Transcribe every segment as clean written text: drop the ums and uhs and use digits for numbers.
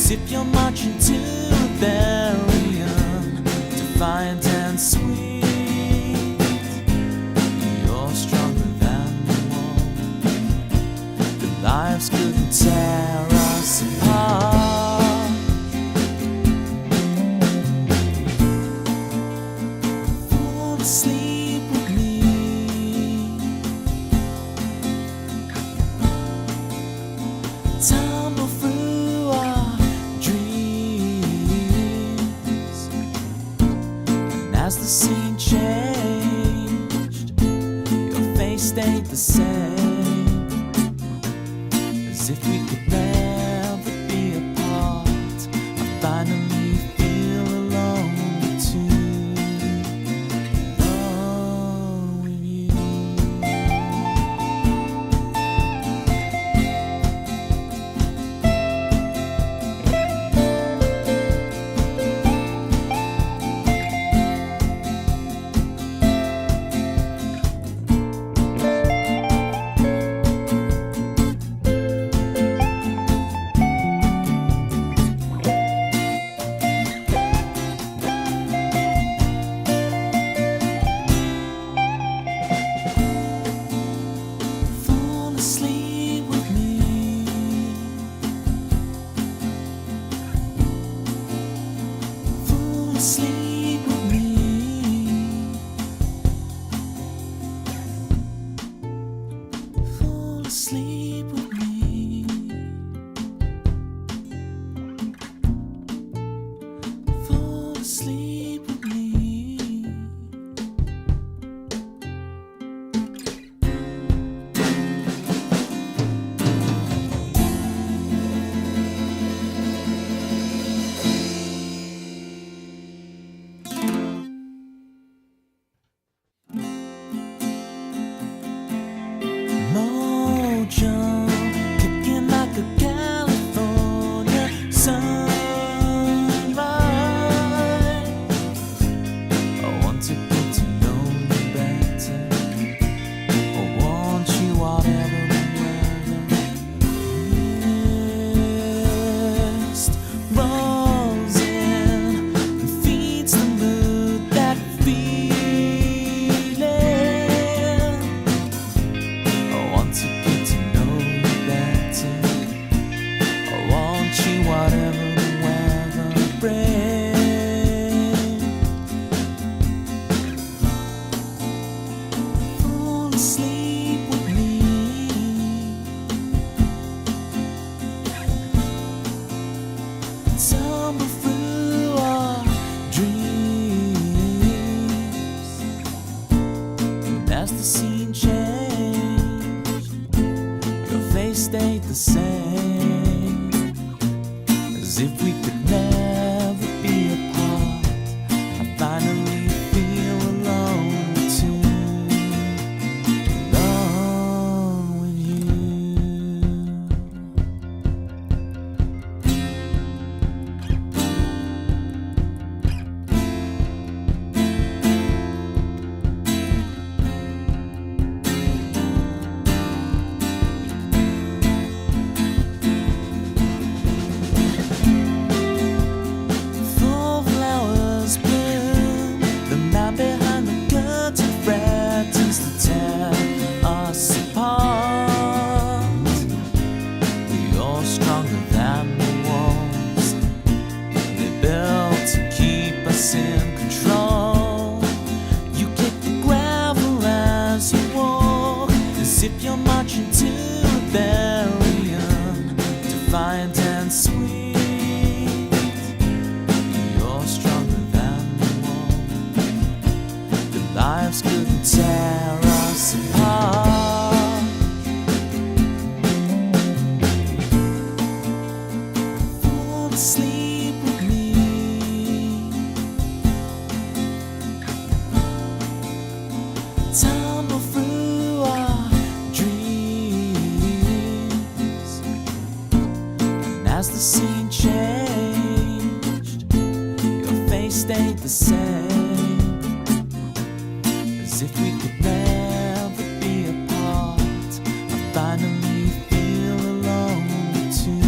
As if you're marching to a barium, defiant and sweet. You're stronger than the wall. The lives couldn't tear us apart. Fall asleep with me. Tumble through our dreams. And as the scene changed, your face stayed the same. As if we could never be apart. I finally feel alone too. Alone with you. Sleep with me. Fall asleep with me. Fall asleep with me. Fall asleep with me. Kicking like a California sunrise. I want to get to know you better. I want you whatever the weather. Mist rolls in and feeds the mood, that feeling. I want to whatever the weather brings. Fall asleep with me. Tumble through our dreams. And as the scene changed, your face stayed the same. As if we could never be apart. I finally feel alone too. Alone with you. Stronger than the walls they built to keep us in control. You kick the gravel as you walk, as if you're marching to a barium, defiant and sweet. You're stronger than the wall. The lives couldn't tear us apart. Sleep with me. Tumble through our dreams. And as the scene changed, your face stayed the same. As if we could never be apart. I finally feel alone too.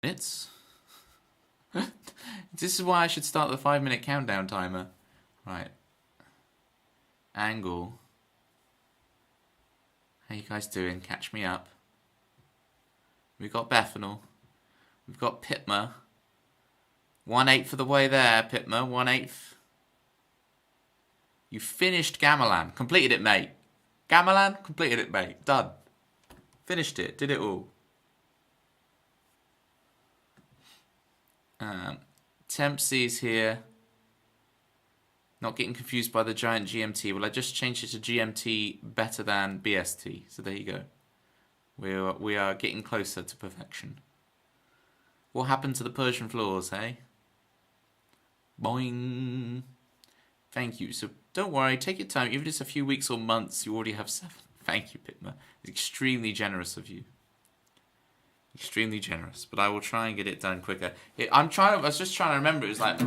minutes. This is why I should start the 5-minute countdown timer. Right. Angle. How you guys doing? Catch me up. We've got Bethanol. We've got Pitmer. 1/8 of the way there, Pitmer. 1/8. You finished Gamelan. Completed it, mate. Gamelan, completed it, mate. Done. Finished it. Did it all. Tempsy's here. Not getting confused by the giant GMT. Well, I just changed it to GMT better than BST. So there you go. We are getting closer to perfection. What happened to the Persian floors, hey? Boing. Thank you. So don't worry, take your time. Even if it's a few weeks or months, you already have 7. Thank you, Pitma. It's extremely generous of you. Extremely generous. But I will try and get it done quicker. I was just trying to remember. It was like...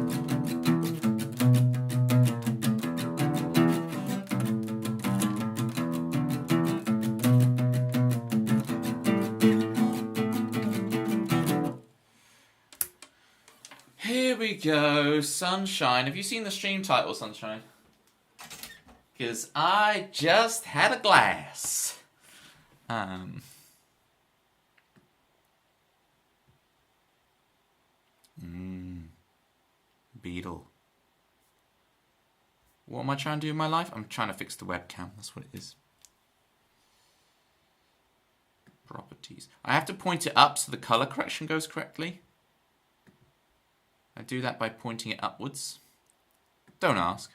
Here we go, Sunshine. Have you seen the stream title, Sunshine? Because I just had a glass. Beetle. What am I trying to do in my life? I'm trying to fix the webcam. That's what it is. Properties. I have to point it up so the color correction goes correctly. I do that by pointing it upwards. Don't ask.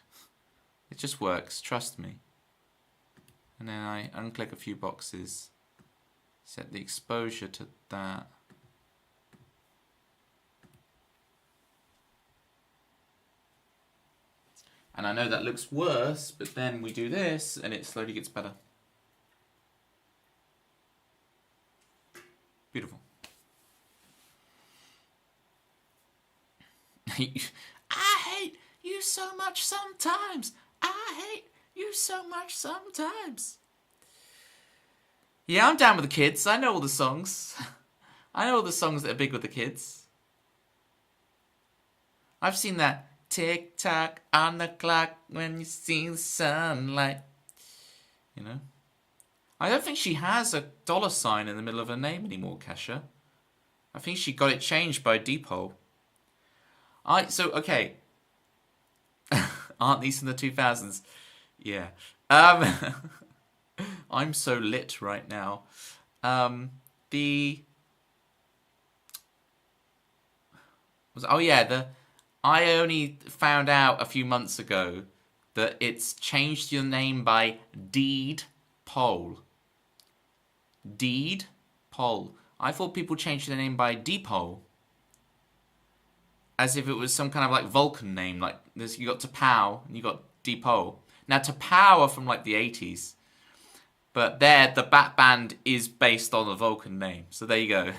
It just works, trust me. And then I unclick a few boxes. Set the exposure to that. And I know that looks worse, but then we do this and it slowly gets better. Beautiful. I hate you so much sometimes. I hate you so much sometimes. Yeah, I'm down with the kids. I know all the songs. I know all the songs that are big with the kids. I've seen that tick tock on the clock when you see the sunlight. You know? I don't think she has a $sign in the middle of her name anymore, Kesha. I think she got it changed by Depot. Okay. Aren't these from the 2000s? Yeah. I'm so lit right now. I only found out a few months ago that it's changed your name by deed poll. Deed poll. I thought people changed their name by Depot. As if it was some kind of like Vulcan name, like this. You got T'Pau and you got Depot. Now T'Pau are from like the 80s, but the Bat Band is based on a Vulcan name. So there you go.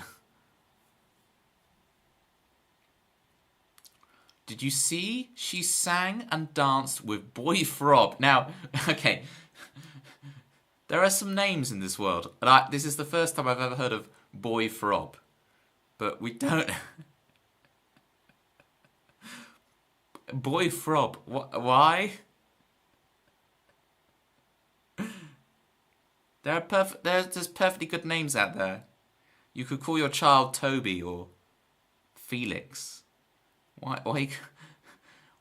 Did you see? She sang and danced with Boy Frob. Now, okay, there are some names in this world, and this is the first time I've ever heard of Boy Frob, but we don't. Boy Frob. Why? There's perfectly good names out there. You could call your child Toby or Felix.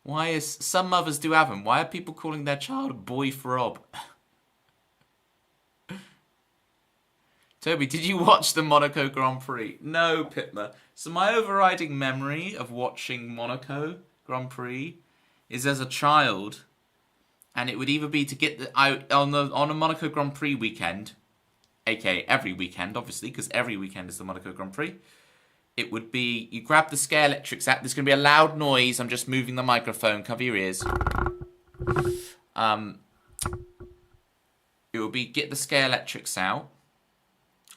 Why is some mothers do have them? Why are people calling their child Boy Frob? Toby, did you watch the Monaco Grand Prix? No, Pitma. So my overriding memory of watching Monaco Grand Prix is as a child, and it would either be to get on a Monaco Grand Prix weekend, aka every weekend, obviously, because every weekend is the Monaco Grand Prix. It would be you grab the Scare Electrics out. There's going to be a loud noise. I'm just moving the microphone. Cover your ears. It would be get the Scare Electrics out,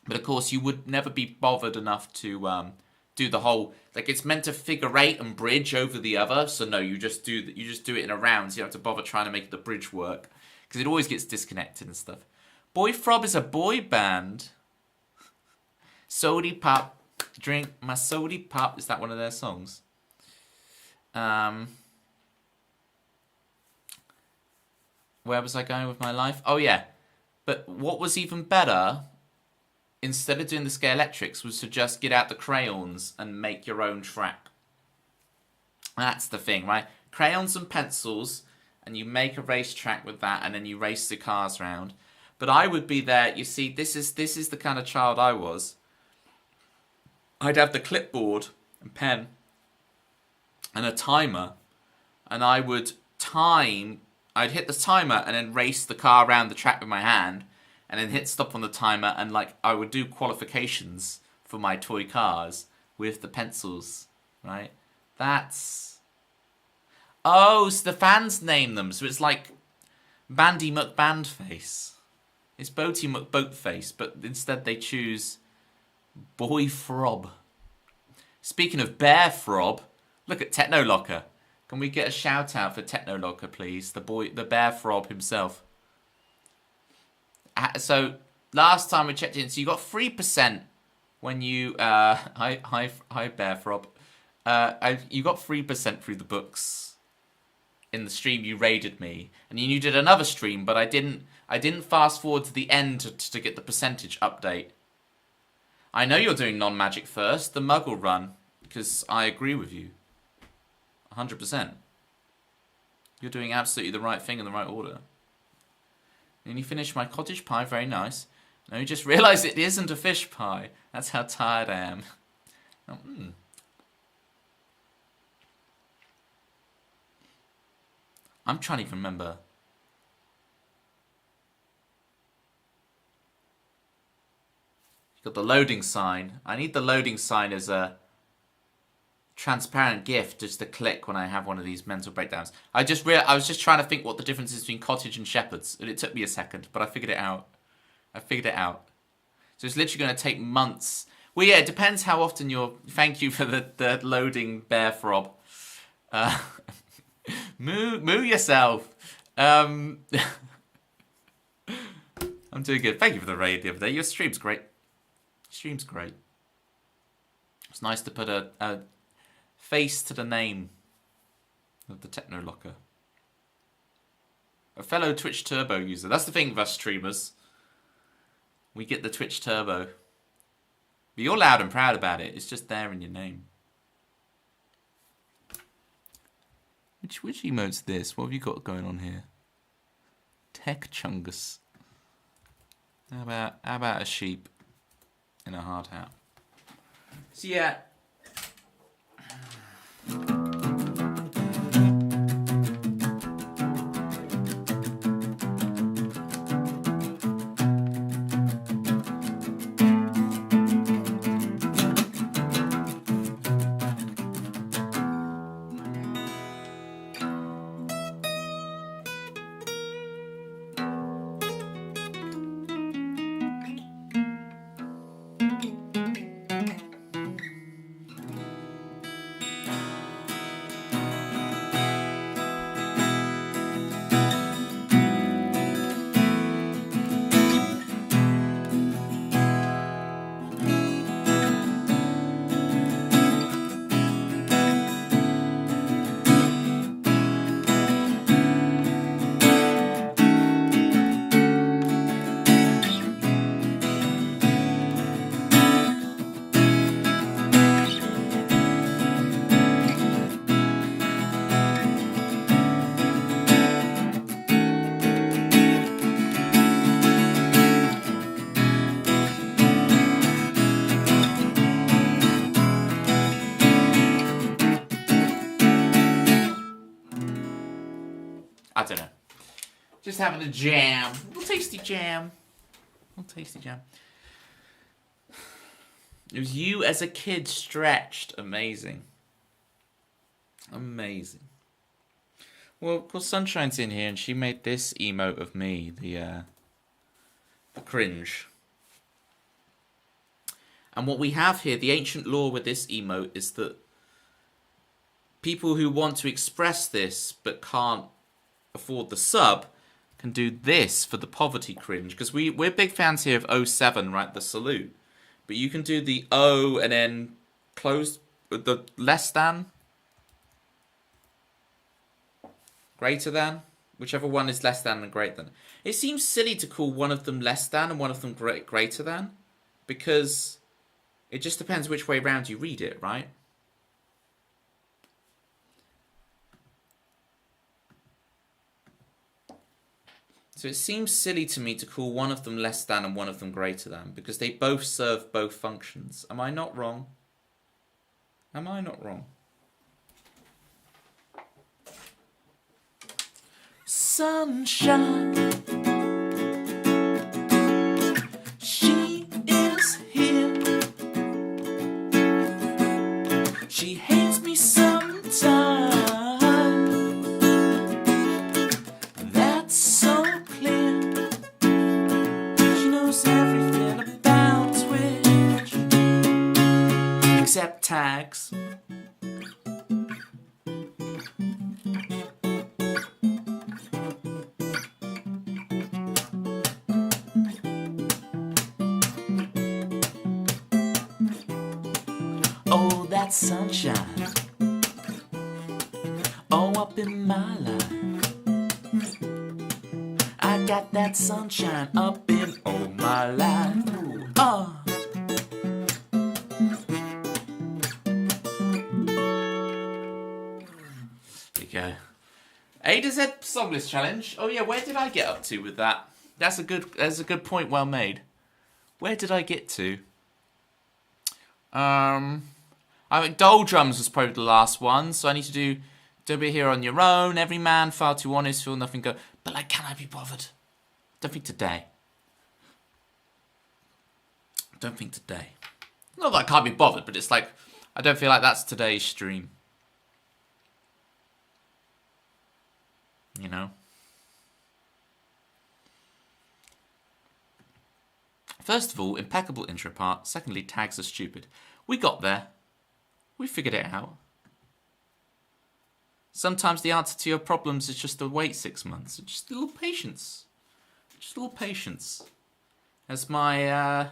but of course you would never be bothered enough to do the whole, like, it's meant to figure eight and bridge over the other. So no, you just do it in a round. So you don't have to bother trying to make the bridge work because it always gets disconnected and stuff. Boy Frob is a boy band. Sody pop, Drink my sody pop. Is that one of their songs? Where was I going with my life? Oh, yeah. But what was even better, instead of doing the Scalextrics, was to just get out the crayons and make your own track. That's the thing, right? Crayons and pencils, and you make a racetrack with that, and then you race the cars around. But I would be there. You see, this is the kind of child I was. I'd have the clipboard and pen and a timer, and I would time. I'd hit the timer and then race the car around the track with my hand, and then hit stop on the timer, and like I would do qualifications for my toy cars with the pencils, right? That's... Oh, so the fans name them, so it's like Bandy McBandface. It's Boaty McBoatface, but instead they choose Boy Frob. Speaking of Bear Frob, look at Technolocker. Can we get a shout out for Technolocker, please? The Bear Frob himself. So last time we checked in, so you got 3% when you hi Bear Frob. You got 3% through the books in the stream you raided me, and you did another stream, but I didn't fast forward to the end to get the percentage update. I know you're doing non-magic first, the Muggle run, because I agree with you. 100%. You're doing absolutely the right thing in the right order. And you finished my cottage pie, very nice. Now you just realised it isn't a fish pie. That's how tired I am. I'm trying to even remember. You got the loading sign. I need the loading sign as a transparent GIF just to click when I have one of these mental breakdowns. I was just trying to think what the difference is between cottage and shepherds, and it took me a second, but I figured it out. So it's literally going to take months. Well, yeah, it depends how often you're... Thank you for the loading, Bear Frob. Moo yourself. I'm doing good. Thank you for the raid the other day. Your stream's great. It's nice to put a face to the name of the Technolocker. A fellow Twitch Turbo user. That's the thing with us streamers. We get the Twitch Turbo. But you're loud and proud about it. It's just there in your name. Which emote's this? What have you got going on here? Tech Chungus. How about a sheep in a hard hat? So yeah. I don't know. Just having a jam. A little tasty jam. It was you as a kid stretched. Amazing. Well, of course, Sunshine's in here, and she made this emote of me, the cringe. And what we have here, the ancient lore with this emote, is that people who want to express this but can't afford the sub can do this for the poverty cringe, because we're big fans here of 07, right, the salute, But you can do the O and then close the less than, greater than, whichever one is less than and greater than. It seems silly to call one of them less than and one of them greater than, because it just depends which way round you read it, right? So it seems silly to me to call one of them less than and one of them greater than, because they both serve both functions. Am I not wrong? Am I not wrong? Sunshine, she is here. She hates me sometimes. That's so clear. She knows everything about Twitch except tags. Oh, that sunshine. Oh, up in my life. I got that sunshine up in all my life. Oh. There you go. A to Z song list challenge. Oh yeah, where did I get up to with that? That's a good point, well made. Where did I get to? I think Doldrums was probably the last one, so I need to do Don't Be Here on Your Own, Every Man, Far Too Honest, Feel Nothing Go. But like, can I be bothered? Don't think today. Don't think today. Not that I can't be bothered, but it's like, I don't feel like that's today's stream. You know? First of all, impeccable intro part. Secondly, tags are stupid. We got there. We figured it out. Sometimes the answer to your problems is just to wait 6 months. Just a little patience. Just a little patience. As my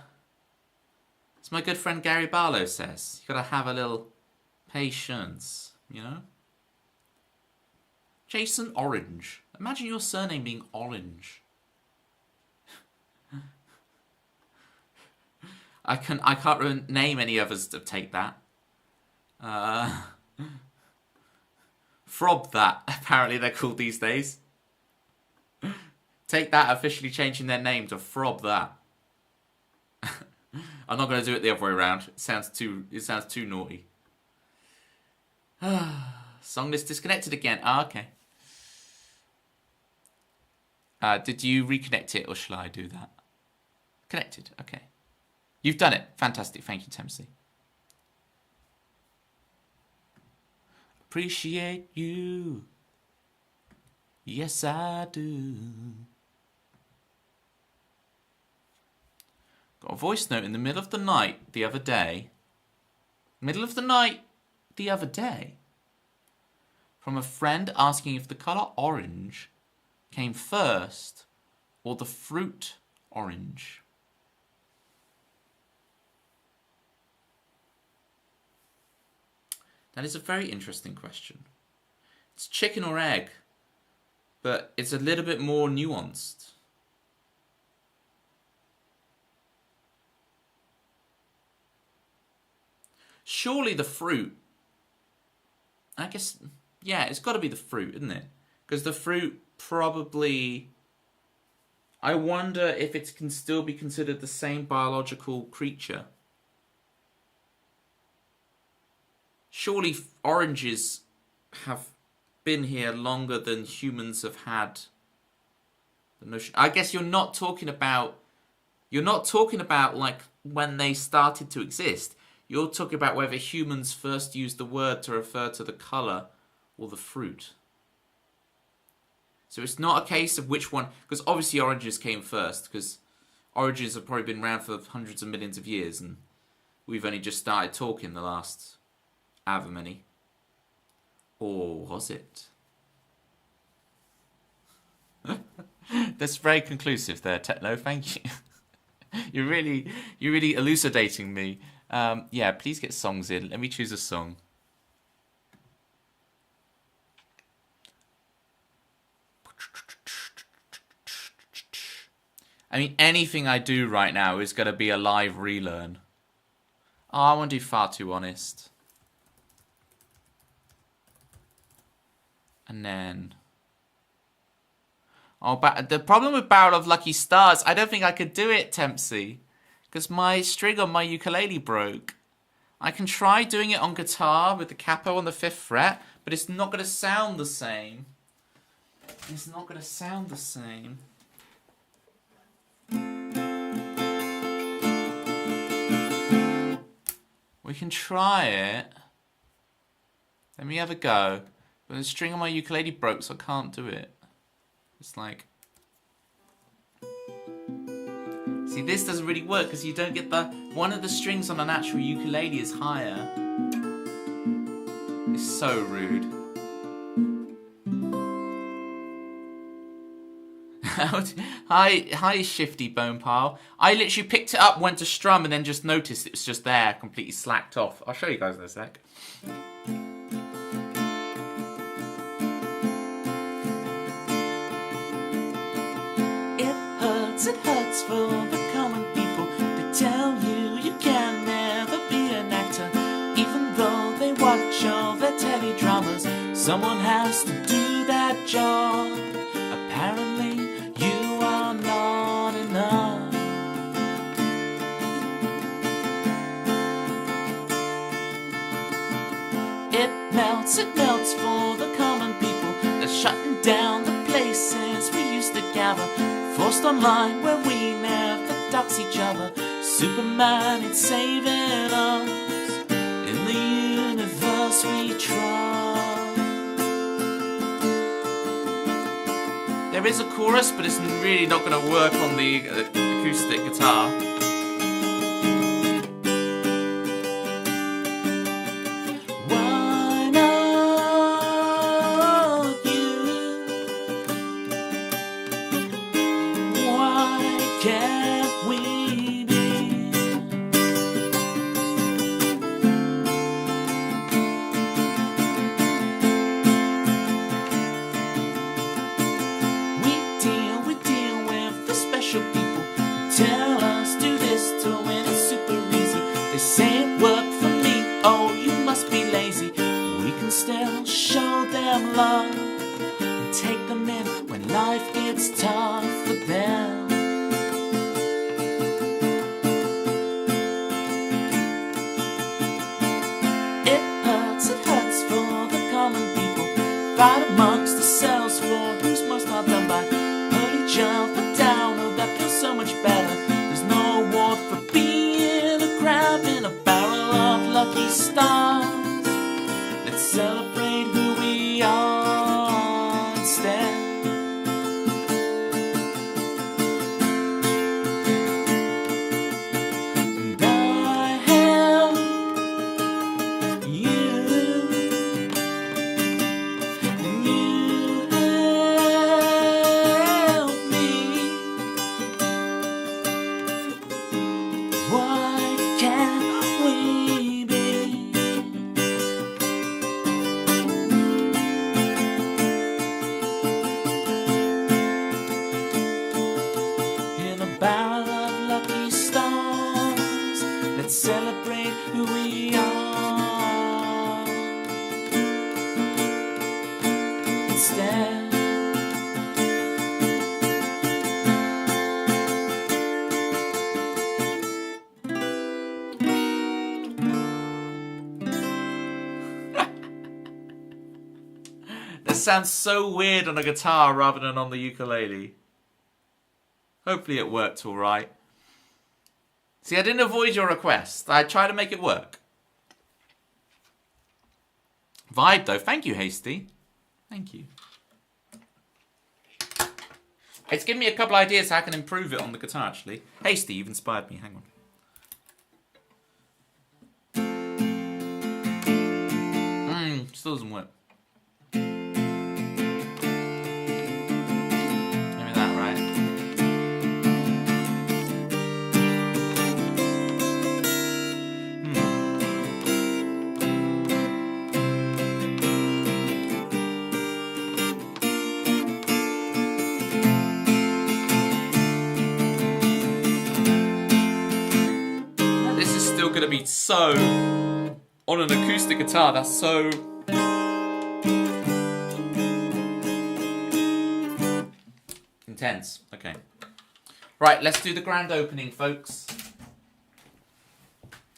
good friend Gary Barlow says, you gotta have a little patience, you know? Jason Orange. Imagine your surname being Orange. I can't name any others to take that. Frob that, apparently they're called these days. Take that, officially changing their name to Frob that. I'm not going to do it the other way around. It sounds too naughty. Song list disconnected again. Okay. Did you reconnect it, or shall I do that? Connected. Okay. You've done it. Fantastic. Thank you, Temsey. Appreciate you. Yes, I do. Got a voice note in the middle of the night the other day. From a friend asking if the colour orange came first or the fruit orange. That is a very interesting question. It's chicken or egg, but it's a little bit more nuanced. Surely the fruit. I guess, yeah, it's got to be the fruit, isn't it? Because the fruit probably... I wonder if it can still be considered the same biological creature. Surely oranges have been here longer than humans have had the notion. I guess you're not talking about like when they started to exist. You're talking about whether humans first used the word to refer to the colour or the fruit. So it's not a case of which one, because obviously oranges came first, because oranges have probably been around for hundreds of millions of years, and we've only just started talking the last however many. Or was it? That's very conclusive there, Techno, thank you. You're really elucidating me. Yeah, please get songs in. Let me choose a song. I mean, anything I do right now is going to be a live relearn. Oh, I want to do Far Too Honest. And then... Oh, but the problem with Barrel of Lucky Stars, I don't think I could do it, Tempsy. Because my string on my ukulele broke. I can try doing it on guitar with the capo on the 5th fret, but it's not going to sound the same. It's not going to sound the same. We can try it. Let me have a go. But the string on my ukulele broke, so I can't do it. It's like... See, this doesn't really work because you don't get the... One of the strings on an actual ukulele is higher. It's so rude. Hi, Shifty Bone Pile. I literally picked it up, went to strum, and then just noticed it was just there, completely slacked off. I'll show you guys in a sec. It hurts for the common people. They tell you you can never be an actor, even though they watch all their teledramas. Someone has to do that job. Apparently, you are not enough. It melts for the common people. They're shutting down the places we used to gather. Forced online where we never dox each other. Superman is saving us. In the universe we trust. There is a chorus, but it's really not going to work on the acoustic guitar. Sounds so weird on a guitar rather than on the ukulele. Hopefully it worked alright. See, I didn't avoid your request. I tried to make it work. Vibe though. Thank you, Hasty. Thank you. It's given me a couple ideas how I can improve it on the guitar actually. Hasty, you've inspired me. Hang on. Still doesn't work. gonna be so on an acoustic guitar. That's so intense. Okay. Right, let's do the grand opening, folks.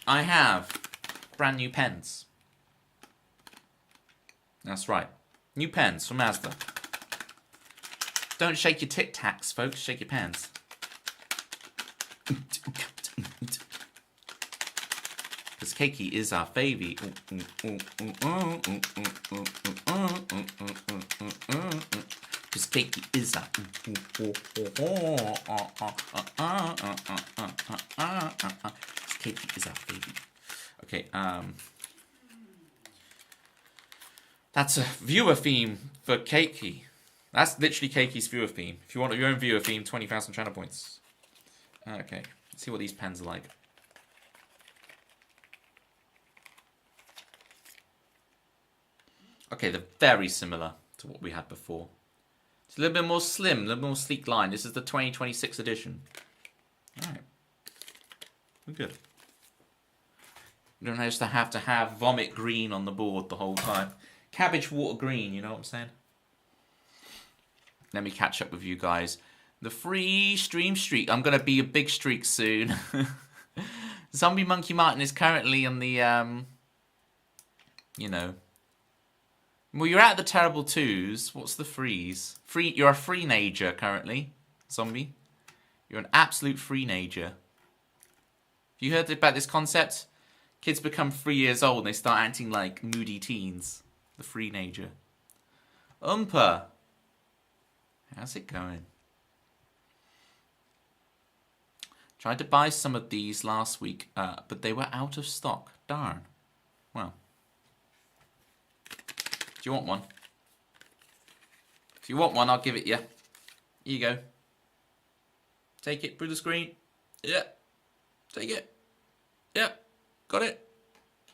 I have brand new pens. That's right. New pens from Mazda. Don't shake your Tic Tacs, folks. Shake your pens. Because Keiki is our favy. Because Keiki is our... Keiki is our baby. Okay, that's a viewer theme for Keiki. That's literally Keiki's viewer theme. If you want your own viewer theme, 20,000 channel points. Okay, let's see what these pens are like. Okay, they're very similar to what we had before. It's a little bit more slim, a little more sleek line. This is the 2026 edition. Alright. We're good. You don't just have to have vomit green on the board the whole time. Cabbage water green, you know what I'm saying? Let me catch up with you guys. The free stream streak. I'm going to be a big streak soon. Zombie Monkey Martin is currently on the, you know. Well, you're at the terrible twos. What's the freeze? You're a free-nager currently, Zombie. You're an absolute free-nager. Have you heard about this concept? Kids become 3 years old and they start acting like moody teens. The free-nager. Umpa. How's it going? Tried to buy some of these last week, but they were out of stock. Darn. Well. Do you want one? If you want one, I'll give it you. Here you go. Take it through the screen. Yeah. Take it. Yeah. Got it.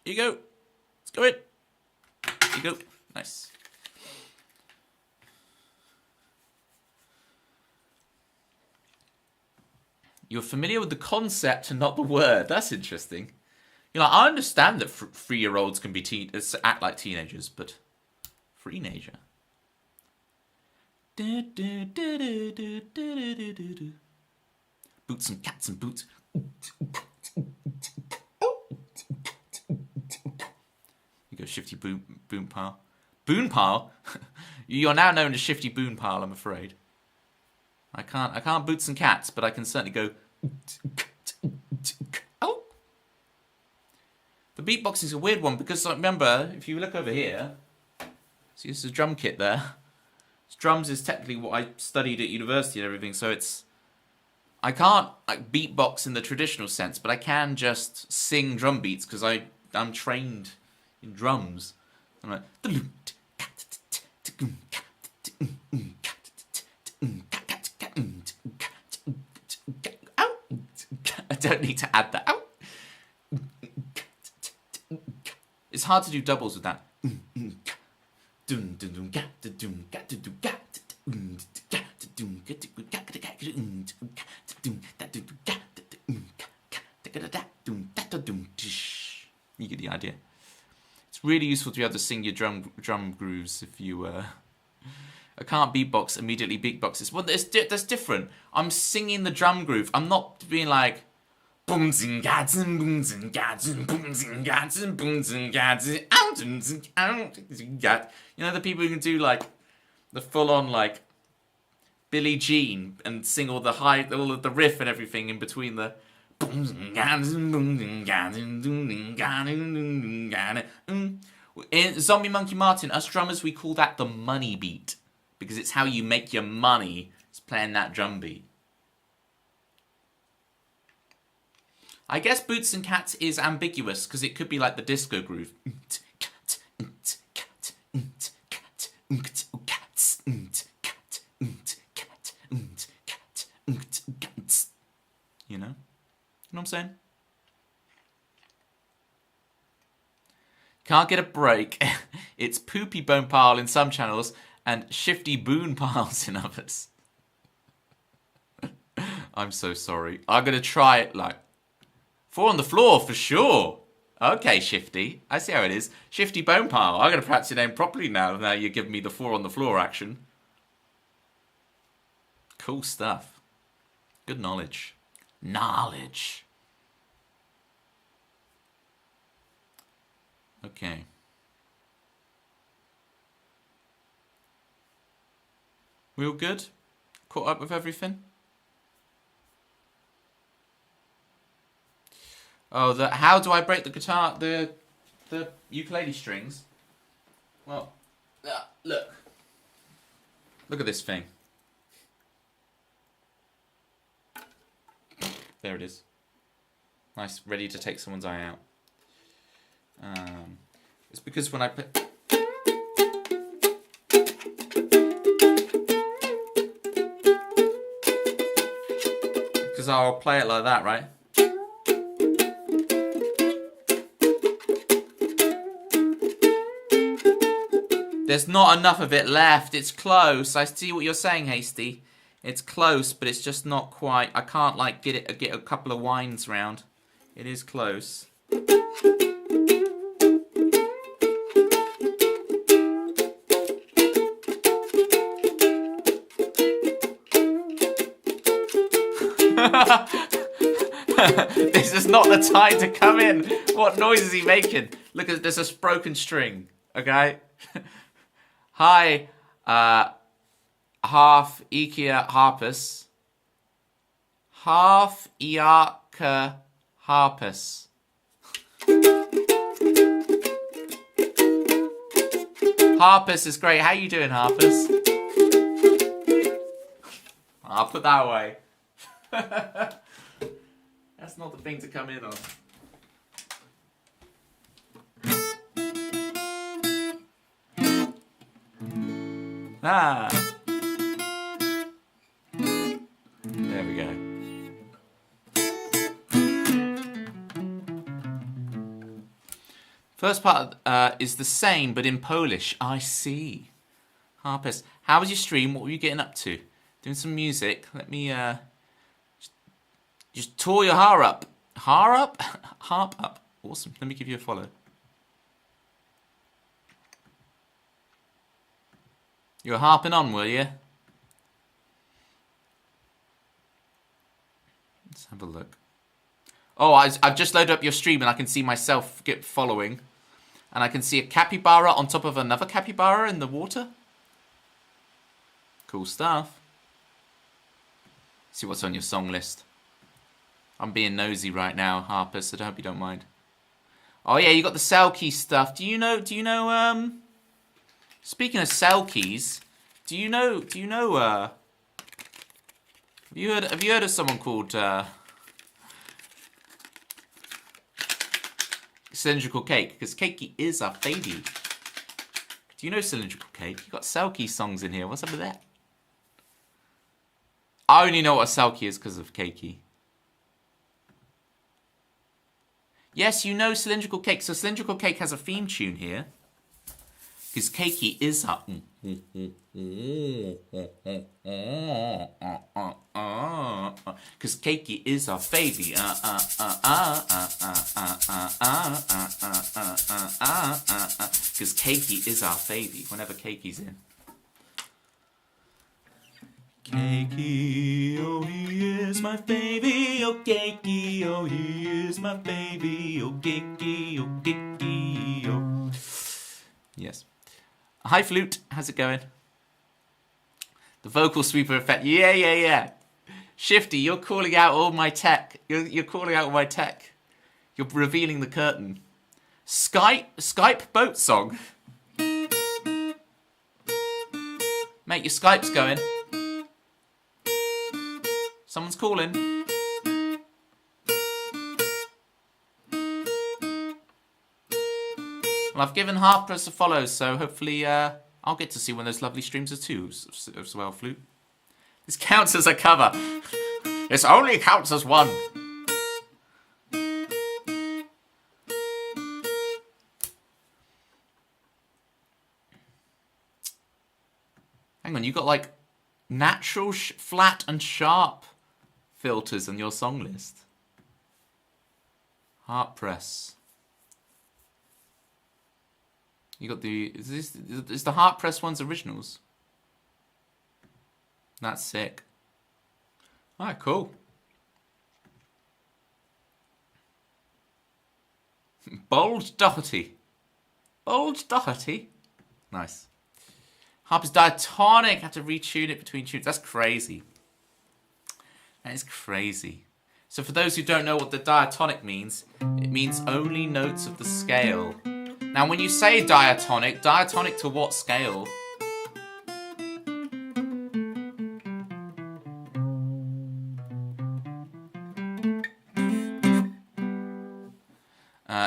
Here you go. Let's go in. Here you go. Nice. You're familiar with the concept and not the word. That's interesting. You know, I understand that 3-year-olds can be act like teenagers, but free-nager. Boots and cats and boots. You go, Shifty Boom Pile. Boon Pile? You're now known as Shifty Boon Pile, I'm afraid. I can't boots and cats, but I can certainly go. Oh. The beatboxing is a weird one because, remember, if you look over here, see this is a drum kit there. Drums is technically what I studied at university and everything, so I can't like beatbox in the traditional sense, but I can just sing drum beats because I'm trained in drums. I'm like. I don't need to add that. It's hard to do doubles with that. You get the idea. It's really useful to be able to sing your drum grooves if you I can't beatbox immediately beatboxes. Well, that's different. I'm singing the drum groove. I'm not being like boom zing gatzen boom zing gatzen boom zing gatzen boom zing gatzen out zing out. You know the people who can do like the full on like Billie Jean and sing all of the riff and everything in between the boom zing gatzen boom zing gatzen boom zing gatzen. In Zombie Monkey Martin, us drummers, we call that the money beat. Because it's how you make your money, is playing that drum beat. I guess Boots and Cats is ambiguous, because it could be like the disco groove. You know? You know what I'm saying? Can't get a break. It's Poopy Bone Pile in some channels, and Shifty Boon Piles in others. I'm so sorry. I'm going to try it like 4 on the floor for sure. Okay, Shifty. I see how it is. Shifty Bone Pile. I'm going to pronounce your name properly now. Now you're giving me the 4 on the floor action. Cool stuff. Good knowledge. Knowledge. Okay. We all good? Caught up with everything? Oh, how do I break the guitar, the ukulele strings? Well, look. Look at this thing. There it is. Nice, ready to take someone's eye out. It's because when I put... Because I'll play it like that, right? There's not enough of it left. It's close. I see what you're saying, Hasty. It's close, but it's just not quite. I can't like get a couple of winds round. It is close. This is not the time to come in. What noise is he making? Look, there's a broken string. Okay. Hi, half Ikea harpus. Half Iaka harpus. Harpus is great. How you doing, Harpus? I'll put that away. That's not the thing to come in on. Ah. There we go. First part is the same, but in Polish. I see. Harpus, how was your stream? What were you getting up to? Doing some music. Let me just tore your har up. Har up? Harp up. Awesome. Let me give you a follow. You were harping on, were you? Let's have a look. Oh, I've just loaded up your stream and I can see myself get following. And I can see a capybara on top of another capybara in the water. Cool stuff. See what's on your song list. I'm being nosy right now, Harper, so I hope you don't mind. Oh yeah, you got the cell key stuff. Do you know, speaking of cell keys, have you heard of someone called Cylindrical Cake? Because Cakey is our baby. Do you know Cylindrical Cake? You got cell key songs in here. What's up with that? I only know what a cell key is because of Cakey. Yes, you know Cylindrical Cake. So Cylindrical Cake has a theme tune here. Because Cakey is a... Because Cakey is our baby. Because Cakey is our baby. Whenever Cakey's in. Cakey, oh he is my baby. Oh Cakey, oh he is my baby. Oh Cakey, oh Cakey, oh. Yes. Hi Flute, how's it going? The vocal sweeper effect. Yeah. Shifty, you're calling out all my tech. You're calling out all my tech. You're revealing the curtain. Skype boat song. Mate, your Skype's going. Someone's calling. Well, I've given Harpers a follow, so hopefully I'll get to see one of those lovely streams too, as well, Flute. This counts as a cover. This only counts as one. Hang on, you got like natural, flat and sharp filters on your song list. Heart press. You got the... Is the heart press ones originals? That's sick. Alright, cool. Bold Doherty. Bold Doherty. Nice. Harp is diatonic. Have to retune it between tunes. That's crazy. That is crazy. So for those who don't know what the diatonic means, it means only notes of the scale. Now when you say diatonic to what scale?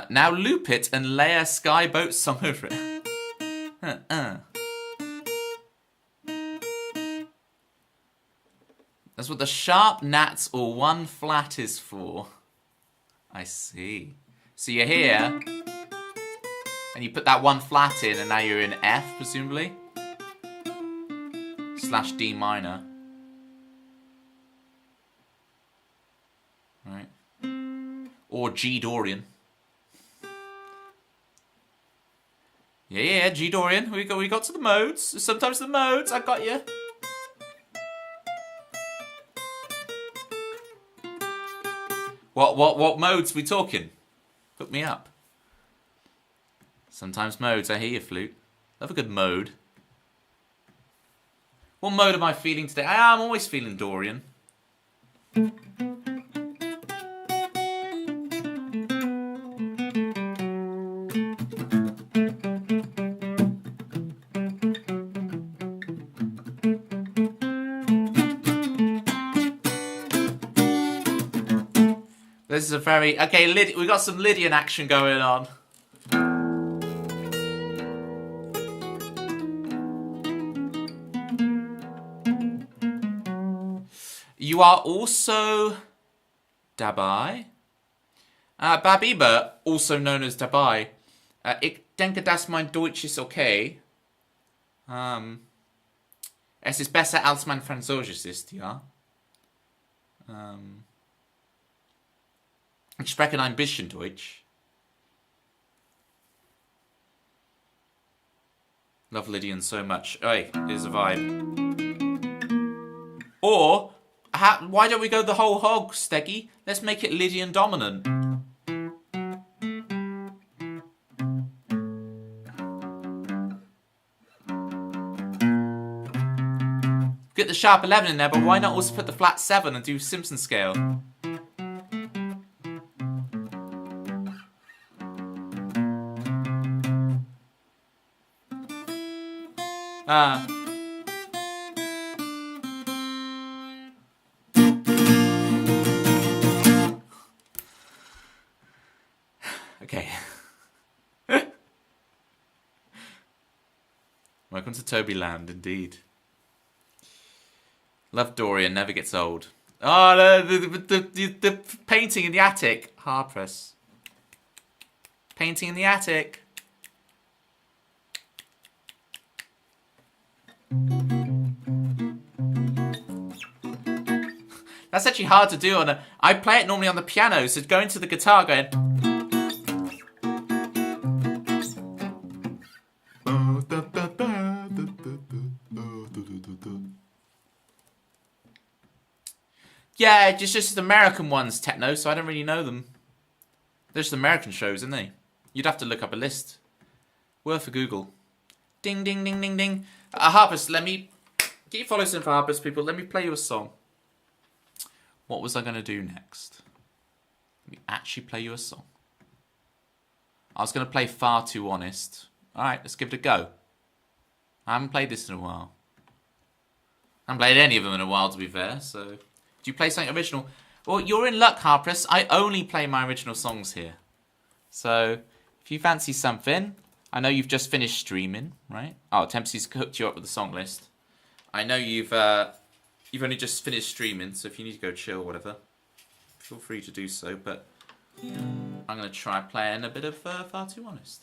Now loop it and lay a Skyboat song over it. That's what the sharp nats or one flat is for. I see. So you're here, and you put that one flat in, and now you're in F, presumably? / D minor. Right. Or G Dorian. Yeah, G Dorian. We got to the modes. Sometimes the modes. I got you. What modes we talking? Hook me up. Sometimes modes. I hear you, flute. Love a good mode. What mode am I feeling today? I'm always feeling Dorian. This is a very... Okay, we got some Lydian action going on. You are also... dabei. Babiba, also known as dabei. Ich denke, dass mein Deutsch ist okay. Es ist besser als mein Französisch ist, ja. Ich spreche ein bisschen Deutsch. Love Lydian so much. Oi, here's a vibe. Or, why don't we go the whole hog, Steggy? Let's make it Lydian dominant. Get the sharp 11 in there, but why not also put the flat 7 and do Simpson scale? Okay. Welcome to Toby Land, indeed. Love Dorian, never gets old. Oh, the painting in the attic. Hard press. Painting in the attic. That's actually hard to do on a... I play it normally on the piano, so going to the guitar going... Yeah, just American ones, techno, so I don't really know them. They're just American shows, aren't they? You'd have to look up a list. Worth a Google. Ding, ding, ding, ding, ding. Harpers, let me... Get your follows in for Harpers, people. Let me play you a song. What was I going to do next? Let me actually play you a song. I was going to play Far Too Honest. Alright, let's give it a go. I haven't played this in a while. I haven't played any of them in a while, to be fair, so... Do you play something original? Well, you're in luck, Harpers. I only play my original songs here. So, if you fancy something... I know you've just finished streaming, right? Oh, Tempsy's hooked you up with the song list. I know you've only just finished streaming, so if you need to go chill or whatever, feel free to do so, but I'm going to try playing a bit of Far Too Honest.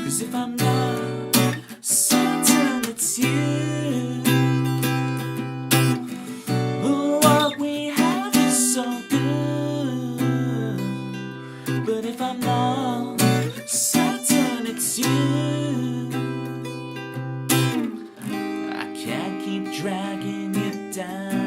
'Cause if I'm not certain it's you, what we have is so good. But if I'm not certain it's you, I can't keep dragging you down.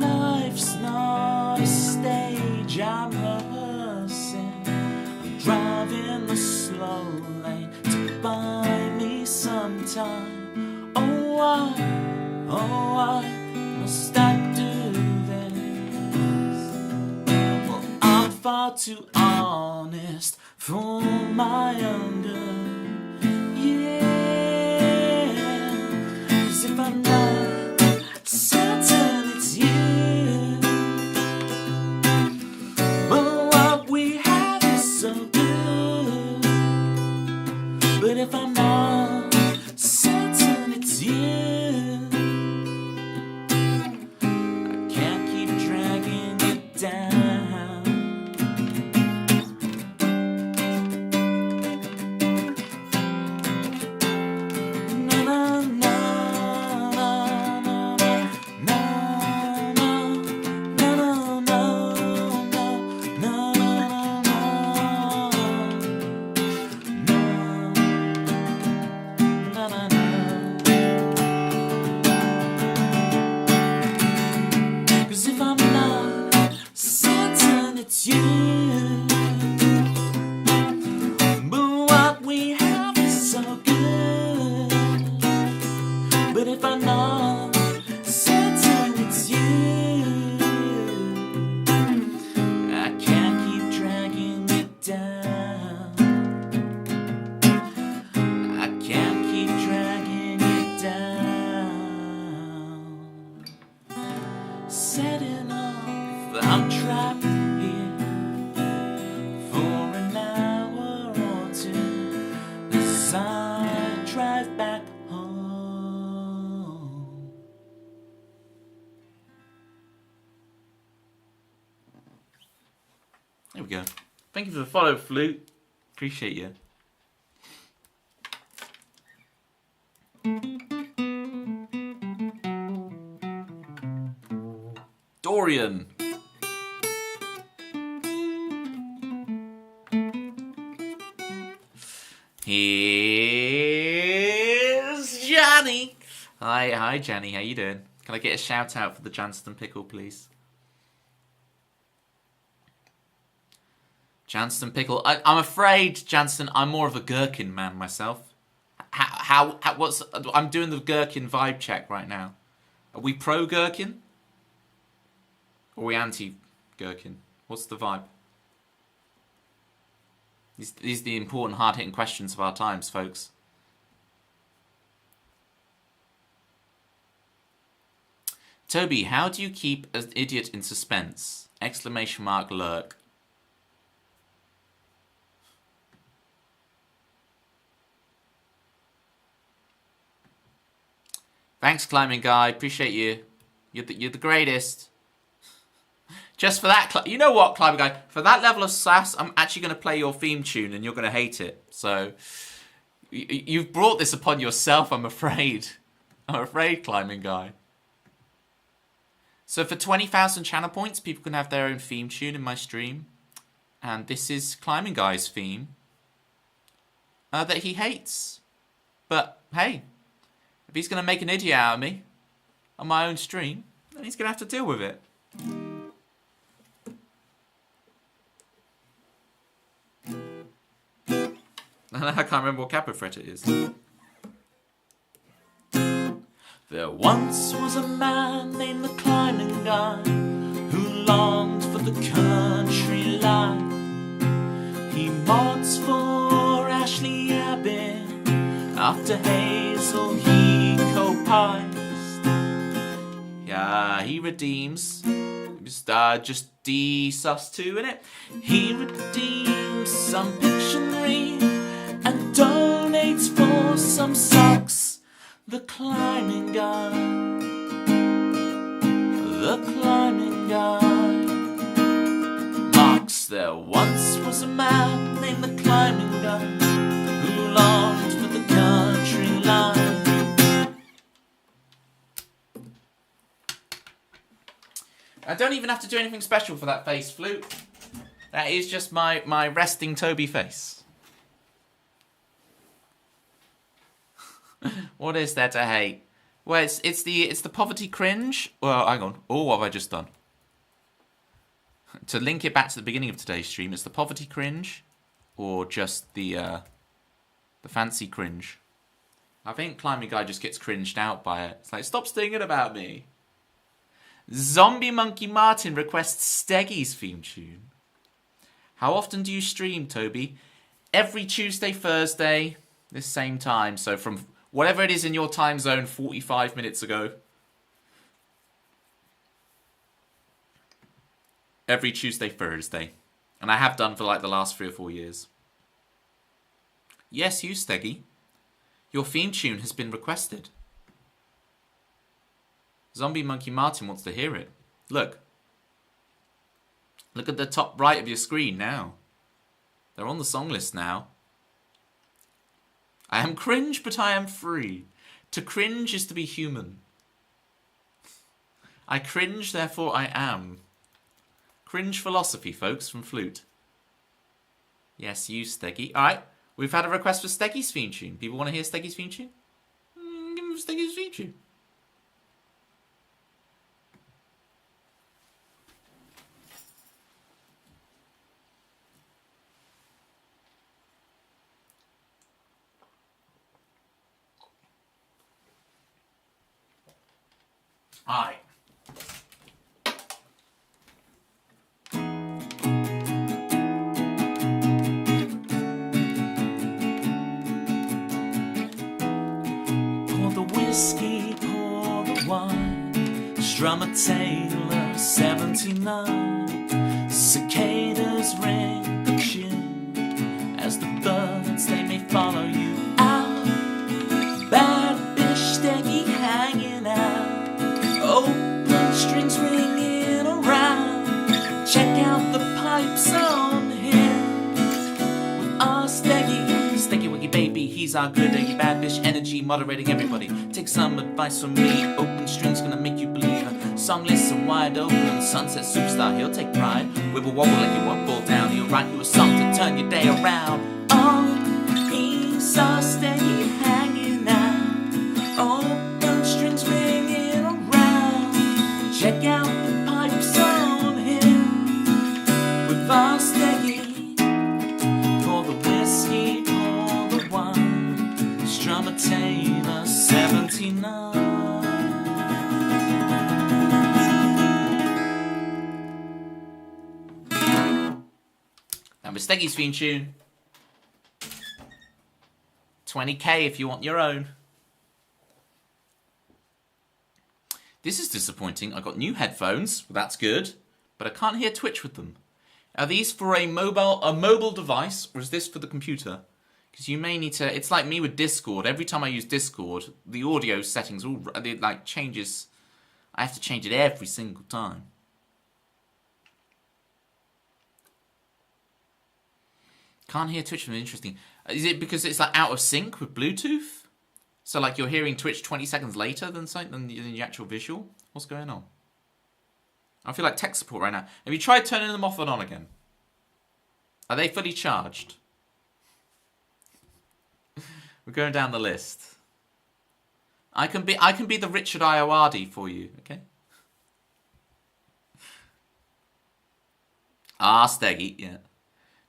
Life's not a stage I'm rehearsing. I'm driving the slow lane to buy me some time. Oh, why must I do this? Well, I'm far too honest for my own good. Yeah, 'cause if I'm not certain it's you, but what we have is so good. But if I'm not certain it's you, I can't keep dragging it down. Na na na na na na na na. Cause if I'm not certain it's you, but what we have is so good. But if I'm not certain it's you, I can't keep dragging it down. I can't keep dragging it down. Setting off, I'm trapped here for an hour or two as I drive back home. There we go. Thank you for the follow, Flute. Appreciate you. Dorian. Here's Johnny. Hi, Johnny. How you doing? Can I get a shout out for the Johnston pickle, please? Johnston pickle. I'm afraid, Johnston, I'm more of a gherkin man myself. I'm doing the gherkin vibe check right now. Are we pro gherkin? Or are we anti gherkin? What's the vibe? These are the important, hard-hitting questions of our times, folks. Toby, how do you keep an idiot in suspense? Exclamation mark lurk. Thanks, climbing guy. Appreciate you. You're the greatest. Just for that, you know what, climbing guy? For that level of sass, I'm actually going to play your theme tune, and you're going to hate it. So you've brought this upon yourself, I'm afraid. I'm afraid, climbing guy. So for 20,000 channel points, people can have their own theme tune in my stream, and this is climbing guy's theme that he hates. But hey. If he's going to make an idiot out of me on my own stream, then he's going to have to deal with it. I can't remember what capo fret it is. There once was a man named the climbing guy who longed for the country life. He mods for Ashley Abbey. After Hazel he co-pies. Yeah, he redeems. Just D-sus 2 in it. He redeems some Pictionary and don't The climbing guy. The climbing guy. Marx, there once was a man named the climbing guy who longed for the country life. I don't even have to do anything special for that face flute. That is just my resting Toby face. What is there to hate? Well, it's the poverty cringe. Well, hang on. Oh, what have I just done? To link it back to the beginning of today's stream, it's the poverty cringe, or just the fancy cringe. I think Climbing Guy just gets cringed out by it. It's like, stop singing about me. Zombie Monkey Martin requests Steggy's theme tune. How often do you stream, Toby? Every Tuesday, Thursday, this same time. So from whatever it is in your time zone 45 minutes ago. Every Tuesday, Thursday. And I have done for like the last 3 or 4 years. Yes, you, Steggy. Your theme tune has been requested. Zombie Monkey Martin wants to hear it. Look. Look at the top right of your screen now. They're on the song list now. I am cringe, but I am free. To cringe is to be human. I cringe, therefore I am. Cringe philosophy, folks, from Flute. Yes, you, Steggy. Alright, we've had a request for Steggy's theme tune. People want to hear Steggy's theme tune? Give them Steggy's theme tune. Alright. Pour the whiskey, pour the wine. Strum a Taylor 79. Cicadas ring the tune. As the birds they may follow you out. Bad bitch Steggy hanging out. Open strings ringing around. Check out the pipes on him. With our Steggy Wiggy baby, he's our good eggy bad bitch energy, moderating everybody. Take some advice from me. Open strings gonna make you believe. Song listen wide open. Sunset superstar, he'll take pride. Wibble wobble like you wobble down. He'll write you a song to turn your day around. Oh, he's our Steggy hanging out. Open strings ringing around. Check out the pipes on him. With our Steggy. Pour the whiskey, pour the wine. Strum a Taylor 79. That was Steggy's theme tune. 20k if you want your own. This is disappointing. I got new headphones. Well, that's good. But I can't hear Twitch with them. Are these for a mobile device, or is this for the computer? Because you may need to... It's like me with Discord. Every time I use Discord, the audio settings all like changes. I have to change it every single time. Can't hear Twitch from it. Interesting. Is it because it's like out of sync with Bluetooth? So like you're hearing Twitch 20 seconds later than the actual visual? What's going on? I feel like tech support right now. Have you tried turning them off and on again? Are they fully charged? We're going down the list. I can be the Richard Ayoade for you, okay? Steggy, yeah.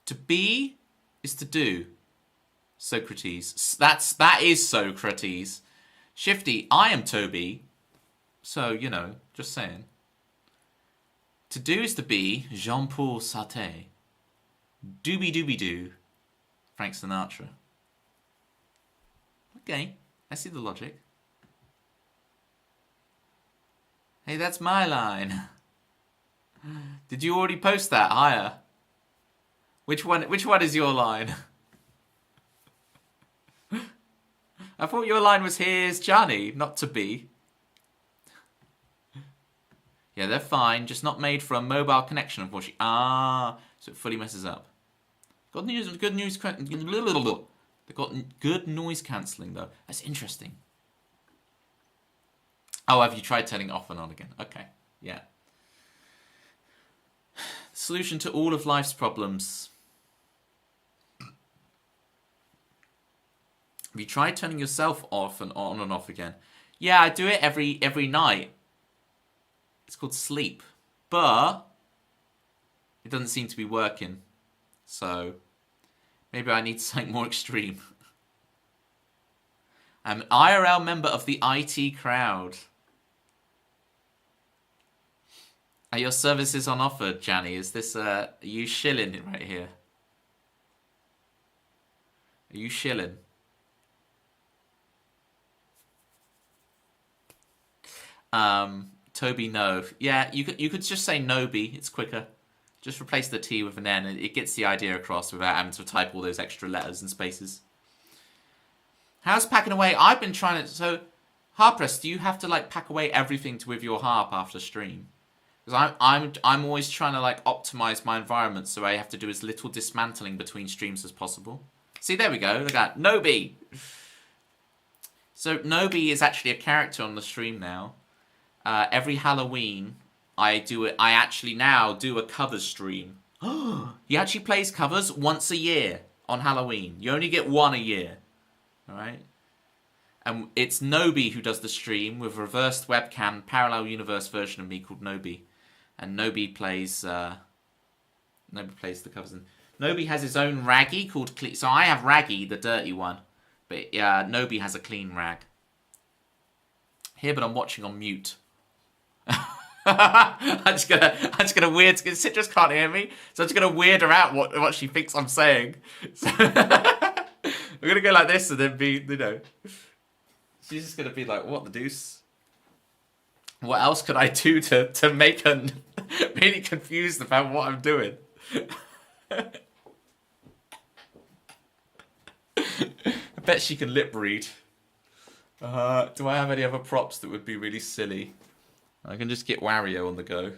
To be is to do. Socrates. That is Socrates. Shifty, I am Toby. So, you know, just saying. To do is to be. Jean-Paul Sartre. Doobie-doobie-doo. Frank Sinatra. Okay, I see the logic. Hey, that's my line. Did you already post that higher? Which one is your line? I thought your line was here's Johnny, not to be. Yeah, they're fine, just not made for a mobile connection, unfortunately. Ah, so it fully messes up. Got good news. They've got good noise cancelling though. That's interesting. Oh, have you tried turning it off and on again? Okay, yeah. Solution to all of life's problems. Have you tried turning yourself off and on and off again? Yeah, I do it every night. It's called sleep. But it doesn't seem to be working. So maybe I need something more extreme. I'm an IRL member of the IT crowd. Are your services on offer, Janny? Is this, are you shilling right here? Are you shilling? Toby, no. Yeah, you could just say Noby. It's quicker. Just replace the T with an N, and it gets the idea across without having to type all those extra letters and spaces. How's packing away? I've been trying to... So, Harpress, do you have to, like, pack away everything with your harp after stream? Because I'm always trying to, like, optimize my environment so I have to do as little dismantling between streams as possible. See, there we go. Look at that. Noby! So, Noby is actually a character on the stream now. Every Halloween... I actually now do a cover stream. He actually plays covers once a year on Halloween. You only get one a year. Alright? And it's Noby who does the stream with reversed webcam, parallel universe version of me called Noby. And Noby plays the covers. And Noby has his own raggy called Clean. So I have Raggy, the dirty one. But Noby has a clean rag. Here, but I'm watching on mute. I'm just gonna weird. Citrus can't hear me, so I'm just gonna weird her out what she thinks I'm saying. So we're gonna go like this and then be, she's just gonna be like, "What the deuce? What else could I do to make her really confused about what I'm doing?" I bet she can lip read. Do I have any other props that would be really silly? I can just get Wario on the go.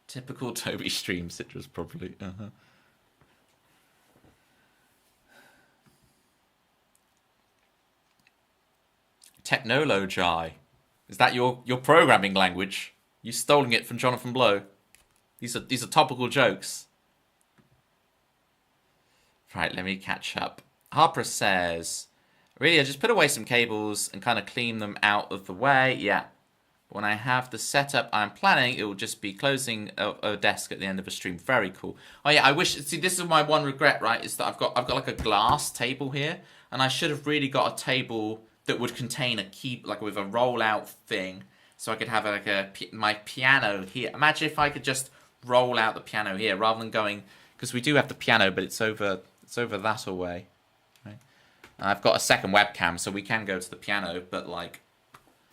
Typical Toby stream, Citrus probably. Technologi. Is that your programming language? You stolen it from Jonathan Blow. These are topical jokes. Right, let me catch up. Harper says, really, I just put away some cables and kind of clean them out of the way. Yeah. When I have the setup I'm planning, it will just be closing a desk at the end of a stream. Very cool. Oh yeah, I wish. See, this is my one regret, right? Is that I've got like a glass table here, and I should have really got a table that would contain a key, like with a rollout thing, so I could have like my piano here. Imagine if I could just roll out the piano here rather than going, because we do have the piano, but it's over that away. Right? I've got a second webcam, so we can go to the piano, but like.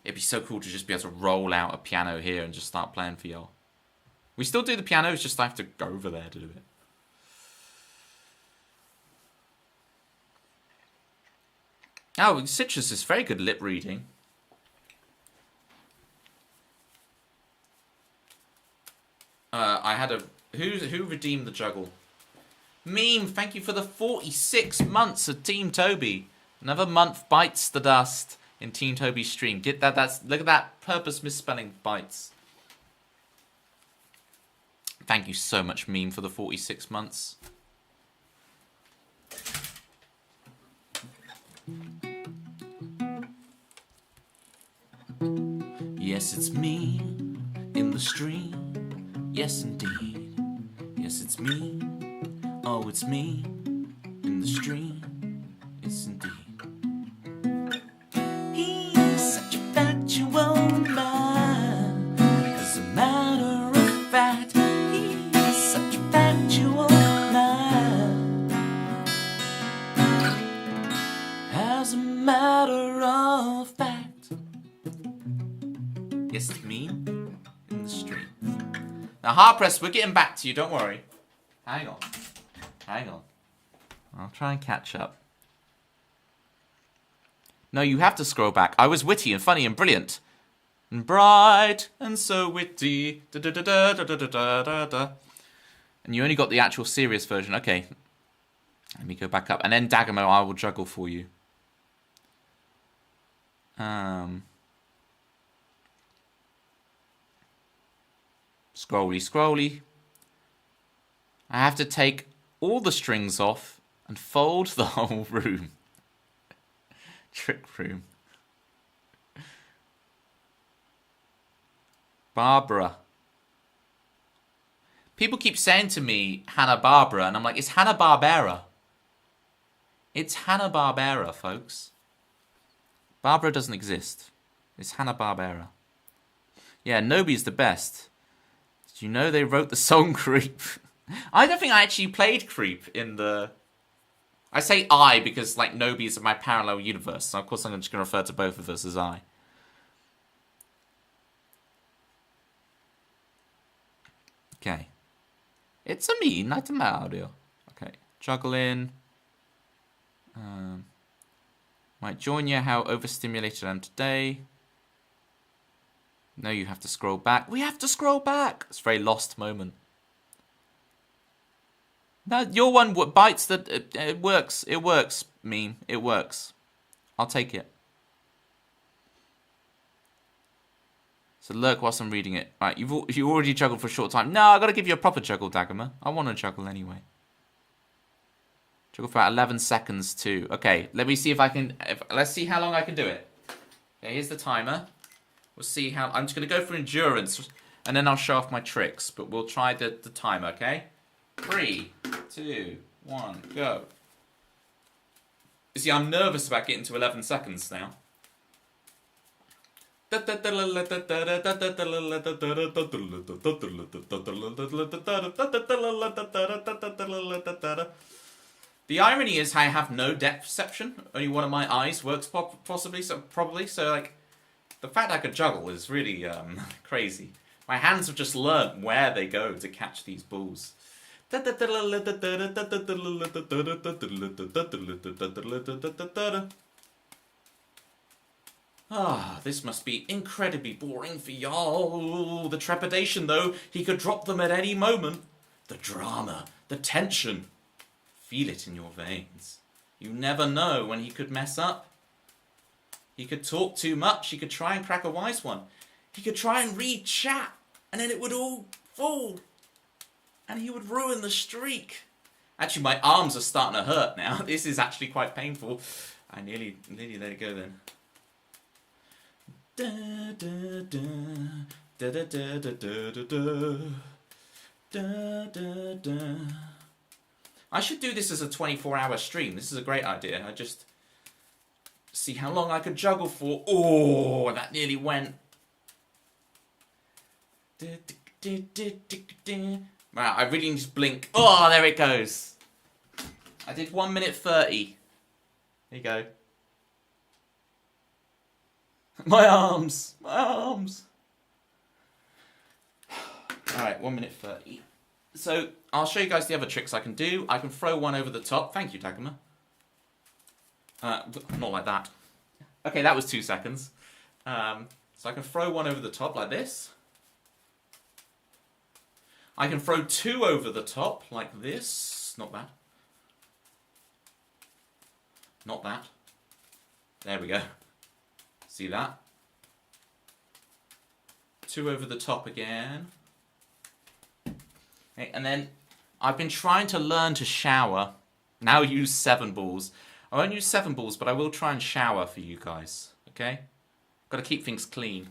It'd be so cool to just be able to roll out a piano here and just start playing for y'all. We still do the piano, it's just I have to go over there to do it. Oh, Citrus is very good lip reading. I had a... Who redeemed the juggle? Meme, thank you for the 46 months of Team Toby. Another month bites the dust. In Team Toby's stream. Get that, look at that purpose misspelling bites. Thank you so much, Meme, for the 46 months. Yes, it's me in the stream. Yes, indeed. Yes, it's me. Oh, it's me in the stream. Yes, indeed. Man. As a matter of fact, he's such a factual man. As a matter of fact. Yes, it's me in the street. Now, Harpress, we're getting back to you, don't worry. Hang on. Hang on. I'll try and catch up. No, you have to scroll back. I was witty and funny and brilliant. And bright and so witty. Da, da, da, da, da, da, da, da, da. And you only got the actual serious version. Okay. Let me go back up. And then Dagamo, I will juggle for you. Scrolly, scrolly. I have to take all the strings off and fold the whole room. Trick room. Barbara. People keep saying to me Hanna-Barbera, and I'm like, it's Hanna-Barbera. It's Hanna-Barbera, folks. Barbara doesn't exist. It's Hanna-Barbera. Yeah, Nobi's the best. Did you know they wrote the song Creep? I don't think I actually played Creep in the... I say I because, like, Nobi is in my parallel universe. So, of course, I'm just going to refer to both of us as I. Okay. It's a me, not a Mario. Okay. Juggle in. Might join you how overstimulated I am today. No, you have to scroll back. We have to scroll back. It's a very lost moment. No, your one bites the... It works. It works, meme. It works. I'll take it. So lurk whilst I'm reading it. Right, you already juggled for a short time. No, I've got to give you a proper juggle, Dagama. I want to juggle anyway. Juggle for about 11 seconds too. Okay, let me see if I can... let's see how long I can do it. Okay, here's the timer. We'll see how... I'm just going to go for endurance, and then I'll show off my tricks. But we'll try the timer, okay? 3, 2, 1, go. You see, I'm nervous about getting to 11 seconds now. The irony is I have no depth perception. Only one of my eyes works probably. So like, the fact I could juggle is really crazy. My hands have just learnt where they go to catch these balls. Ah, this must be incredibly boring for y'all. The trepidation, though, he could drop them at any moment. The drama, the tension. Feel it in your veins. You never know when he could mess up. He could talk too much. He could try and crack a wise one. He could try and read chat, and then it would all fall. And he would ruin the streak. Actually, my arms are starting to hurt now. This is actually quite painful. I nearly let it go then. Da, da, da, da, da, da, da, da, da, da, da. I should do this as a 24-hour stream. This is a great idea. I just see how long I could juggle for. Oh, that nearly went. Wow, I really need to blink. Oh, there it goes. I did 1 minute 30. There you go. My arms. My arms. Alright, 1 minute 30. So, I'll show you guys the other tricks I can do. I can throw one over the top. Thank you, Dagama. Not like that. Okay, that was 2 seconds. So I can throw one over the top like this. I can throw 2 over the top like this. Not that. Not that. There we go. See that? 2 over the top again. Okay, and then I've been trying to learn to shower. Now use 7 balls. I won't use 7 balls, but I will try and shower for you guys. Okay? Got to keep things clean.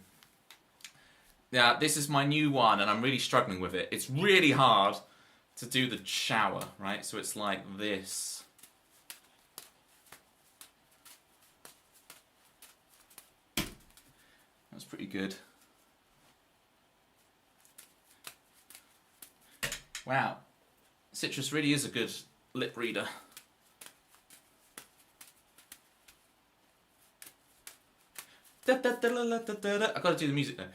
Yeah, this is my new one, and I'm really struggling with it. It's really hard to do the shower, right? So it's like this. That's pretty good. Wow. Citrus really is a good lip reader. I've got to do the music though.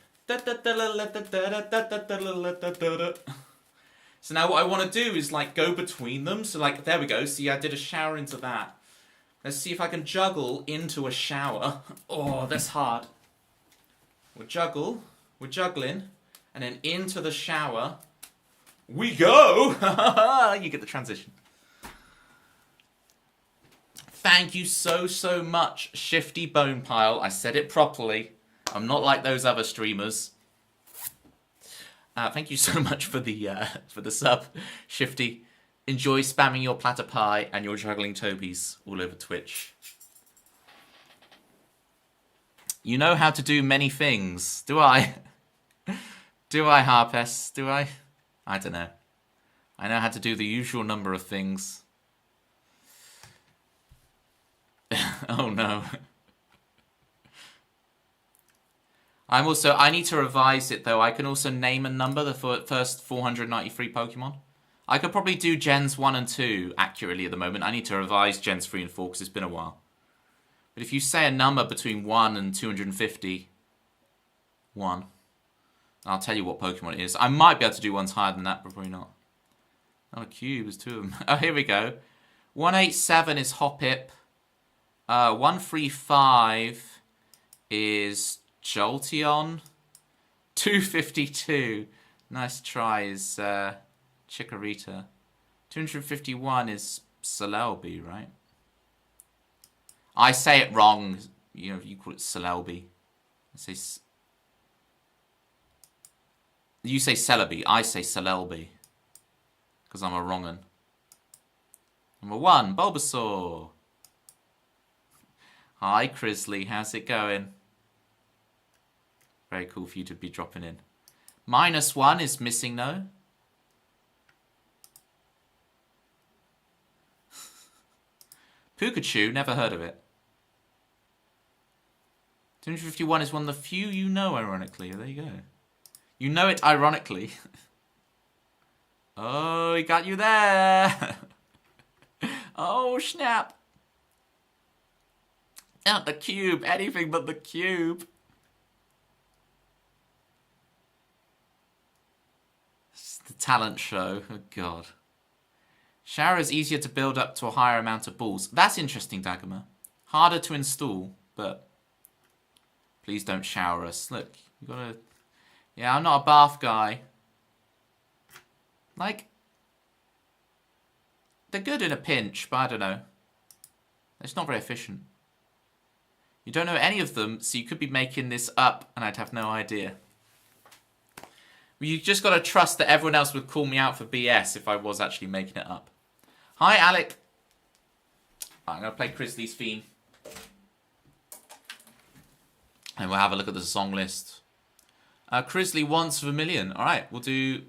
So now what I want to do is like go between them. So like, there we go. See, I did a shower into that. Let's see if I can juggle into a shower. Oh, that's hard. We're juggling, and then into the shower we go. You get the transition. Thank you so much, Shifty Bone Pile. I said it properly. I'm not like those other streamers. Thank you so much for the sub, Shifty. Enjoy spamming your platter pie and your juggling Tobies all over Twitch. You know how to do many things. Do I? Do I, Harpess? Do I? I don't know. I know how to do the usual number of things. Oh no. I need to revise it though. I can also name a number, the first 493 Pokemon. I could probably do Gens 1 and 2 accurately at the moment. I need to revise Gens 3 and 4 because it's been a while. But if you say a number between 1 and 250, 1, I'll tell you what Pokemon it is. I might be able to do ones higher than that, but probably not. Not a cube, there's 2 of them. Oh, here we go. 187 is Hoppip. 135 is Jolteon. 252, nice try, is Chikorita. 251 is Celebi, right? I say it wrong. You know, you call it Celebi. You say Celebi. I say Celebi. Because I'm a wrong'un. Number 1, Bulbasaur. Hi, Crisley. How's it going? Very cool for you to be dropping in. -1 is missing, no? Pikachu, never heard of it. 251 is one of the few you know, ironically. There you go. You know it ironically. Oh, he got you there. Oh, snap. Not the cube. Anything but the cube. It's the talent show. Oh, God. Shower is easier to build up to a higher amount of balls. That's interesting, Dagomar. Harder to install, but please don't shower us. Look, you gotta... Yeah, I'm not a bath guy. Like, they're good in a pinch, but I don't know. It's not very efficient. You don't know any of them, so you could be making this up, and I'd have no idea. You just gotta trust that everyone else would call me out for BS if I was actually making it up. Hi, Alec. I'm gonna play Crisley's theme. And we'll have a look at the song list. Crisley wants Vermilion. Alright, we'll do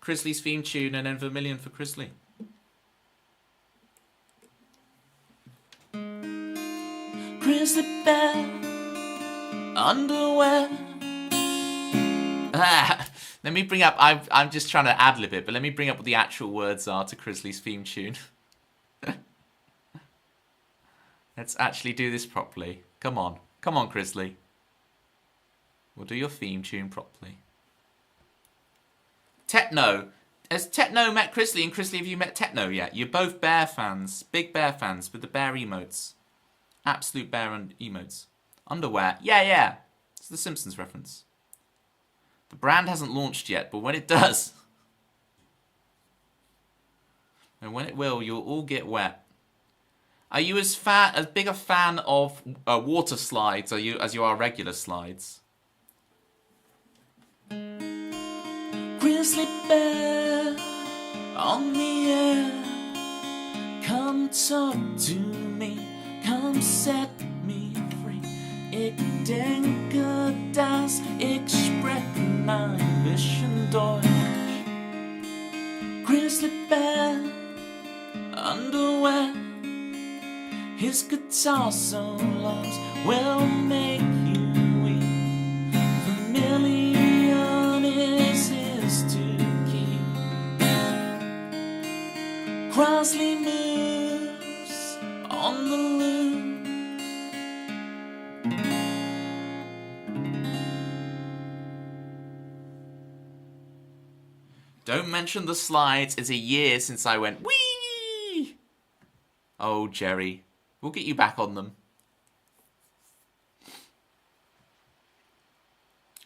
Crisley's theme tune and then Vermilion for Crisley. Grizzly bear, underwear. Let me bring up, I'm just trying to ad-lib it, but let me bring up what the actual words are to Crisley's theme tune. Let's actually do this properly. Come on. Come on, Crisley. We'll do your theme tune properly. Techno. Has Techno met Crisley? And Crisley, have you met Techno yet? You're both bear fans. Big bear fans with the bear emotes. Absolute bear and emotes. Underwear. Yeah. It's the Simpsons reference. The brand hasn't launched yet, but when it does, and when it will, you'll all get wet. Are you as big a fan of water slides as you are regular slides? Grizzly bear on the air, come talk to me, come set me free. Ik denke, dass ich sprechen ein bisschen Deutsch. Grizzly bear, underwear, his guitar solos will make you weep. Vermilion is his to keep. Crosley moves on the loose. Don't mention the slides. It's a year since I went, whee! Oh, Jerry. We'll get you back on them.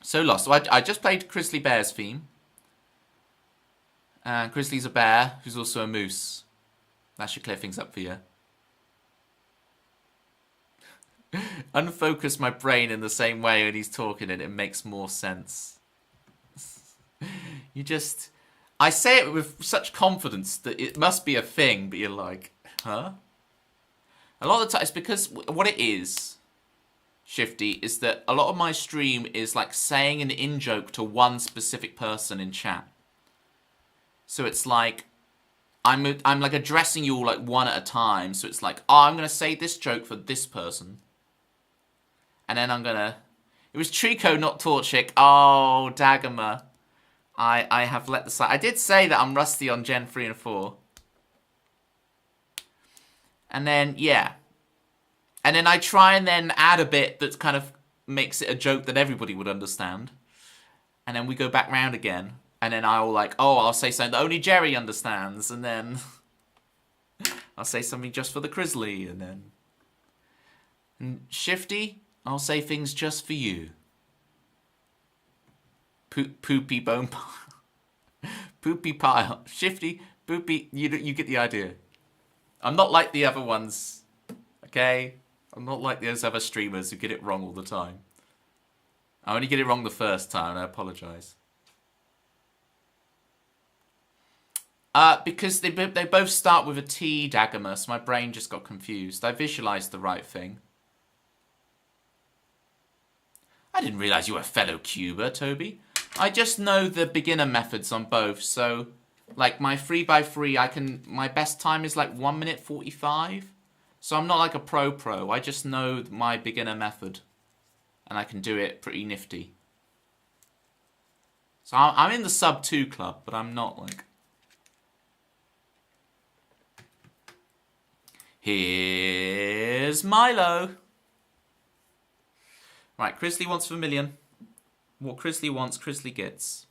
So lost. So I just played Grizzly Bear's theme. And Grizzly's a bear who's also a moose. That should clear things up for you. Unfocus my brain in the same way when he's talking and it makes more sense. You just... I say it with such confidence that it must be a thing, but you're like, huh? A lot of the time, it's because what it is, Shifty, is that a lot of my stream is like saying an in-joke to one specific person in chat. So it's like, I'm like addressing you all like one at a time. So it's like, oh, I'm going to say this joke for this person. And then I'm going to... It was Trico, not Torchic. Oh, Dagama. I have let the side... I did say that I'm rusty on Gen 3 and 4. And then, yeah. And then I try and then add a bit that kind of makes it a joke that everybody would understand. And then we go back round again. And then I'll like, oh, I'll say something that only Jerry understands. And then I'll say something just for the Grizzly. And then... And Shifty, I'll say things just for you. Poopy bone pile. Poopy pile. Shifty, poopy, you get the idea. I'm not like the other ones, okay? I'm not like those other streamers who get it wrong all the time. I only get it wrong the first time, and I apologise. Because they both start with a T, Dagama, so my brain just got confused. I visualised the right thing. I didn't realise you were a fellow cuber, Toby. I just know the beginner methods on both, so... Like, my 3x3, my best time is like 1 minute 45. So I'm not like a pro. I just know my beginner method. And I can do it pretty nifty. So I'm in the sub 2 club, but I'm not like... Here's Milo. Right, Grizzly wants Vermilion. What Grizzly wants, Grizzly gets.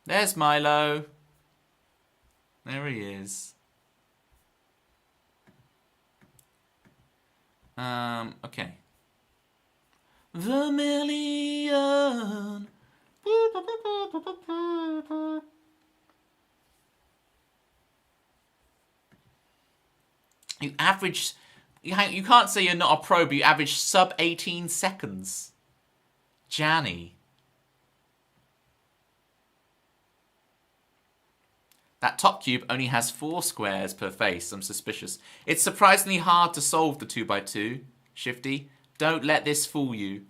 There's Milo. There he is. Okay. Vermilion. You average... You can't say you're not a pro, but you average sub 18 seconds. Janny. That top cube only has 4 squares per face. I'm suspicious. It's surprisingly hard to solve the 2x2, Shifty. Don't let this fool you.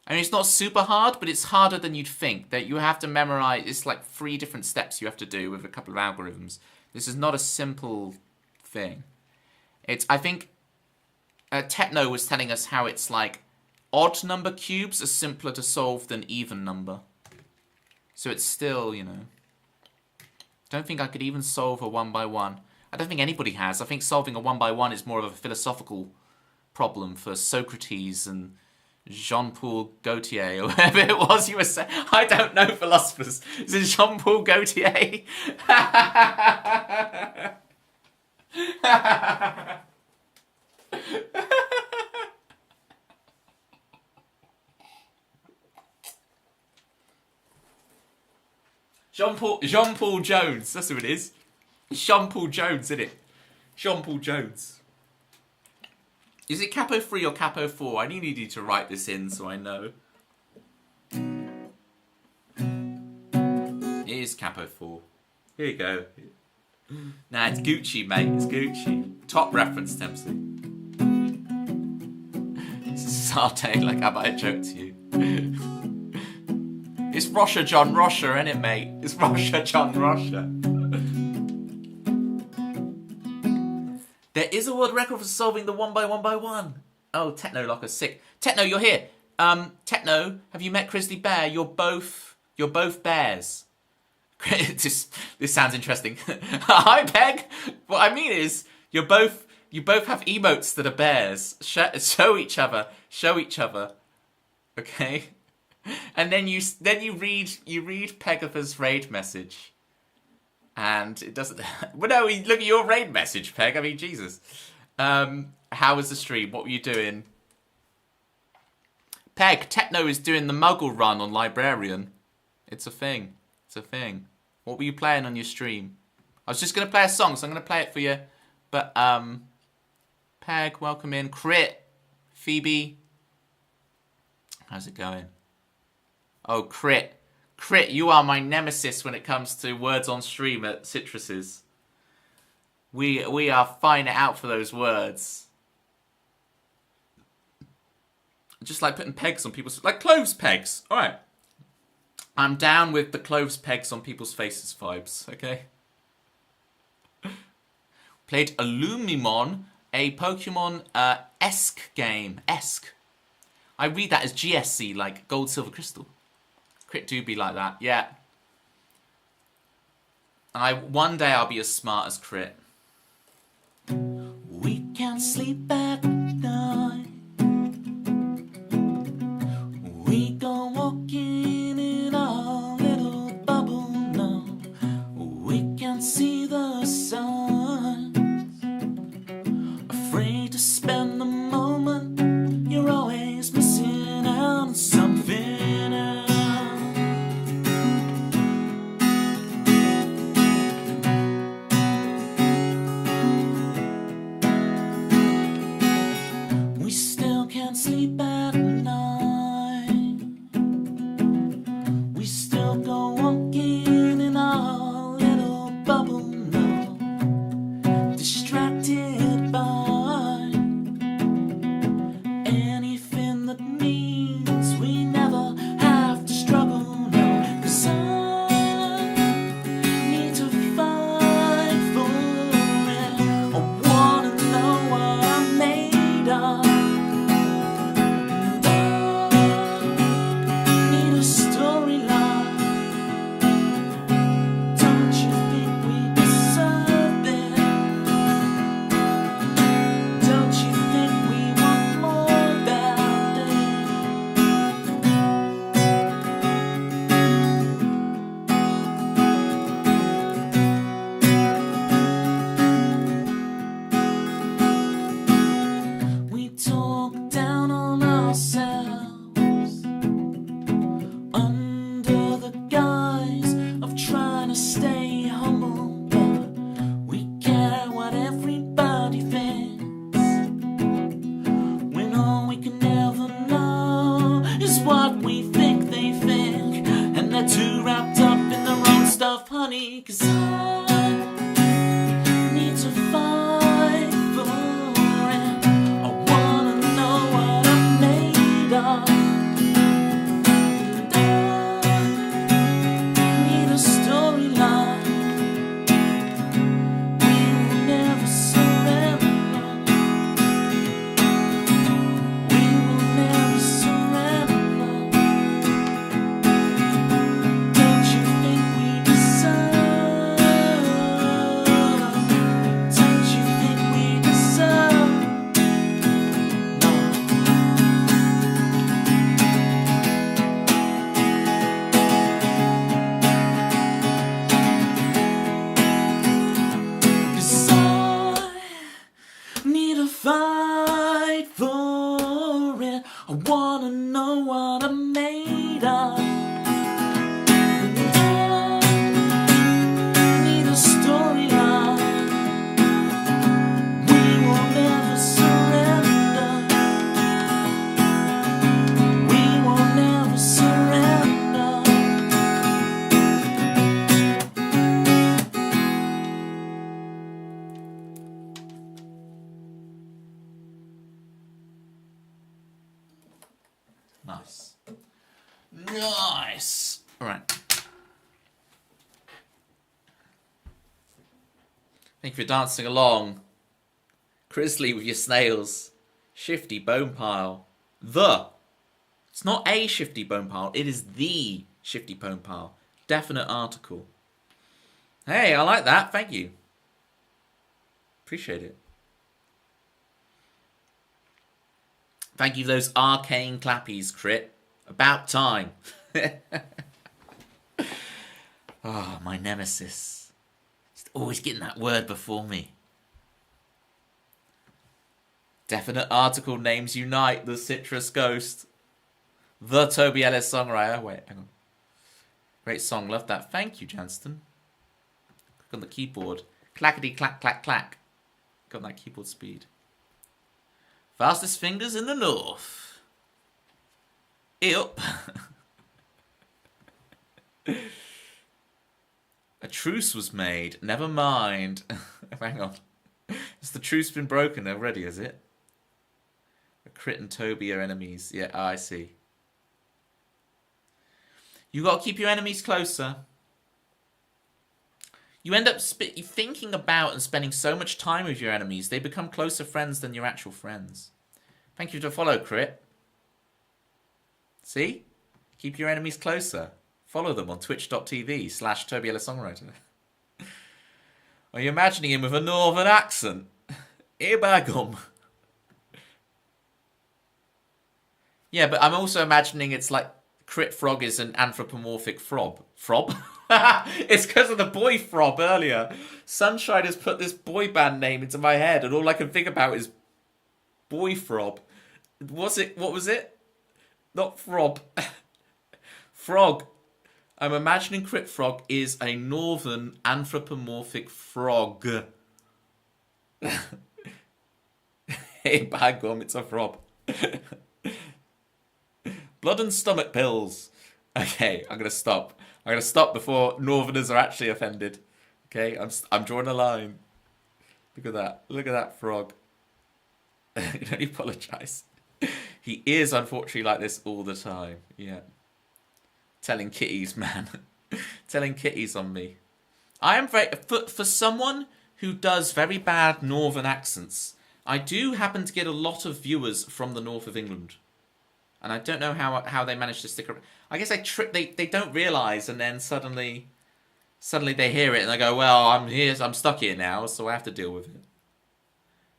I mean, it's not super hard, but it's harder than you'd think. That you have to memorize... It's like 3 different steps you have to do with a couple of algorithms. This is not a simple thing. I think Techno was telling us how it's like odd number cubes are simpler to solve than even number. So it's still, you know... Don't think I could even solve a 1x1. I don't think anybody has. I think solving a 1x1 is more of a philosophical problem for Socrates and Jean-Paul Gaultier, or whatever it was you were saying. I don't know philosophers. Is it Jean-Paul Gaultier? Jean-Paul Jones, that's who it is. Jean-Paul Jones, isn't it? Jean-Paul Jones. Is it Capo 3 or Capo 4? I need you to write this in so I know. It is Capo 4. Here you go. Nah, it's Gucci, mate. It's Gucci. Top reference, Dempsey. Sarte, like, how about a joke to you? It's Rosher John Rosher, ain't it, mate? It's Rosher John Rosher. There is a world record for solving the 1x1x1. Oh, Techno Locker, sick. Techno, you're here. Techno, have you met Grizzly Bear? You're both bears. this sounds interesting. Hi, Peg. What I mean is, you both have emotes that are bears. Show each other. Okay. And then you read Pegatha's raid message, and it doesn't. Well, no, look at your raid message, Peg. I mean, Jesus. How was the stream? What were you doing? Peg, Techno is doing the Muggle run on Librarian. It's a thing. It's a thing. What were you playing on your stream? I was just gonna play a song, so I'm gonna play it for you. But Peg, welcome in. Crit, Phoebe. How's it going? Oh, Crit. Crit, you are my nemesis when it comes to words on stream at Citrus's. We are fighting it out for those words. Just like putting pegs on people's... Like cloves pegs. Alright. I'm down with the cloves pegs on people's faces vibes, okay? Played Illumimon, a Pokemon-esque game. Esque. I read that as GSC, like Gold, Silver, Crystal. Crit do be like that, yeah. One day I'll be as smart as Crit. We can't sleep at night. We go walking in our little bubble now. We can't see the sun. Afraid to spend the moment. You're always missing out on something else. We still can't sleep at night. We still go walking in our little bubble now, distracted by anything that means we never have to struggle now. 'Cause I need to fight for it. I wanna know what I'm made of. Need a storyline. Don't you think we deserve it? Don't you think we want more than it? We talk down on ourselves under the guise of trying to stay humble, but we care what everybody thinks, when all we can ever know is what we think they think, and they're too wrapped up in their own stuff, honey. 'Cause I need to fight for it. I wanna know what I'm made of. And I need a storyline. We will never surrender. We will never surrender. Don't you think we deserve? Don't you think we deserve? No. 'Cause I need to fight for it. I wanna know what I'm made of. And I need a storyline. We will never surrender. We will never surrender. Nice. Nice. Alright. Thank you for dancing along. Crisley with your snails. Shifty bone pile. It's not a shifty bone pile. It is the shifty bone pile. Definite article. Hey, I like that. Thank you. Appreciate it. Thank you for those arcane clappies, Crit. About time. Oh, my nemesis. He's always getting that word before me. Definite article names unite the citrus ghost. The Toby Ellis songwriter. Wait, hang on. Great song, love that. Thank you, Janston. Click on the keyboard. Clackety clack clack clack. Got that keyboard speed. Fastest fingers in the north. Yup. A truce was made. Never mind. Hang on. Has the truce been broken already, is it? Crit and Toby are enemies. Yeah, I see. You got to keep your enemies closer. You end up thinking about and spending so much time with your enemies, they become closer friends than your actual friends. Thank you for the follow, Crit. See? Keep your enemies closer. Follow them on twitch.tv/TobyEllisSongwriter. Are you imagining him with a northern accent? Ibagum. Yeah, but I'm also imagining it's like Crit Frog is an anthropomorphic frob. Frob? It's because of the boy frob earlier. Sunshine has put this boy band name into my head, and all I can think about is boy frob. What was it? Not frob. Frog. I'm imagining Crit Frog is a northern anthropomorphic frog. Hey, bagum, it's a frob. Blood and stomach pills. Okay, I'm gonna stop. I'm gonna stop before Northerners are actually offended. Okay, I'm drawing a line. Look at that. Look at that frog. You don't apologise. He is unfortunately like this all the time. Yeah. Telling kitties, man. Telling kitties on me. I am very for someone who does very bad northern accents. I do happen to get a lot of viewers from the north of England. And I don't know how they manage to stick around. I guess they don't realise, and then suddenly they hear it and they go, well, I'm stuck here now, so I have to deal with it.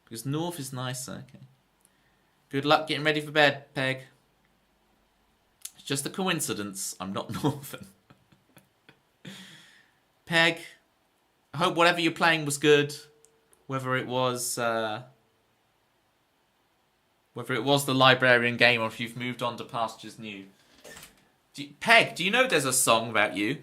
Because north is nicer. Okay. Good luck getting ready for bed, Peg. It's just a coincidence. I'm not northern. Peg, I hope whatever you're playing was good. Whether it was the librarian game or if you've moved on to pastures new. Peg, do you know there's a song about you?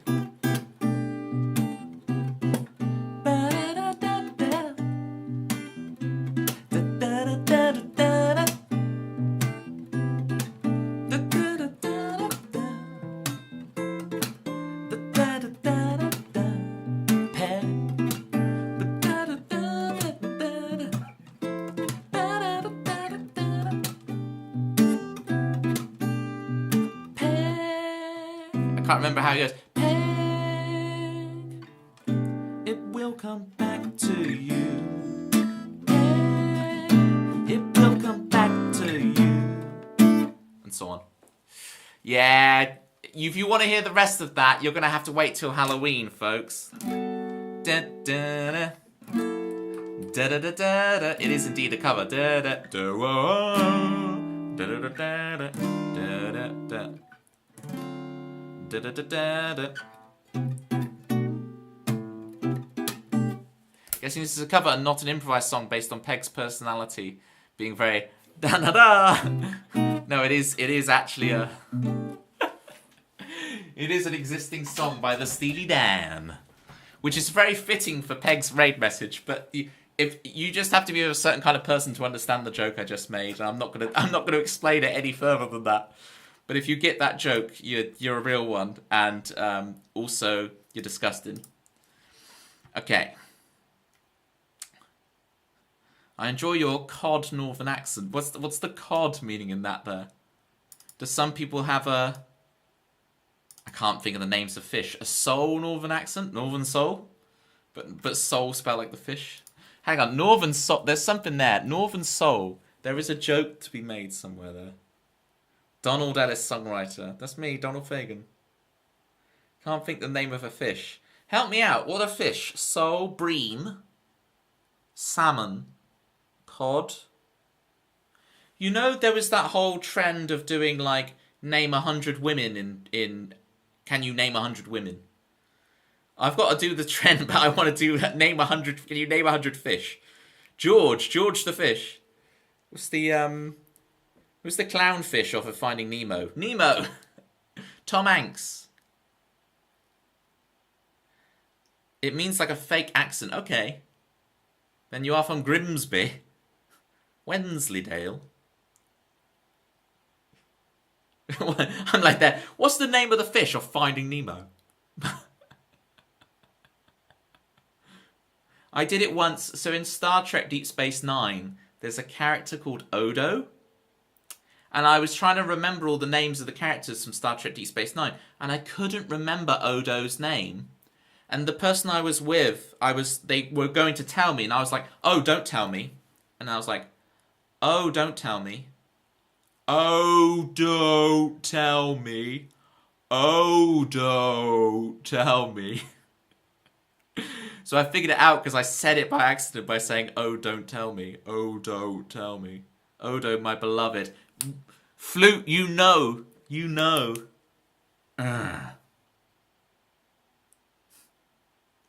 I can't remember how it goes. Peg, it will come back to you. Peg, it will come back to you. And so on. Yeah, if you want to hear the rest of that, you're going to have to wait till Halloween, folks. Da, da, da. Da, da, da, da, da. It is indeed a cover. Da, da, da, whoa. Da, da, da, da, da, da, da. Da, da, da, da, da. Guessing this is a cover and not an improvised song based on Peg's personality being very da da da. No, it is actually a it is an existing song by the Steely Dan, which is very fitting for Peg's raid message. But if you just have to be a certain kind of person to understand the joke I just made, and I'm not gonna explain it any further than that. But if you get that joke, you're a real one, and also you're disgusting. Okay. I enjoy your cod northern accent. What's the cod meaning in that there? Do some people have a... I can't think of the names of fish. A sole northern accent? Northern sole? But sole spelled like the fish? Hang on, northern sole. There's something there. Northern sole. There is a joke to be made somewhere there. Donald Ellis, songwriter. That's me, Donald Fagan. Can't think the name of a fish. Help me out. What a fish? Sole, bream, salmon, cod. You know, there was that whole trend of doing like name 100 women in Can you name 100 women? I've got to do the trend, but I want to do name 100. Can you name 100 fish? George the fish. What's the clownfish off of Finding Nemo? Nemo. Tom Hanks. It means like a fake accent. Okay. Then you are from Grimsby. Wensleydale. I'm like that. What's the name of the fish of Finding Nemo? I did it once. So in Star Trek Deep Space Nine, there's a character called Odo. And I was trying to remember all the names of the characters from Star Trek Deep Space Nine. And I couldn't remember Odo's name. And the person I was with, they were going to tell me. And I was like, oh, don't tell me. And I was like, oh, don't tell me. Oh, don't tell me. Oh, don't tell me. So I figured it out because I said it by accident by saying, oh, don't tell me. Oh, don't tell me. Odo, my beloved. Flute, you know. You know.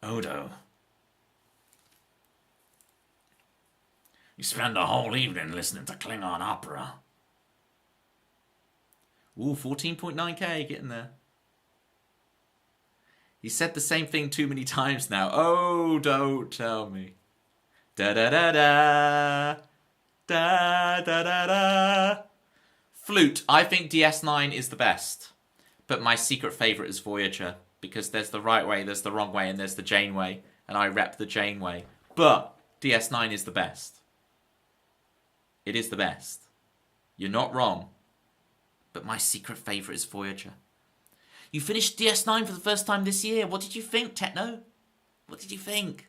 Odo. You spend a whole evening listening to Klingon opera. Ooh, 14.9k, getting there. He said the same thing too many times now. Oh, don't tell me. Da da da da. Da da da da. Flute. I think DS9 is the best. But my secret favourite is Voyager. Because there's the right way, there's the wrong way, and there's the Jane way. And I rep the Jane way. But DS9 is the best. It is the best. You're not wrong. But my secret favourite is Voyager. You finished DS9 for the first time this year. What did you think, Techno? What did you think?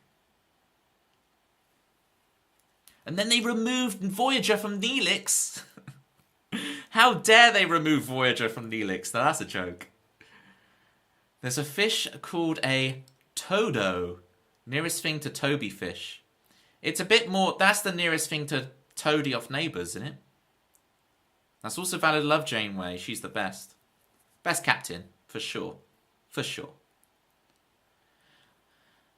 And then they removed Voyager from Neelix. How dare they remove Voyager from Neelix? Now that's a joke. There's a fish called a Todo. Nearest thing to Toby fish. It's a bit more... That's the nearest thing to Toadie off Neighbours, isn't it? That's also valid Love Janeway. She's the best. Best captain. For sure. For sure.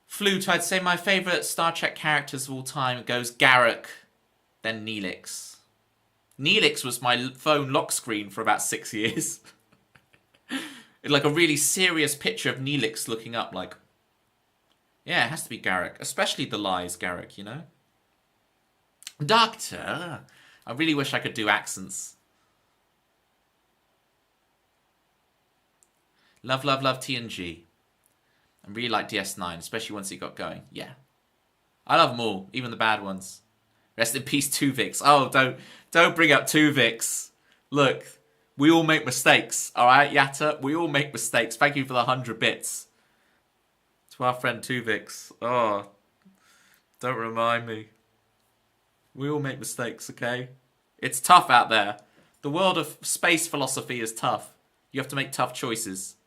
Flute, I'd say my favourite Star Trek characters of all time goes Garak, then Neelix. Neelix was my phone lock screen for about 6 years. Like a really serious picture of Neelix looking up like... Yeah, it has to be Garak. Especially the lies Garak, you know? Doctor! I really wish I could do accents. Love, love, love TNG. I really like DS9, especially once it got going. Yeah. I love them all, even the bad ones. Rest in peace, Tuvix. Oh, don't bring up Tuvix. Look, we all make mistakes, alright, Yatta? We all make mistakes. Thank you for the 100 bits. To our friend Tuvix. Oh, don't remind me. We all make mistakes, okay? It's tough out there. The world of space philosophy is tough. You have to make tough choices.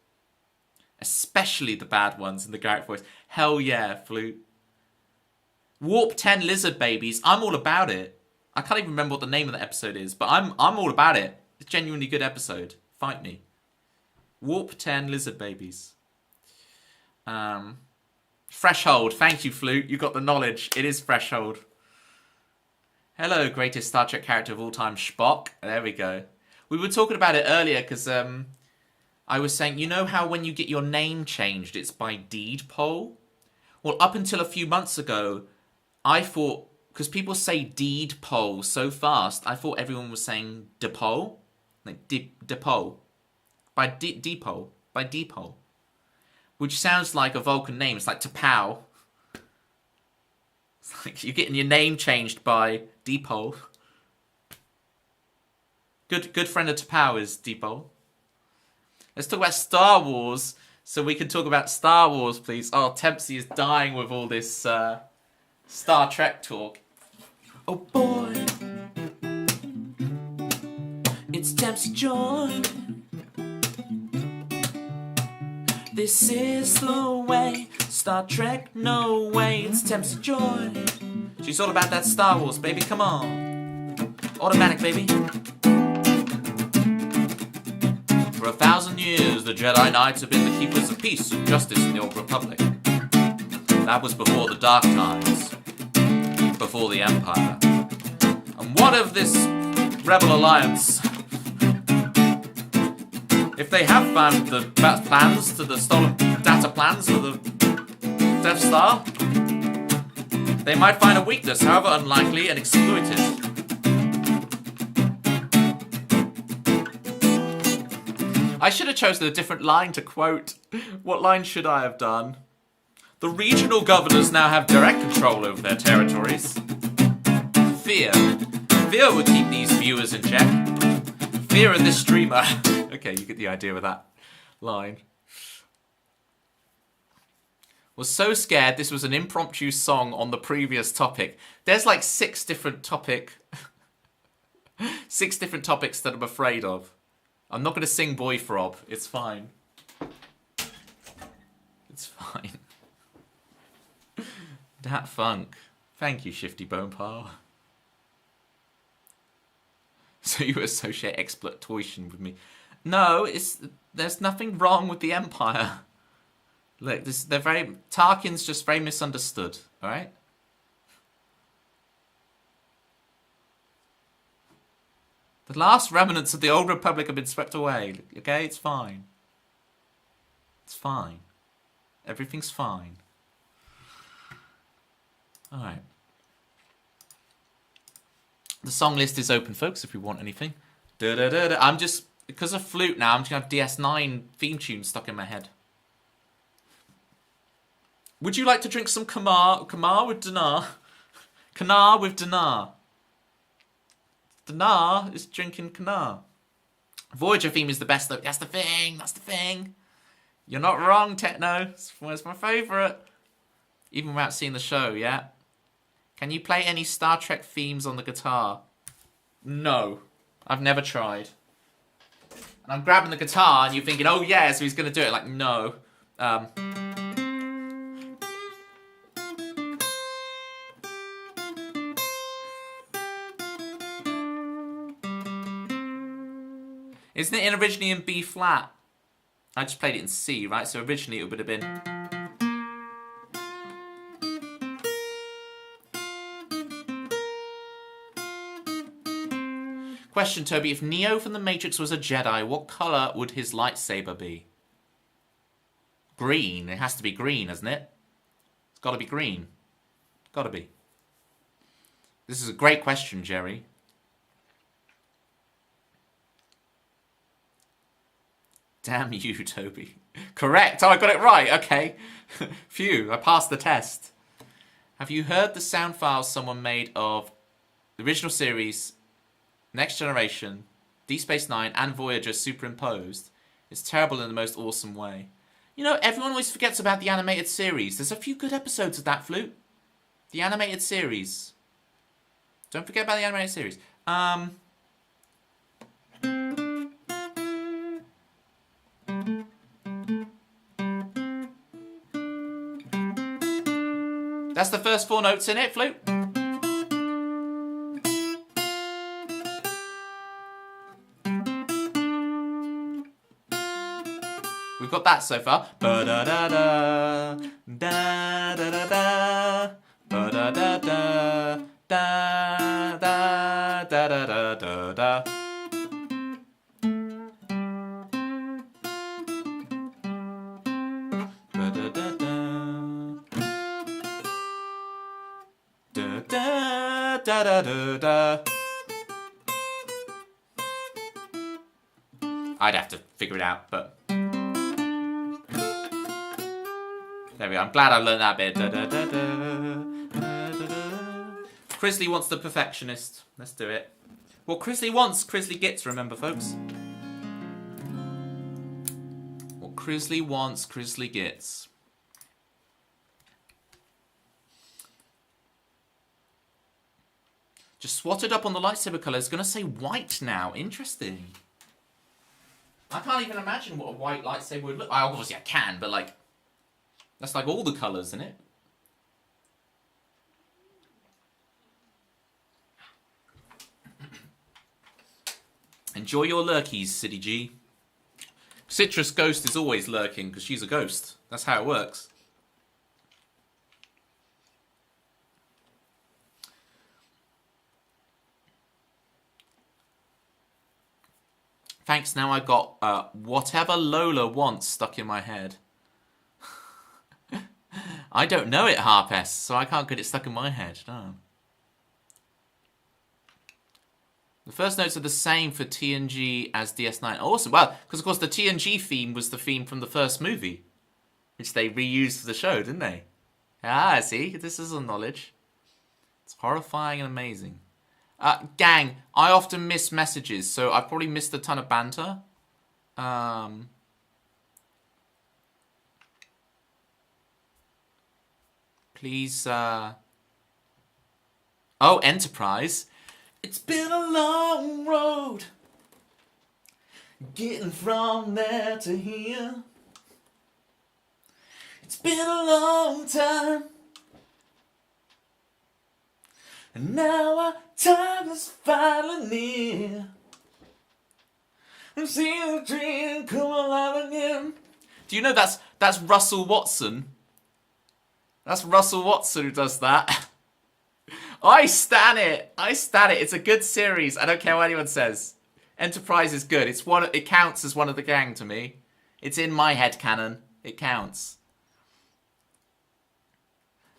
Especially the bad ones in the Garrett voice. Hell yeah, Flute. Warp 10 lizard babies. I'm all about it. I can't even remember what the name of the episode is, but I'm all about it. It's a genuinely good episode. Fight me. Warp 10 lizard babies. Threshold. Thank you, Flute. You got the knowledge. It is Threshold. Hello, greatest Star Trek character of all time, Spock. There we go. We were talking about it earlier because I was saying, you know how when you get your name changed, it's by deed poll? Well, up until a few months ago, I thought, because people say deed poll so fast, I thought everyone was saying depot. Like depot. By depot. By depot. Which sounds like a Vulcan name. It's like T'Pau. It's like you're getting your name changed by depot. Good friend of T'Pau is Depot. Let's talk about Star Wars, so we can talk about Star Wars, please. Oh, Tempsy is dying with all this Star Trek talk. Oh boy, it's Tempsy Joy. This is the way, Star Trek, no way. It's Tempsy Joy. She's all about that Star Wars, baby. Come on. Automatic, baby. years, the Jedi Knights have been the keepers of peace and justice in the Old Republic. That was before the Dark Times, before the Empire. And what of this Rebel Alliance? If they have found the plans to the stolen data plans for the Death Star, they might find a weakness, however unlikely, and exploit it. I should have chosen a different line to quote. What line should I have done? The regional governors now have direct control over their territories. Fear. Fear would keep these viewers in check. Fear of this streamer. Okay, you get the idea of that line. Was so scared this was an impromptu song on the previous topic. There's like 6 different topics that I'm afraid of. I'm not going to sing Boy Throb. It's fine. It's fine. Dat Funk. Thank you, Shifty Bone Pile. So you associate exploitation with me. No, there's nothing wrong with the Empire. Look, Tarkin's just very misunderstood, alright? The last remnants of the Old Republic have been swept away, okay? It's fine. It's fine. Everything's fine. Alright. The song list is open, folks, if you want anything. I'm just, because of flute now, I'm just going to have DS9 theme tune stuck in my head. Would you like to drink some Kamar with Dinar? Kanar with Dinar. Dinar is drinking Kanar. Voyager theme is the best though. That's the thing. That's the thing. You're not wrong, Techno. It's my favourite. Even without seeing the show, yeah? Can you play any Star Trek themes on the guitar? No. I've never tried. And I'm grabbing the guitar and you're thinking, oh yeah, so he's going to do it. Like, no. Isn't it originally in B flat? I just played it in C, right? So originally it would have been... Question, Toby. If Neo from The Matrix was a Jedi, what colour would his lightsaber be? Green. It has to be green, hasn't it? It's got to be green. Got to be. This is a great question, Jerry. Damn you, Toby. Correct. Oh, I got it right. Okay. Phew, I passed the test. Have you heard the sound files someone made of the original series, Next Generation, Deep Space Nine, and Voyager superimposed? It's terrible in the most awesome way. You know, everyone always forgets about the animated series. There's a few good episodes of that, Flute. The animated series. Don't forget about the animated series. That's the first 4 notes in it, Flute. We've got that so far. Ba-da-da-da, da-da-da-da, ba-da-da-da, da-da-da-da-da-da. Da-da-da-da. I'd have to figure it out, but there we go. I'm glad I learned that bit. Crisley wants the perfectionist. Let's do it. What Crisley wants, Crisley gets, remember, folks. What Crisley wants, Crisley gets. Just swatted up on the lightsaber colour. It's going to say white now. Interesting. I can't even imagine what a white lightsaber would look like. Obviously I can, but like, that's like all the colours, isn't it? Enjoy your lurkies, City G. Citrus Ghost is always lurking because she's a ghost. That's how it works. Thanks, now I got whatever Lola wants stuck in my head. I don't know it, Harpess, so I can't get it stuck in my head. No. The first notes are the same for TNG as DS9. Awesome. Well, because of course the TNG theme was the theme from the first movie, which they reused for the show, didn't they? Ah, see, this is a knowledge. It's horrifying and amazing. Gang, I often miss messages, so I've probably missed a ton of banter. Please, Oh, Enterprise. It's been a long road getting from there to here. It's been a long time, and now our time is finally near. I'm seeing the dream come alive again. Do you know that's Russell Watson? That's Russell Watson who does that. I stan it. I stan it. It's a good series. I don't care what anyone says. Enterprise is good. It counts as one of the gang to me. It's in my head canon. It counts.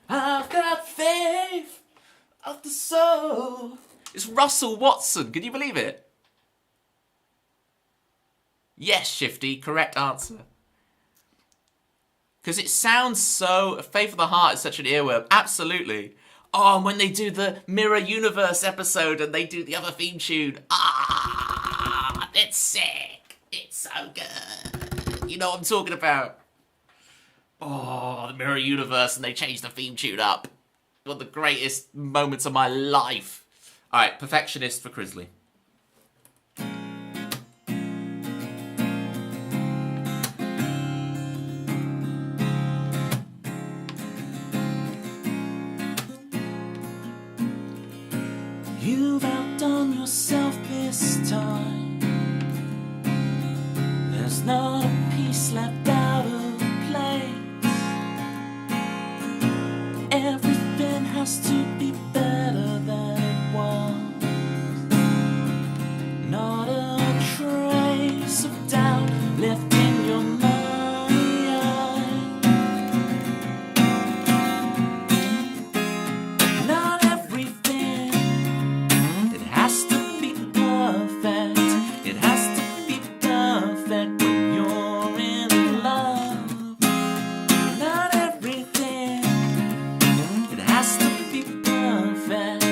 I've got faith of the soul. It's Russell Watson. Can you believe it? Yes, Shifty. Correct answer. Because it sounds so... Faith of the Heart is such an earworm. Absolutely. Oh, and when they do the Mirror Universe episode and they do the other theme tune. Ah, it's sick. It's so good. You know what I'm talking about. Oh, the Mirror Universe and they change the theme tune up. One of the greatest moments of my life. All right, Perfectionist for Crisley. You've outdone yourself this time. There's not a piece left out of place. Everything has to be better than it was. Not a trace of doubt left in your mind. Not everything, it has to be perfect. It has to be perfect when you're in love. Not everything, it has to be perfect.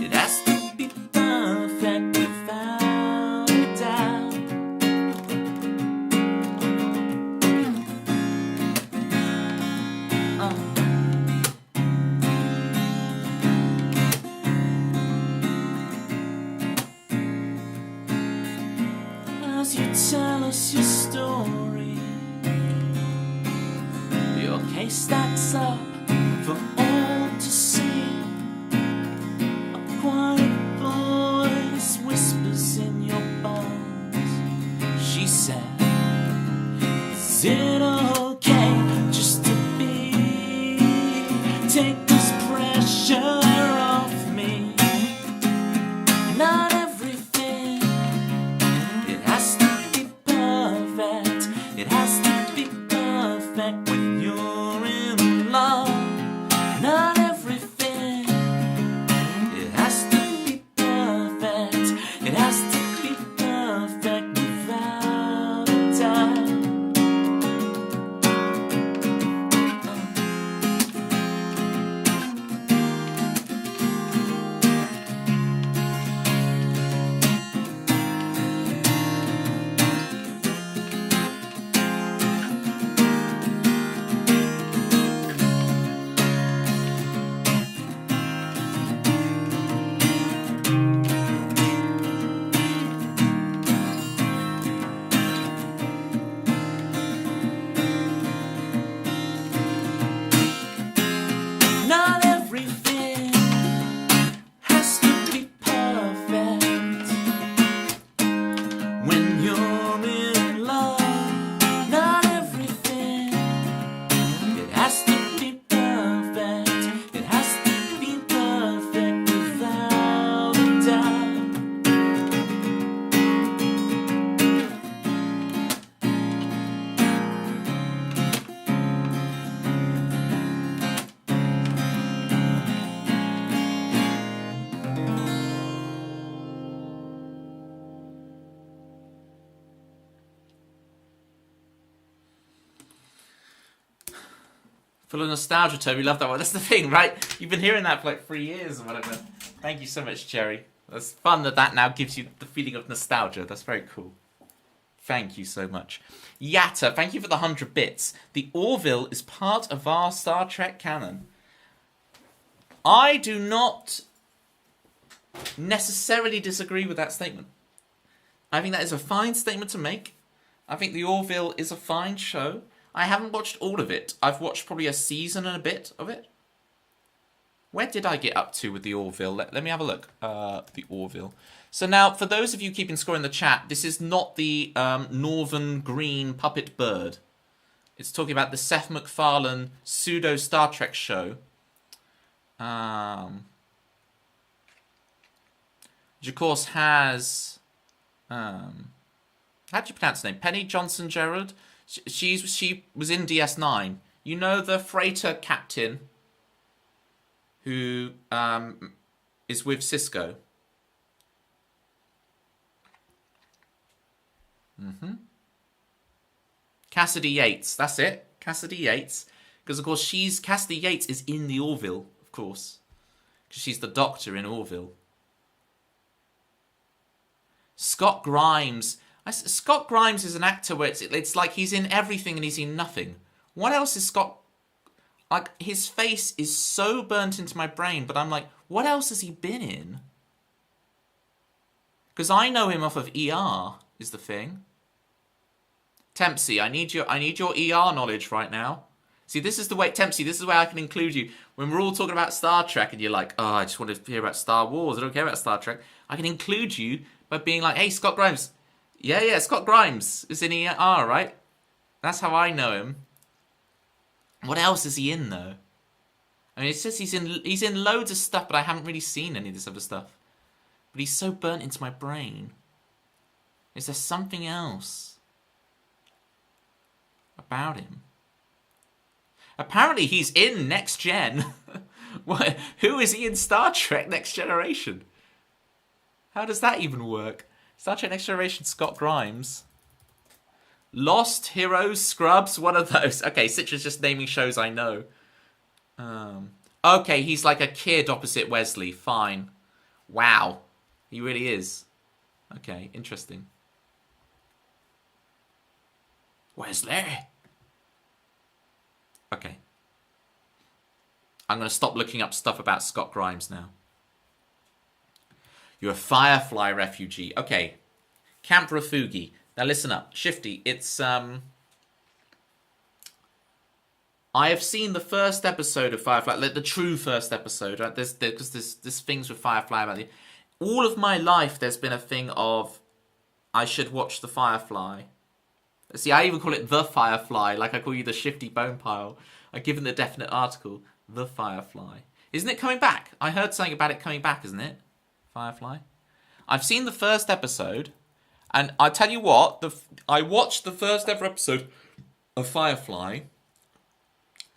It has to be perfect without a doubt. As you tell us your story, your case stacks up for all to see. A quiet voice whispers in your bones. She said, is it okay just to be? Take this pressure off me. Not everything, it has to be perfect. It has to be perfect when you're in love. Not everything, it has to be perfect. It has to be perfect without a doubt. Full of nostalgia, Toby. Love that one. That's the thing, right? You've been hearing that for like 3 years or whatever. Thank you so much, Jerry. That's fun that now gives you the feeling of nostalgia. That's very cool. Thank you so much. Yatta, thank you for the 100 bits. The Orville is part of our Star Trek canon. I do not necessarily disagree with that statement. I think that is a fine statement to make. I think the Orville is a fine show. I haven't watched all of it. I've watched probably a season and a bit of it. Where did I get up to with the Orville? Let me have a look. The Orville. So now, for those of you keeping score in the chat, this is not the Northern Green puppet bird. It's talking about the Seth MacFarlane pseudo Star Trek show. Which of course has... how do you pronounce her name? Penny Johnson Gerald. She was in DS9. You know the freighter captain who is with Cisco. Cassidy Yates. That's it. Cassidy Yates. Because of course Cassidy Yates is in the Orville, of course. Because she's the doctor in Orville. Scott Grimes. Scott Grimes is an actor where it's like he's in everything and he's in nothing. What else is Scott... Like, his face is so burnt into my brain, but I'm like, what else has he been in? Because I know him off of ER, is the thing. Tempsy, I need your ER knowledge right now. See, this is the way, Tempsy, this is where I can include you. When we're all talking about Star Trek and you're like, oh, I just want to hear about Star Wars, I don't care about Star Trek. I can include you by being like, hey, Scott Grimes. Yeah, Scott Grimes is in ER, right? That's how I know him. What else is he in, though? I mean, it says he's in loads of stuff, but I haven't really seen any of this other stuff. But he's so burnt into my brain. Is there something else about him? Apparently he's in Next Gen. What? Who is he in Star Trek Next Generation? How does that even work? Star Trek Next Generation, Scott Grimes. Lost, Heroes, Scrubs, one of those. Okay, Citra's just naming shows I know. Okay, he's like a kid opposite Wesley. Fine. Wow. He really is. Okay, interesting. Wesley. Okay. I'm going to stop looking up stuff about Scott Grimes now. You're a Firefly refugee. Okay. Camp Rafugi. Now listen up. Shifty, it's... I have seen the first episode of Firefly, like the true first episode, right? There's things with Firefly about it. All of my life there's been a thing of, I should watch the Firefly. See, I even call it The Firefly, like I call you the Shifty Bone Pile. I give it the definite article, The Firefly. Isn't it coming back? I heard something about it coming back, isn't it? Firefly. I've seen the first episode, and I tell you what, I watched the first ever episode of Firefly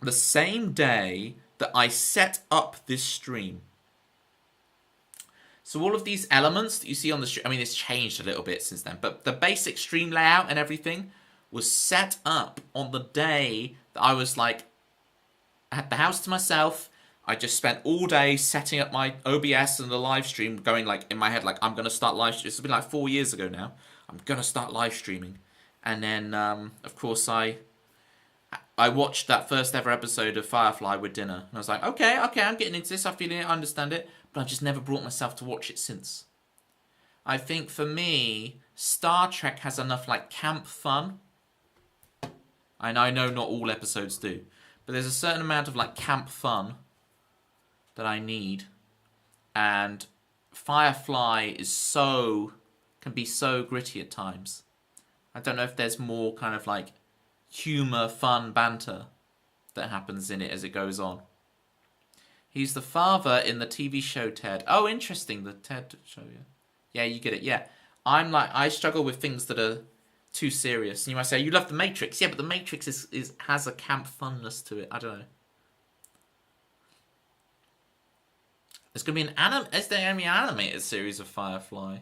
the same day that I set up this stream. So all of these elements that you see on the stream, I mean, it's changed a little bit since then, but the basic stream layout and everything was set up on the day that I was like, I had the house to myself. I just spent all day setting up my OBS and the live stream, going like in my head, like I'm going to start live streaming. It's been like 4 years ago now. I'm going to start live streaming. And then, of course, I watched that first ever episode of Firefly with dinner. And I was like, okay, I'm getting into this. I'm feeling it. I understand it. But I've just never brought myself to watch it since. I think for me, Star Trek has enough like camp fun. And I know not all episodes do. But there's a certain amount of like camp fun that I need, and Firefly can be so gritty at times. I don't know if there's more kind of like humor, fun, banter that happens in it as it goes on. He's the father in the TV show Ted. Oh, interesting, the Ted show, yeah. Yeah, you get it, yeah. I struggle with things that are too serious. And you might say, you love The Matrix. Yeah, but The Matrix has a camp funness to it. I don't know. There's going to be is there going to be an animated series of Firefly?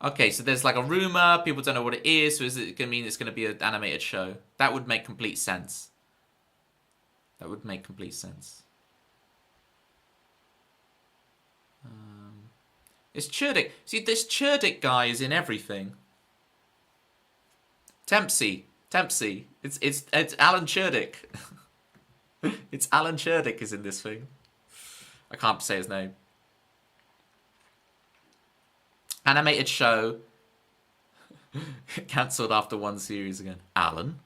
Okay, so there's like a rumor. People don't know what it is. So is it going to mean it's going to be an animated show? That would make complete sense. That would make complete sense. It's Churdick. See, this Churdick guy is in everything. Tempsey. It's Alan Churdick. It's Alan Churdick is in this thing. I can't say his name. Animated show. Cancelled after one series again. Alan.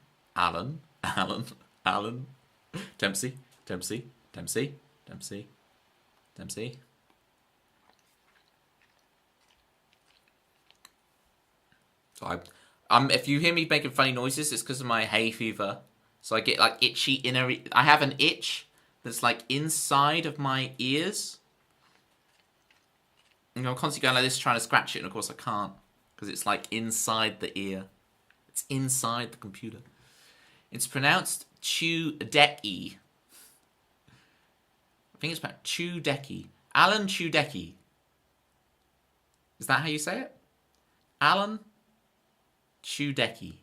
Tempsey. So if you hear me making funny noises, it's because of my hay fever. So I get like itchy inner. I have an itch that's like inside of my ears. And I'm constantly going like this, trying to scratch it, and of course I can't because it's like inside the ear. It's inside the computer. It's pronounced Chudecki. I think it's about Chudecki. Alan Chudecki. Is that how you say it? Alan Chudecki.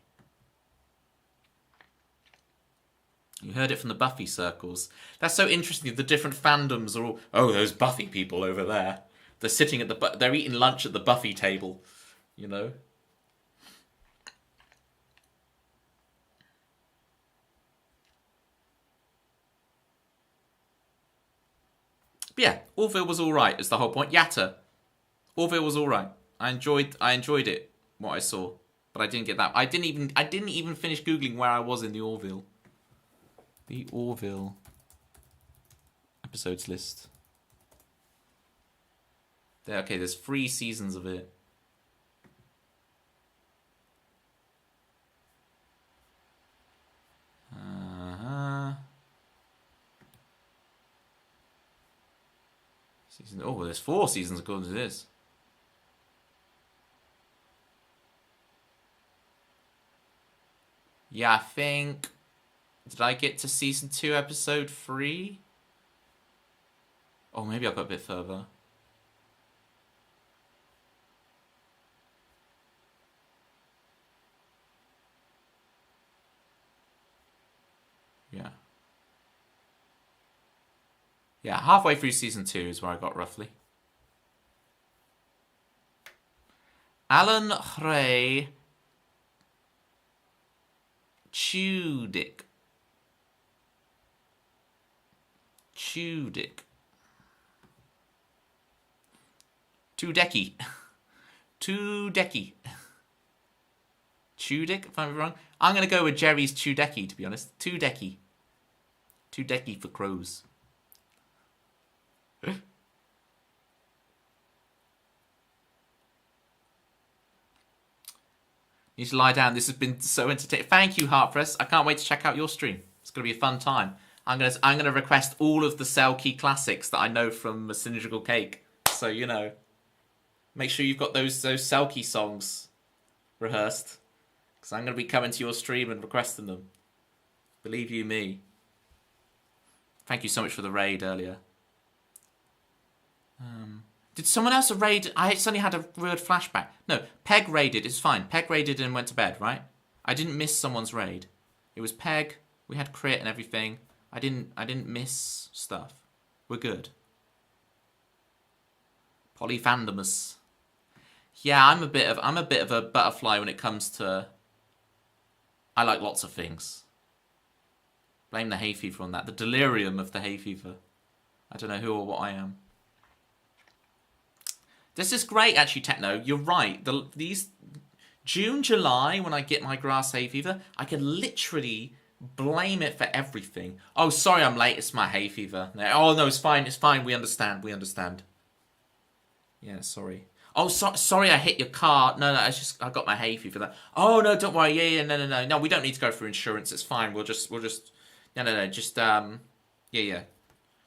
You heard it from the Buffy circles. That's so interesting. The different fandoms are all, oh, those Buffy people over there. They're sitting at they're eating lunch at the Buffy table, you know. But yeah, Orville was all right. Is the whole point. Yatta, Orville was all right. I enjoyed it. What I saw, but I didn't get that. I didn't even finish googling where I was in the Orville. The Orville episodes list. There, okay, there's 3 seasons of it. Oh, well, there's 4 seasons according to this. Yeah, I think... Did I get to season 2, episode 3? Oh, maybe I got a bit further. Yeah. Yeah, halfway through season 2 is where I got roughly. Alan Ray Chudecki. Chudecki. Chudek, if I'm wrong. I'm going to go with Jerry's Chudecki, to be honest. Chudecki for crows. Need to lie down. This has been so entertaining. Thank you, Heartpress. I can't wait to check out your stream. It's going to be a fun time. I'm gonna request all of the Selkie classics that I know from a Cylindrical Cake. So, you know, make sure you've got those Selkie songs rehearsed. Because I'm going to be coming to your stream and requesting them. Believe you me. Thank you so much for the raid earlier. Did someone else raid? I suddenly had a weird flashback. No, Peg raided. It's fine. Peg raided and went to bed, right? I didn't miss someone's raid. It was Peg. We had crit and everything. I didn't miss stuff. We're good. Polyfandomus. Yeah, I'm a bit of a butterfly when it comes to. I like lots of things. Blame the hay fever on that. The delirium of the hay fever. I don't know who or what I am. This is great, actually, Techno. You're right. These June, July, when I get my grass hay fever, I can literally blame it for everything. Oh, sorry, I'm late. It's my hay fever. Oh no, it's fine. It's fine. We understand. Yeah, sorry. Oh, sorry, I hit your car. No, I got my hay fever. Oh no, don't worry. Yeah, no. We don't need to go for insurance. It's fine. We'll just. No. Just yeah.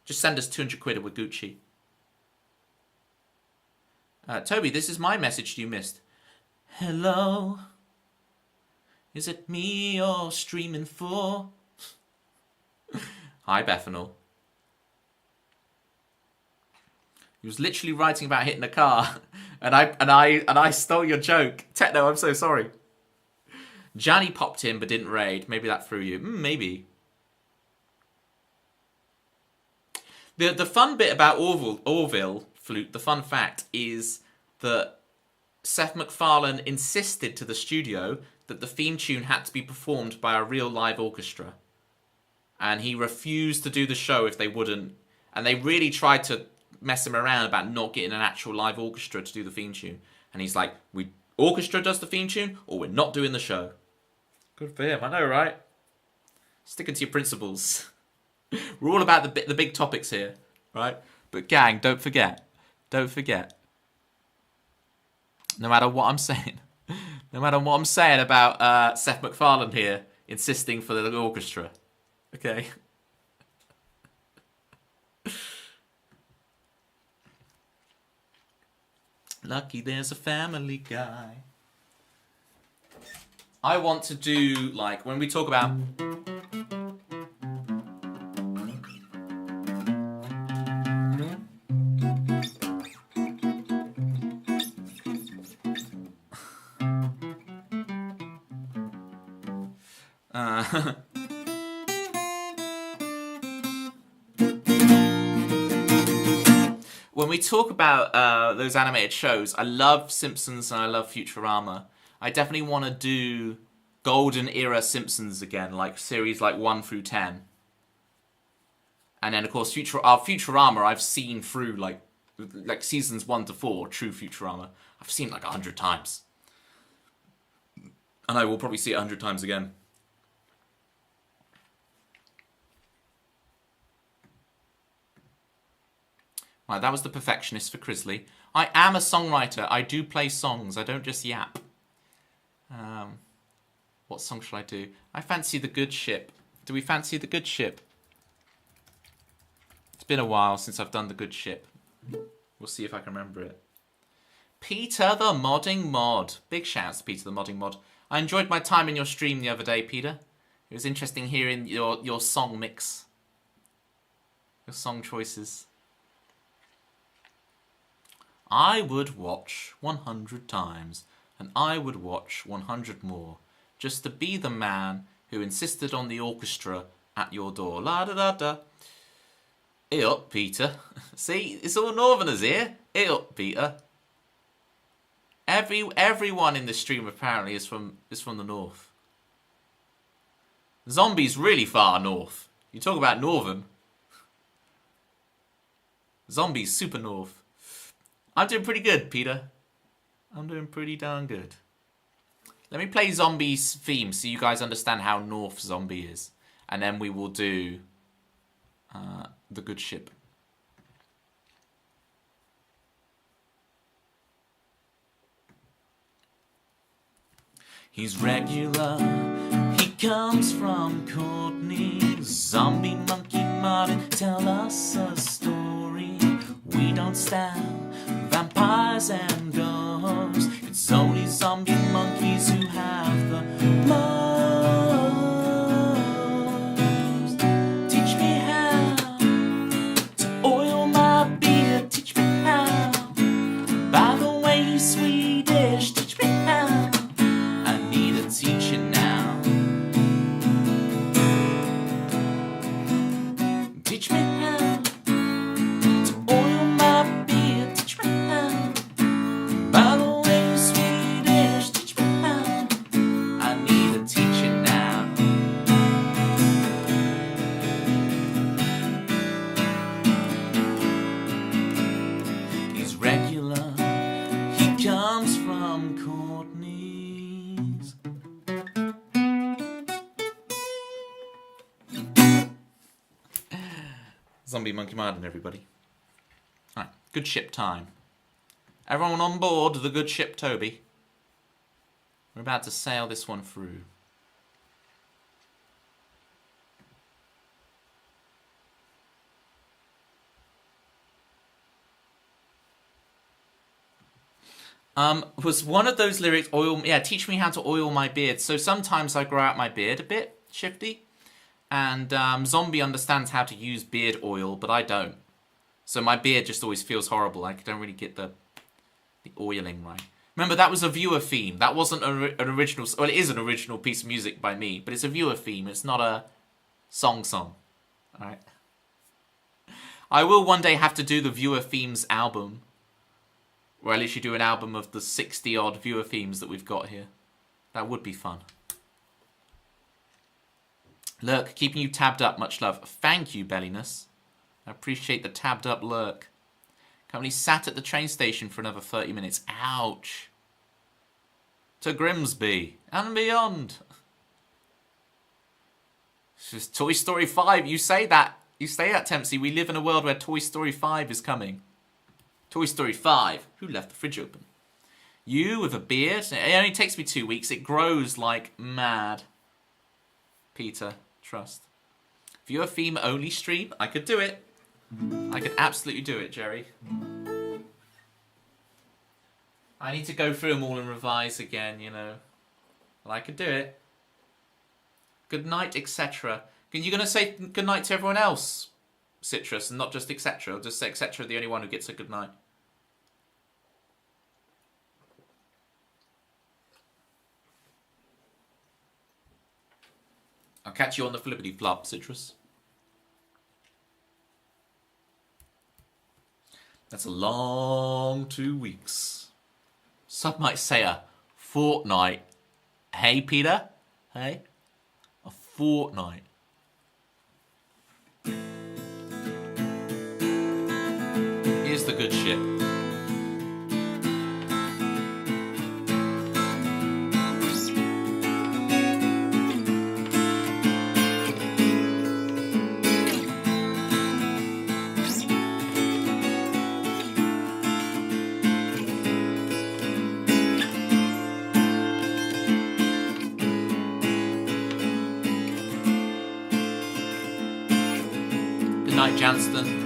Just send us 200 quid with Gucci. Toby, this is my message you missed. Hello. Is it me you're streaming for? Hi, Bethanol. He was literally writing about hitting a car, And I stole your joke. Techno, I'm so sorry. Johnny popped in but didn't raid. Maybe that threw you. Maybe. The fun bit about Orville Flute, the fun fact, is that Seth MacFarlane insisted to the studio that the theme tune had to be performed by a real live orchestra. And he refused to do the show if they wouldn't. And they really tried to mess him around about not getting an actual live orchestra to do the theme tune. And he's like, orchestra does the theme tune, or we're not doing the show. Good for him, I know, right? Sticking to your principles. We're all about the big topics here, right? But gang, don't forget. No matter what I'm saying. No matter what I'm saying about Seth MacFarlane here insisting for the orchestra. Okay? Lucky there's a Family Guy. I want to do, like, when we talk about... when we talk about those animated shows, I love Simpsons and I love Futurama. I definitely want to do Golden Era Simpsons again, like series like 1 through 10. And then, of course, Futurama I've seen through, like seasons 1 to 4, true Futurama. I've seen like 100 times. And I will probably see it 100 times again. Right, that was The Perfectionist for Crisley. I am a songwriter. I do play songs. I don't just yap. What song shall I do? I fancy The Good Ship. Do we fancy The Good Ship? It's been a while since I've done The Good Ship. We'll see if I can remember it. Peter the Modding Mod. Big shouts to Peter the Modding Mod. I enjoyed my time in your stream the other day, Peter. It was interesting hearing your song mix. Your song choices. I would watch 100 times, and I would watch 100 more, just to be the man who insisted on the orchestra at your door. La da da da. Hey up, Peter. See, it's all Northerners here. Hey up, Peter. Everyone in this stream apparently is from the north. Zombie's really far north. You talk about northern. Zombie's super north. I'm doing pretty good, Peter. I'm doing pretty darn good. Let me play Zombie's theme so you guys understand how north Zombie is. And then we will do The Good Ship. He's regular, he comes from Courtney. Zombie, monkey, Martin, tell us a story. We don't stand vampires and ghosts. It's only zombie monkeys who have the most. Teach me how to oil my beard. Teach me how. By the way, you Swedish. Teach me how. I need a teacher now. Teach me how. Zombie Monkey Martin, everybody. Alright, Good Ship time. Everyone on board the Good Ship, Toby. We're about to sail this one through. Was one of those lyrics, teach me how to oil my beard. So sometimes I grow out my beard a bit, Shifty. And Zombie understands how to use beard oil, but I don't. So my beard just always feels horrible. I don't really get the The oiling, right? Remember, that was a viewer theme. That wasn't an original... Well, it is an original piece of music by me, but it's a viewer theme. It's not a song. Alright? I will one day have to do the viewer themes album, where I literally do an album of the 60-odd viewer themes that we've got here. That would be fun. Lurk, keeping you tabbed up. Much love. Thank you, Belliness. I appreciate the tabbed up lurk. Currently sat at the train station for another 30 minutes. Ouch. To Grimsby and beyond. It's just Toy Story 5. You say that. You say that, Tempsy. We live in a world where Toy Story 5 is coming. Toy Story 5. Who left the fridge open? You with a beard. It only takes me 2 weeks. It grows like mad. Peter, trust. Viewer theme only stream. I could do it. I could absolutely do it, Jerry. I need to go through them all and revise again, you know. Well, I could do it. Good night, etc. You're going to say good night to everyone else, Citrus, and not just etc. Or just say etc. The only one who gets a good night. I'll catch you on the flippity flop, Citrus. That's a long 2 weeks. Some might say a fortnight. Hey, Peter? Hey? A fortnight. Here's the good shit. Night, Janston.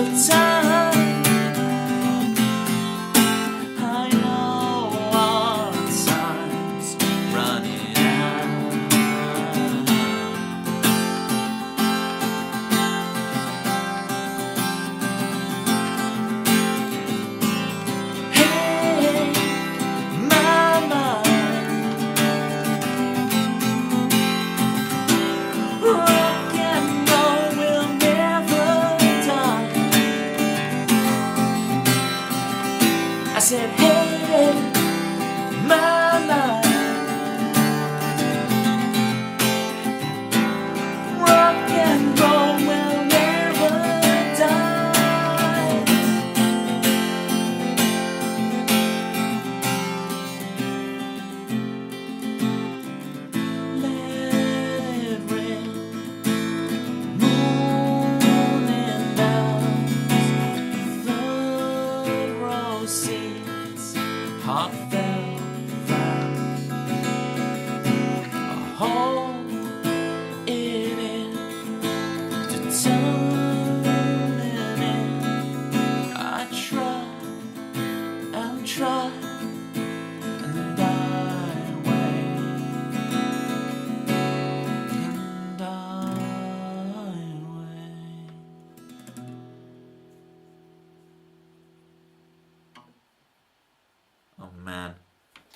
the time. I know our time's running out. Hey, mama, rock and roll will never die. I said, hey, mama, rock and roll will never die. Let it ring, moon and bells, blood rose seeds, heartfelt vow, a hole it in to turn it in. I try and try and I wait and I wait. Oh man,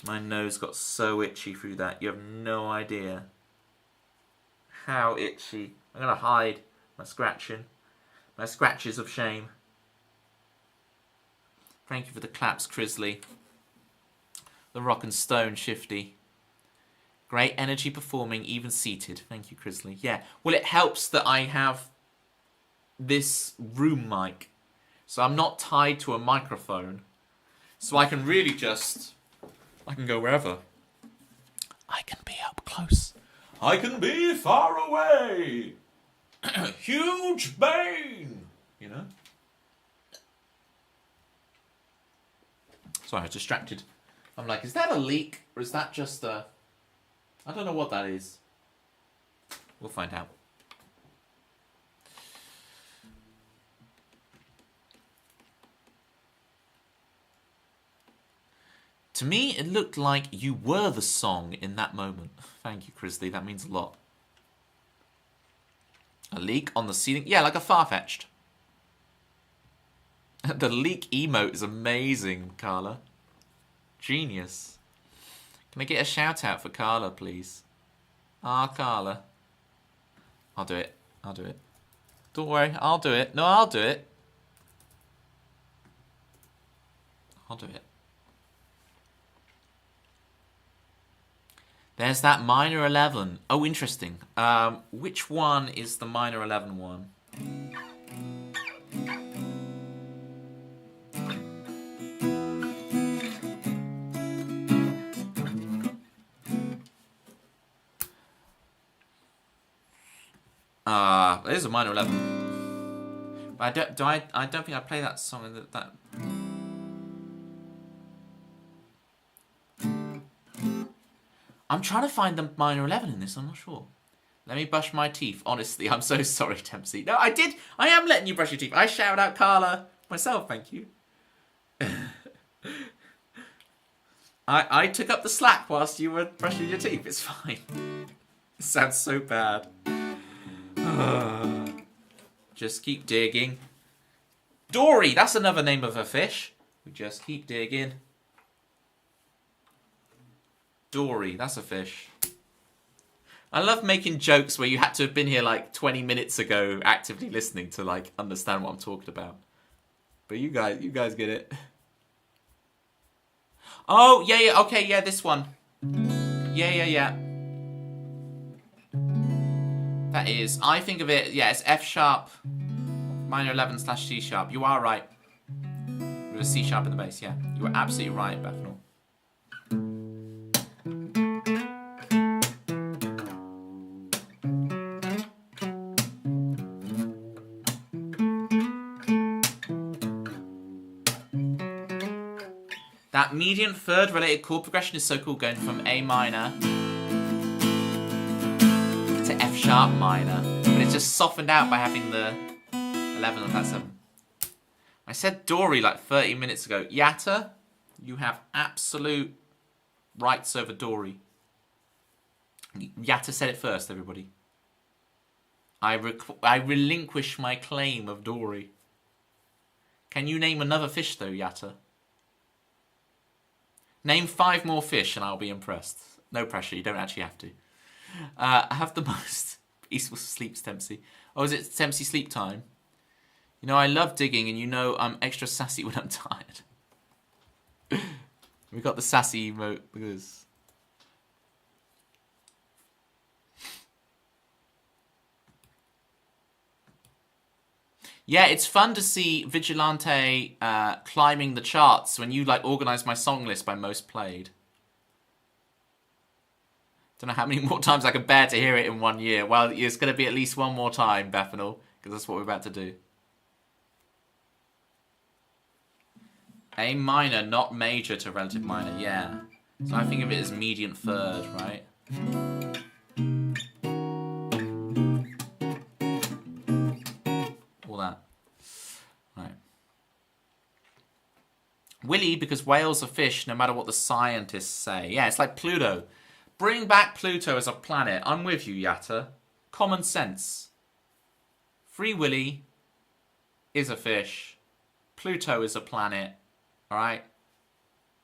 my nose got so itchy through that. You have no idea how itchy. I'm gonna hide my scratches of shame. Thank you for the claps, Crisley. The rock and stone shifty. Great energy performing, even seated. Thank you, Crisley. Yeah, well, it helps that I have this room mic, so I'm not tied to a microphone. So I can really I can go wherever. I can be up close. I can be far away. Huge Bane, you know? Sorry, I was distracted. I'm like, is that a leak? Or is that just a... I don't know what that is. We'll find out. To me, it looked like you were the song in that moment. Thank you, Crisley. That means a lot. A leak on the ceiling? Yeah, like a Farfetched. The leak emote is amazing, Carla. Genius. Can I get a shout out for Carla, please? Ah, Carla. I'll do it. I'll do it. Don't worry, I'll do it. No, I'll do it. I'll do it. There's that minor 11. Oh, interesting. Which one is the minor 11 one? There's a minor 11. But I don't think I play that song in that. I'm trying to find the minor 11 in this, I'm not sure. Let me brush my teeth. Honestly, I'm so sorry, Dempsey. No, I did. I am letting you brush your teeth. I shouted out Carla myself, thank you. I took up the slack whilst you were brushing your teeth. It's fine. It sounds so bad. Just keep digging. Dory, that's another name of a fish. We just keep digging. Dory, that's a fish. I love making jokes where you had to have been here like 20 minutes ago actively listening to like understand what I'm talking about. But you guys get it. Oh, yeah, okay, yeah, this one. Yeah. That is, I think of it, yeah, it's F sharp, minor 11 / C sharp. You are right. With a C sharp in the bass, yeah. You were absolutely right, Bethnal. That median third related chord progression is so cool, going from A minor to F sharp minor, but it's just softened out by having the 11 on that 7. I said Dory like 30 minutes ago. Yatta, you have absolute rights over Dory. Yatta said it first, everybody. I relinquish my claim of Dory. Can you name another fish, though, Yatta? Name 5 more fish and I'll be impressed. No pressure, you don't actually have to. I have the most peaceful sleeps, Tempsy. Oh, is it Tempsy sleep time? You know, I love digging and you know I'm extra sassy when I'm tired. We got the sassy emote because... Yeah, it's fun to see Vigilante climbing the charts when you like organise my song list by most played. Don't know how many more times I can bear to hear it in 1 year. Well, it's going to be at least one more time, Bethanol, because that's what we're about to do. A minor, not major to relative minor, yeah. So I think of it as median third, right? All that. Right. Willy, because whales are fish, no matter what the scientists say. Yeah, it's like Pluto. Bring back Pluto as a planet. I'm with you, Yatta. Common sense. Free Willy is a fish. Pluto is a planet. Alright?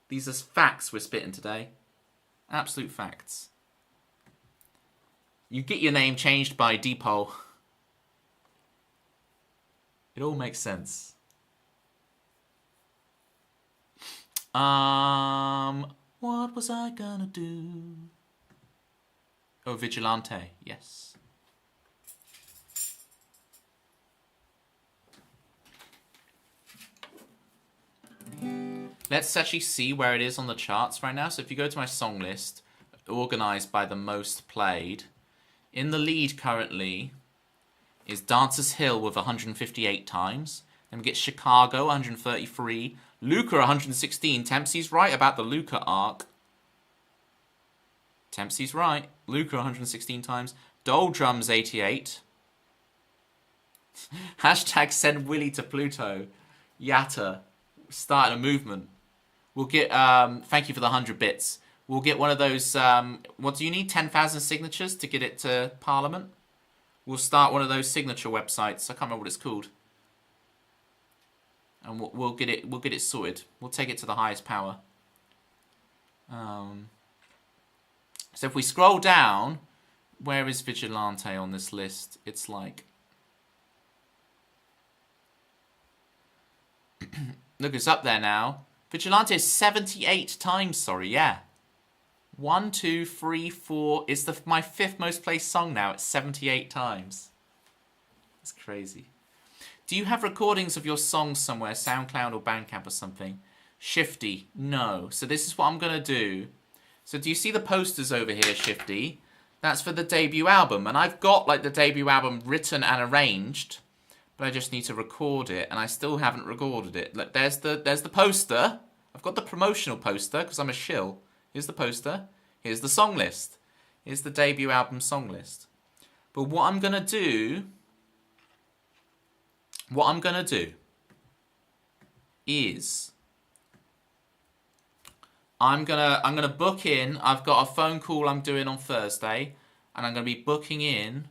These are facts we're spitting today. Absolute facts. You get your name changed by Depot. It all makes sense. What was I gonna do? Oh, Vigilante, yes. Let's actually see where it is on the charts right now. So if you go to my song list, organised by the most played, in the lead currently is Dancer's Hill with 158 times. Then we get Chicago, 133. Luca, 116. Tempsy's right about the Luca arc. Tempsy's right. Luca, 116 times. Doldrums, 88. Hashtag send Willy to Pluto. Yatta. Starting a movement. We'll get, thank you for the 100 bits. We'll get one of those, what do you need? 10,000 signatures to get it to Parliament? We'll start one of those signature websites. I can't remember what it's called. And we'll get it sorted. We'll take it to the highest power. So if we scroll down, where is Vigilante on this list? It's like... Look, it's up there now. Vigilante is 78 times, sorry, yeah. 1, 2, 3, 4. It's my 5th most played song now. It's 78 times. It's crazy. Do you have recordings of your songs somewhere, SoundCloud or Bandcamp or something? Shifty, no. So this is what I'm going to do. So do you see the posters over here, Shifty? That's for the debut album. And I've got like the debut album written and arranged, but I just need to record it. And I still haven't recorded it. Look, there's the poster. I've got the promotional poster because I'm a shill. Here's the poster. Here's the song list. Here's the debut album song list. But what I'm going to do is I'm gonna book in. I've got a phone call I'm doing on Thursday, and I'm gonna be booking in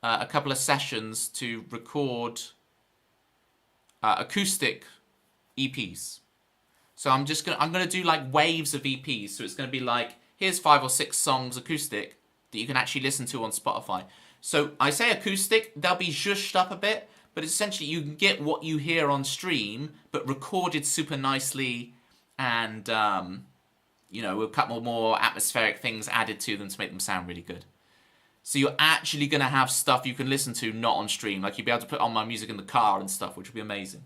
a couple of sessions to record acoustic EPs. So I'm gonna do like waves of EPs. So it's gonna be like, here's 5 or 6 songs acoustic that you can actually listen to on Spotify. So I say acoustic, they'll be zhushed up a bit, but essentially you can get what you hear on stream, but recorded super nicely, and you know, a couple more atmospheric things added to them to make them sound really good. So you're actually gonna have stuff you can listen to not on stream, like you'll be able to put on my music in the car and stuff, which will be amazing.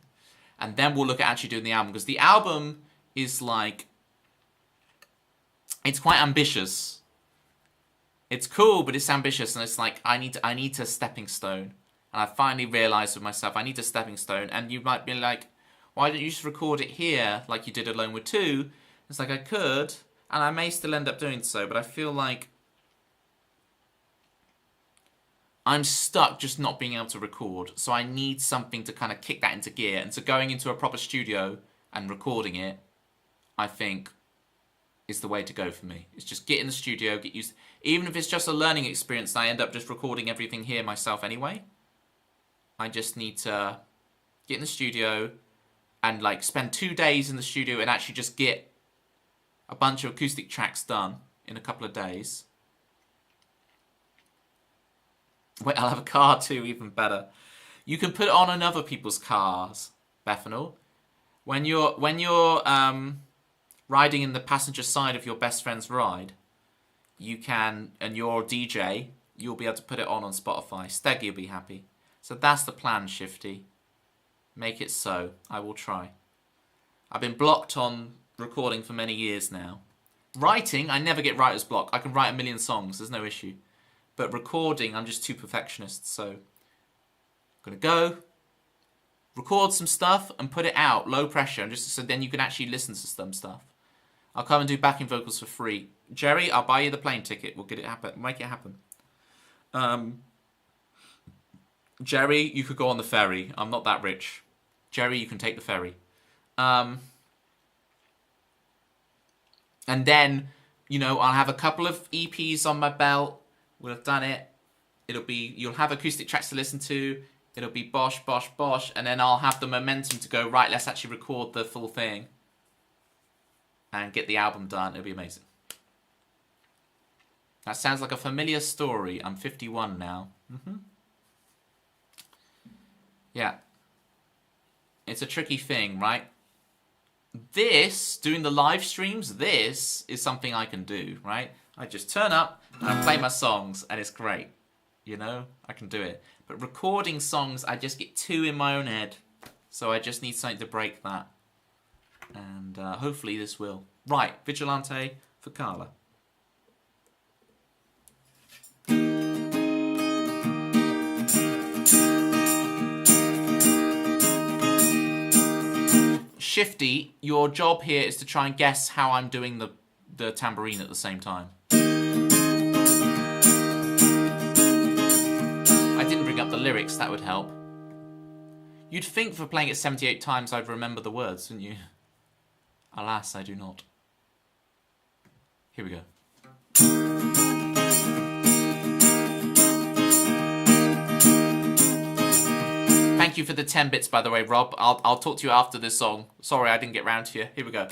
And then we'll look at actually doing the album, because the album is like, it's quite ambitious. It's cool, but it's ambitious, and it's like I need a stepping stone. And I finally realised with myself, I need a stepping stone. And you might be like, why don't you just record it here like you did Alone with 2? It's like I could, and I may still end up doing so, but I feel like I'm stuck just not being able to record. So I need something to kind of kick that into gear. And so going into a proper studio and recording it, I think, is the way to go for me. It's just get in the studio, get used. Even if it's just a learning experience and I end up just recording everything here myself anyway, I just need to get in the studio and like spend 2 days in the studio and actually just get a bunch of acoustic tracks done in a couple of days. Wait, I'll have a car too, even better. You can put it on other people's cars, Bethanol. When you're riding in the passenger side of your best friend's ride, you can, and you're a DJ, you'll be able to put it on Spotify. Steggy will be happy. So that's the plan, Shifty. Make it so. I will try. I've been blocked on recording for many years now. Writing, I never get writer's block. I can write a million songs, there's no issue. But recording, I'm just too perfectionist, so I'm going to go, record some stuff and put it out, low pressure, and just so then you can actually listen to some stuff. I'll come and do backing vocals for free. Jerry, I'll buy you the plane ticket. We'll get it happen. Make it happen. Jerry, you could go on the ferry. I'm not that rich. Jerry, you can take the ferry. And then, you know, I'll have a couple of EPs on my belt. We'll have done it. You'll have acoustic tracks to listen to. It'll be bosh, bosh, bosh. And then I'll have the momentum to go, right, let's actually record the full thing. And get the album done. It'll be amazing. That sounds like a familiar story. I'm 51 now. Yeah. It's a tricky thing, right? Doing the live streams, this is something I can do, right? I just turn up and I play my songs and it's great. You know, I can do it. But recording songs, I just get too in my own head. So I just need something to break that. And hopefully this will. Right, Vigilante for Carla. Shifty, your job here is to try and guess how I'm doing the tambourine at the same time. I didn't bring up the lyrics, that would help. You'd think for playing it 78 times I'd remember the words, wouldn't you? Alas, I do not. Here we go. Thank you for the 10 bits, by the way, Rob. I'll talk to you after this song. Sorry, I didn't get round to you. Here we go.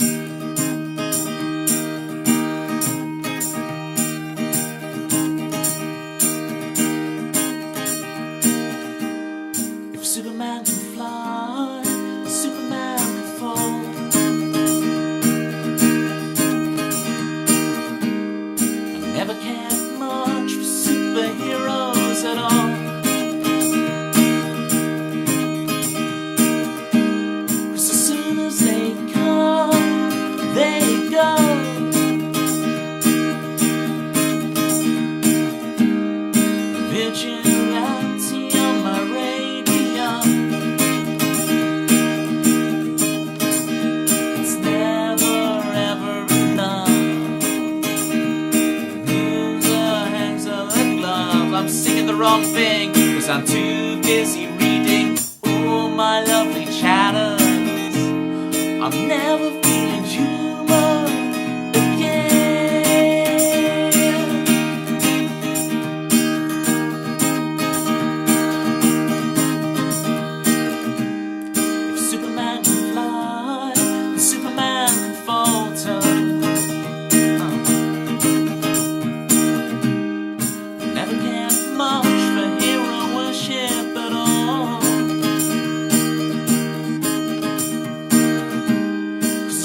If Superman can fly, Superman can fall. I never cared much for superheroes at all. Wrong thing, 'cause I'm too busy reading all my lovely chatters. I'm never feeling human again. If Superman can fly, then Superman can falter. Never cared much for hero worship at all. 'Cause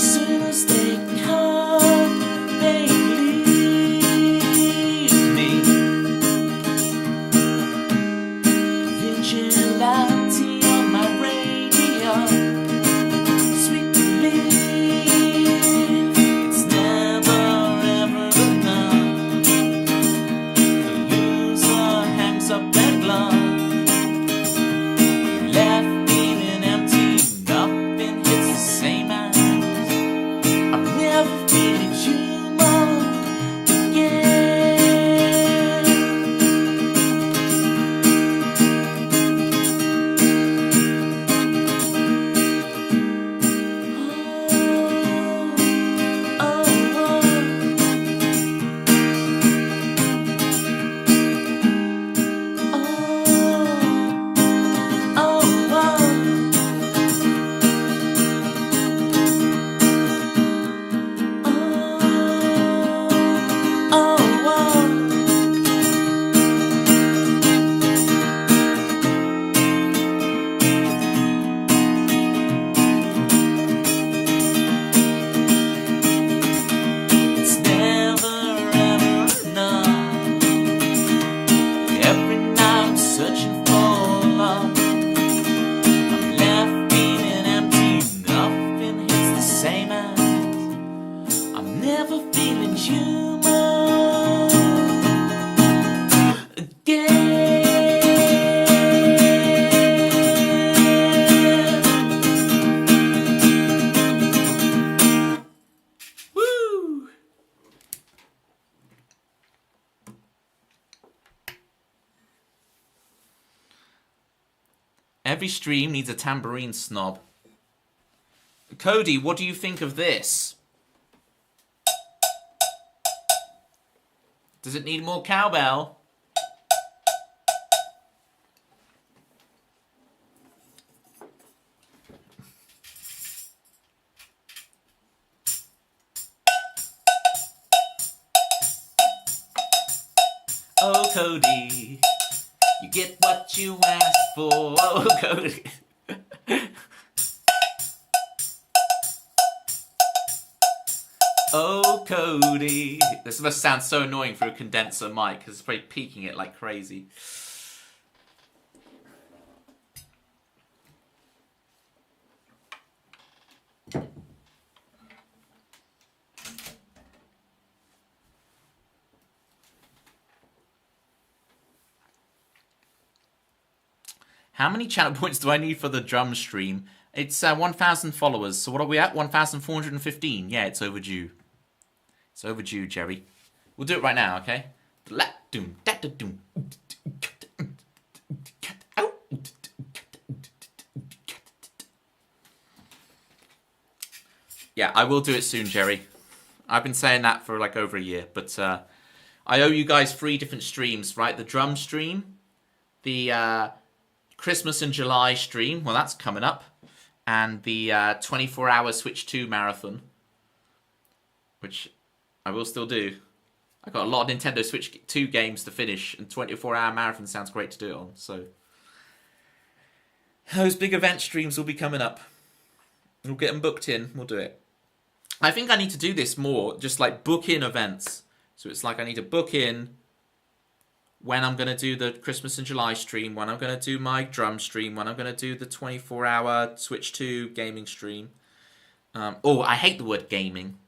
Every stream needs a tambourine snob. Cody, what do you think of this? Does it need more cowbell? Oh, Cody, you get what you asked for. Oh, Cody. Oh, Cody. This must sound so annoying for a condenser mic because it's probably peaking it like crazy. How many channel points do I need for the drum stream? It's 1,000 followers. So what are we at? 1,415. Yeah, it's overdue. It's overdue, Jerry. We'll do it right now, okay? Yeah, I will do it soon, Jerry. I've been saying that for like over a year. But I owe you guys 3 different streams, right? The drum stream, the Christmas in July stream. Well, that's coming up. And the 24-hour Switch 2 marathon, which I will still do. I've got a lot of Nintendo Switch 2 games to finish, and 24-hour marathon sounds great to do it on. So those big event streams will be coming up. We'll get them booked in. We'll do it. I think I need to do this more, just like book in events. So it's like I need to book in when I'm going to do the Christmas in July stream, when I'm going to do my drum stream, when I'm going to do the 24-hour Switch 2 gaming stream. I hate the word gaming.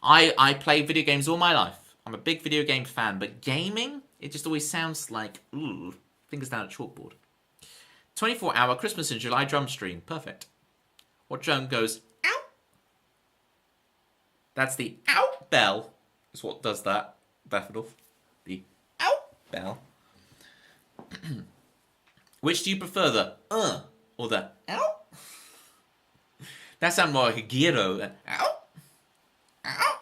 I play video games all my life. I'm a big video game fan, but gaming, it just always sounds like, ooh, fingers down a chalkboard. 24-hour Christmas in July drum stream. Perfect. What drum goes, ow? That's the ow bell. Is what does that, Bethel. The ow bell. Which do you prefer, the or the ow? That sounds more like a gyro. Ow. Ow.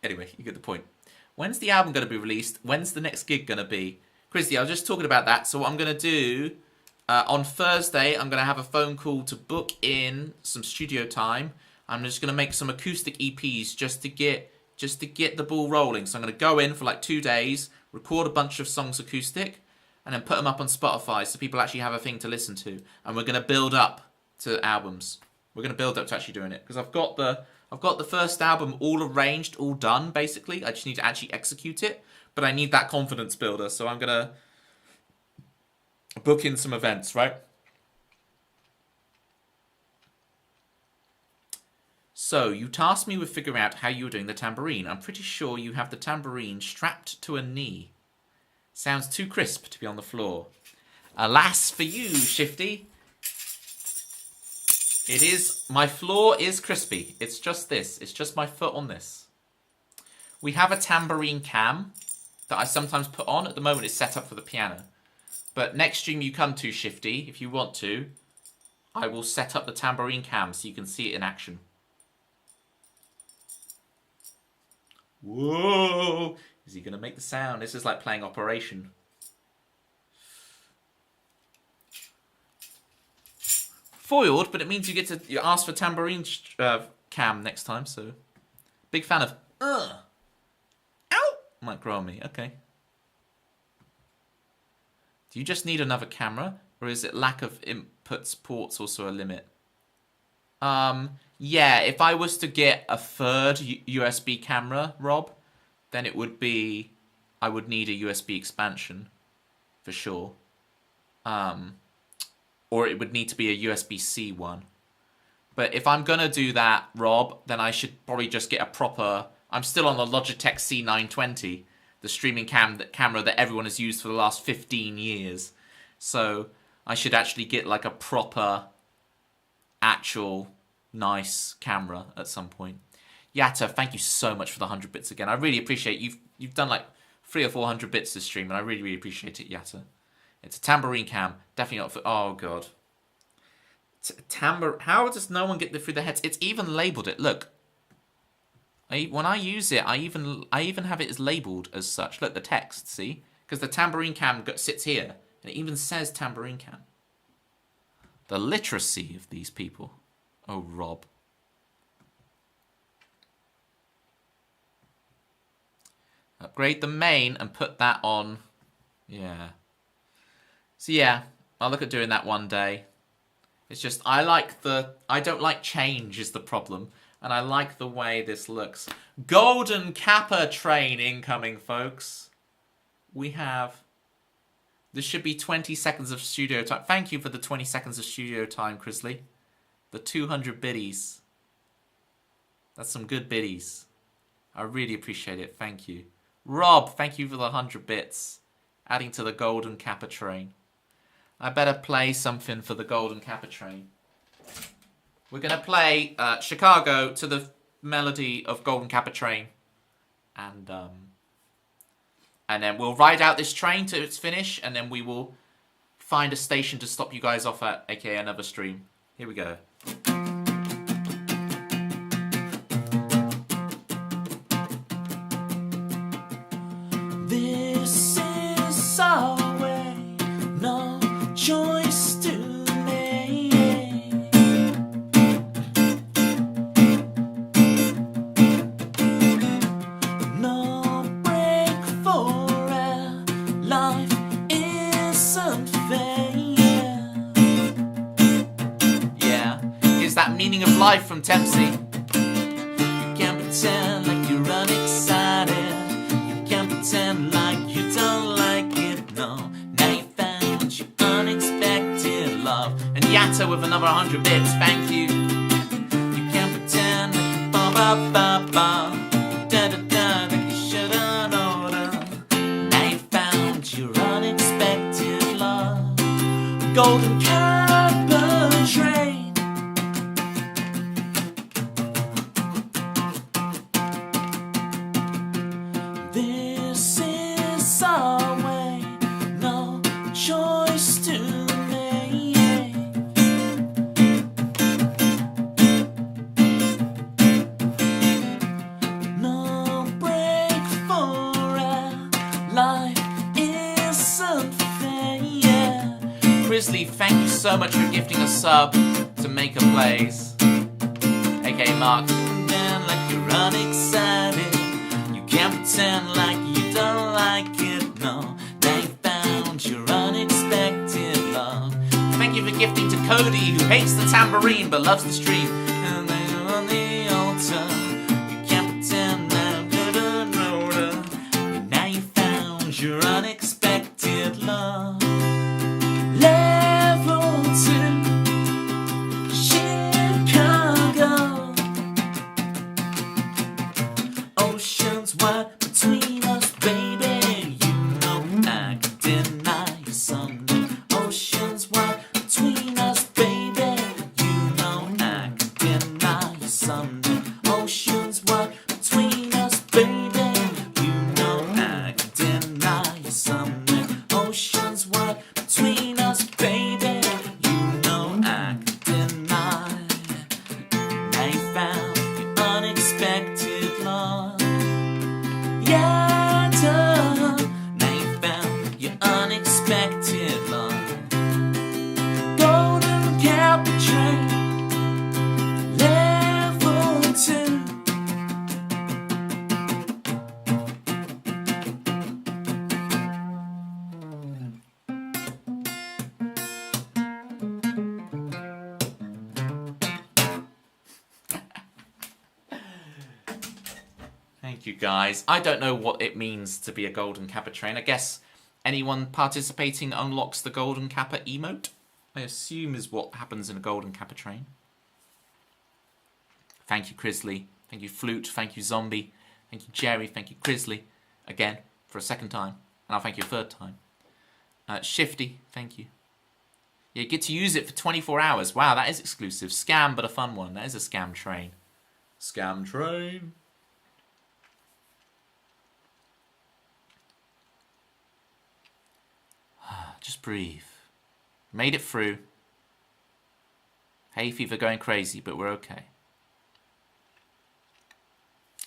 Anyway, you get the point. When's the album going to be released? When's the next gig going to be? Christy, I was just talking about that. So what I'm going to do, on Thursday, I'm going to have a phone call to book in some studio time. I'm just going to make some acoustic EPs just to get the ball rolling. So I'm going to go in for like 2 days, record a bunch of songs acoustic, and then put them up on Spotify so people actually have a thing to listen to. And we're going to build up to albums. We're going to build up to actually doing it. Because I've got the first album all arranged, all done, basically. I just need to actually execute it. But I need that confidence builder. So I'm going to book in some events, right? So, you tasked me with figuring out how you were doing the tambourine. I'm pretty sure you have the tambourine strapped to a knee. Sounds too crisp to be on the floor. Alas for you, Shifty. It is, my floor is crispy. It's just this. It's just my foot on this. We have a tambourine cam that I sometimes put on. At the moment, it's set up for the piano. But next stream you come to, Shifty, if you want to, I will set up the tambourine cam so you can see it in action. Whoa! Is he going to make the sound? This is like playing Operation. Foiled, but it means you ask for tambourine cam next time, so... Big fan of... Ow! Might grow on me, okay. Do you just need another camera? Or is it lack of inputs ports also a limit? Yeah, if I was to get a third USB camera, Rob, then it would be... I would need a USB expansion, for sure. Or it would need to be a USB-C one. But if I'm going to do that, Rob, then I should probably just get a proper... I'm still on the Logitech C920, the streaming camera that everyone has used for the last 15 years. So I should actually get like a proper, actual, nice camera at some point. Yatta, thank you so much for the 100 bits again. I really appreciate you've done like 300 or 400 bits this stream, and I really, really appreciate it, Yatta. It's a tambourine cam. Definitely not for... Oh, God. How does no one get through their heads? It's even labelled it. Look. When I use it, I even have it as labelled as such. Look, the text, see? Because the tambourine cam sits here. And it even says tambourine cam. The literacy of these people. Oh, Rob. Upgrade the main and put that on. Yeah. So yeah, I'll look at doing that one day. It's just, I don't like change is the problem. And I like the way this looks. Golden Kappa train incoming, folks. We have... This should be 20 seconds of studio time. Thank you for the 20 seconds of studio time, Chrisley. The 200 biddies. That's some good biddies. I really appreciate it. Thank you. Rob, thank you for the 100 bits. Adding to the Golden Kappa train. I better play something for the Golden Kappa train. We're going to play Chicago to the melody of Golden Kappa train. And then we'll ride out this train to its finish. And then we will find a station to stop you guys off at, aka another stream. Here we go. This is our way, no choice to make. No break for our life isn't fair. Yeah, here's that meaning of life from Tempsey. You can't pretend like you're unexcited. Pretend like you don't like it, no. Now you found your unexpected love. And Yatta with another 100 bits, thank you. You can't pretend that you ba-ba-ba-ba, da-da-da, that you shoulda known. Now you found your unexpected love. Golden Kappa train. This is our way, no choice to make. No break for our life isn't fair. Chrisley, thank you so much for gifting a sub to Maker Plays. aka Mark. Pretend like you're unexcited. Can't pretend like you don't like it, no. Now you found your unexpected love. Thank you for gifting to Cody, who hates the tambourine but loves the stream. And then you're on the altar. You can't pretend that now you found your unexpected love. Level 2, Chicago. Oceans wide between us, baby. You know I can deny you someday. Oceans wide between us, baby. You know I can deny you someday. Oceans wide between us, baby. You know I can deny you someday. Oceans wide between us, baby. You know I can deny. Now you found your unexpected love. Yeah, duh. Now you found your unexpected love. Golden Kappa train, level 2. Thank you, guys. I don't know what it means to be a Golden Kappa train. I guess anyone participating unlocks the Golden Kappa emote, I assume is what happens in a Golden Kappa train. Thank you, Chrisley. Thank you, Flute. Thank you, Zombie. Thank you, Jerry. Thank you, Chrisley. Again, for a second time. And I'll thank you a third time. Shifty, thank you. Yeah, you get to use it for 24 hours. Wow, that is exclusive. Scam, but a fun one. That is a scam train. Scam train. Just breathe. Made it through. Hay fever going crazy, but we're okay.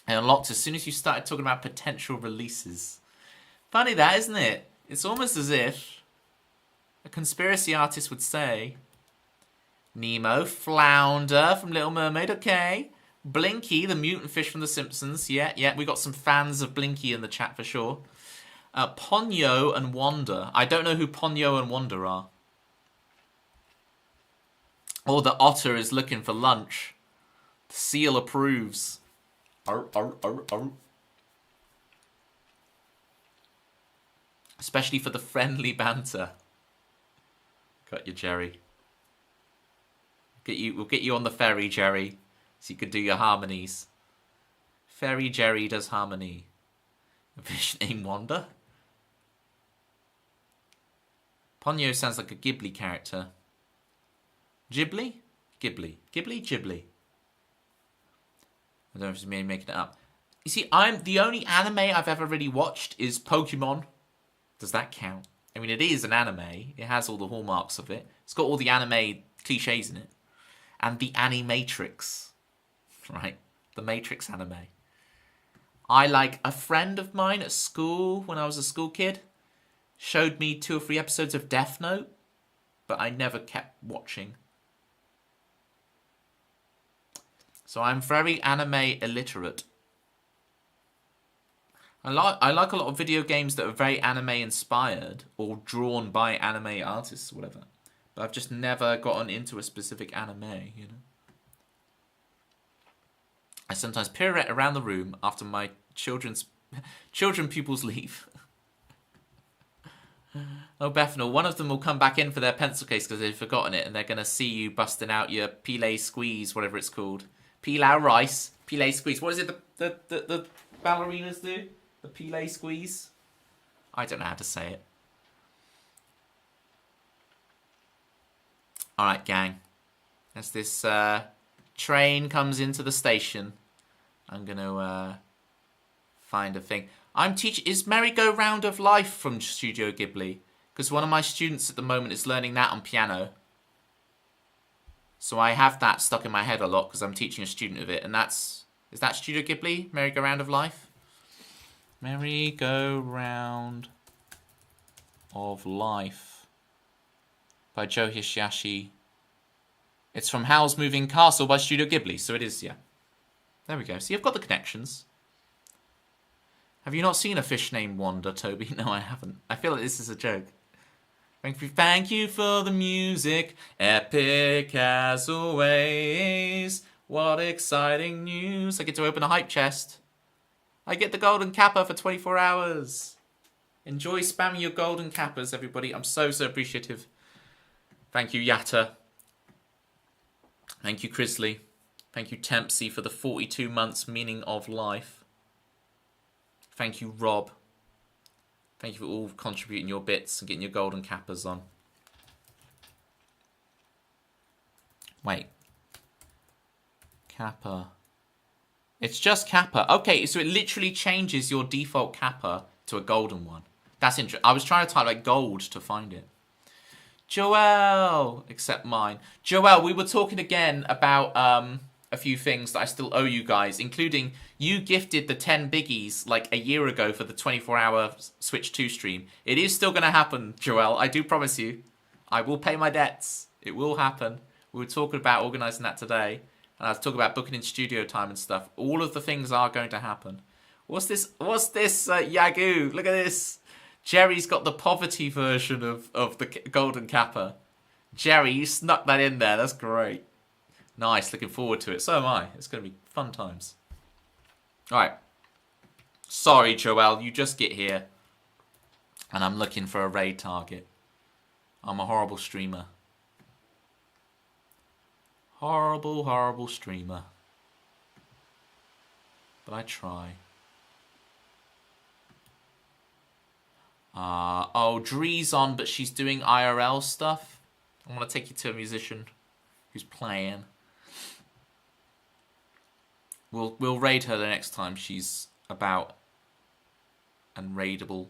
And unlocked as soon as you started talking about potential releases. Funny that, isn't it? It's almost as if a conspiracy artist would say, Nemo, Flounder from Little Mermaid, okay. Blinky, the mutant fish from The Simpsons. Yeah, we got some fans of Blinky in the chat for sure. Ponyo and Wanda. I don't know who Ponyo and Wanda are. Or the otter is looking for lunch. The seal approves. Arr, arr, arr, arr. Especially for the friendly banter. Got you, Jerry. We'll get you on the ferry, Jerry, so you can do your harmonies. Ferry Jerry does harmony. A fish named Wanda. Ponyo sounds like a Ghibli character. Ghibli? Ghibli. Ghibli? Ghibli. I don't know if it's me making it up. You see, the only anime I've ever really watched is Pokemon. Does that count? I mean, it is an anime. It has all the hallmarks of it. It's got all the anime cliches in it. And the Animatrix. Right? The Matrix anime. A friend of mine at school, when I was a school kid, showed me 2 or 3 episodes of Death Note, but I never kept watching. So I'm very anime illiterate. I like a lot of video games that are very anime inspired or drawn by anime artists or whatever. But I've just never gotten into a specific anime, you know. I sometimes pirouette around the room after my children pupils leave. Oh, Bethnal, one of them will come back in for their pencil case because they've forgotten it and they're going to see you busting out your pile squeeze, whatever it's called. Pilau rice, pile squeeze. What is it the ballerinas do? The pile squeeze? I don't know how to say it. Alright, gang. As this train comes into the station, I'm going to find a thing. I'm teaching... Is Merry-Go-Round of Life from Studio Ghibli? Because one of my students at the moment is learning that on piano. So I have that stuck in my head a lot because I'm teaching a student of it. And that's... Is that Studio Ghibli? Merry-Go-Round of Life? Merry-Go-Round of Life by Joe Hisaishi. It's from Howl's Moving Castle by Studio Ghibli. So it is, yeah. There we go. See, I've got the connections. Have you not seen A Fish Named Wanda, Toby? No, I haven't. I feel like this is a joke. Thank you for the music, epic as always. What exciting news. I get to open a hype chest. I get the golden kappa for 24 hours. Enjoy spamming your golden kappas, everybody. I'm so appreciative. Thank you, Yatta. Thank you, Crisley. Thank you, Tempsy, for the 42 months meaning of life. Thank you, Rob. Thank you for all contributing your bits and getting your golden kappas on. Wait. Kappa. It's just kappa. Okay, so it literally changes your default kappa to a golden one. That's interesting. I was trying to type like gold to find it. Joelle! Except mine. Joelle, we were talking again about a few things that I still owe you guys, including you gifted the 10 biggies like a year ago for the 24-hour Switch 2 stream. It is still going to happen, Joelle. I do promise you. I will pay my debts. It will happen. We were talking about organising that today. And I was talking about booking in studio time and stuff. All of the things are going to happen. What's this, Yagoo? Look at this. Jerry's got the poverty version of the golden kappa. Jerry, you snuck that in there. That's great. Nice, looking forward to it. So am I. It's going to be fun times. Alright. Sorry, Joelle, you just get here. And I'm looking for a raid target. I'm a horrible streamer. Horrible streamer. But I try. Oh, Dree's on, but she's doing IRL stuff. I want to take you to a musician who's playing. We'll raid her the next time she's about and raidable.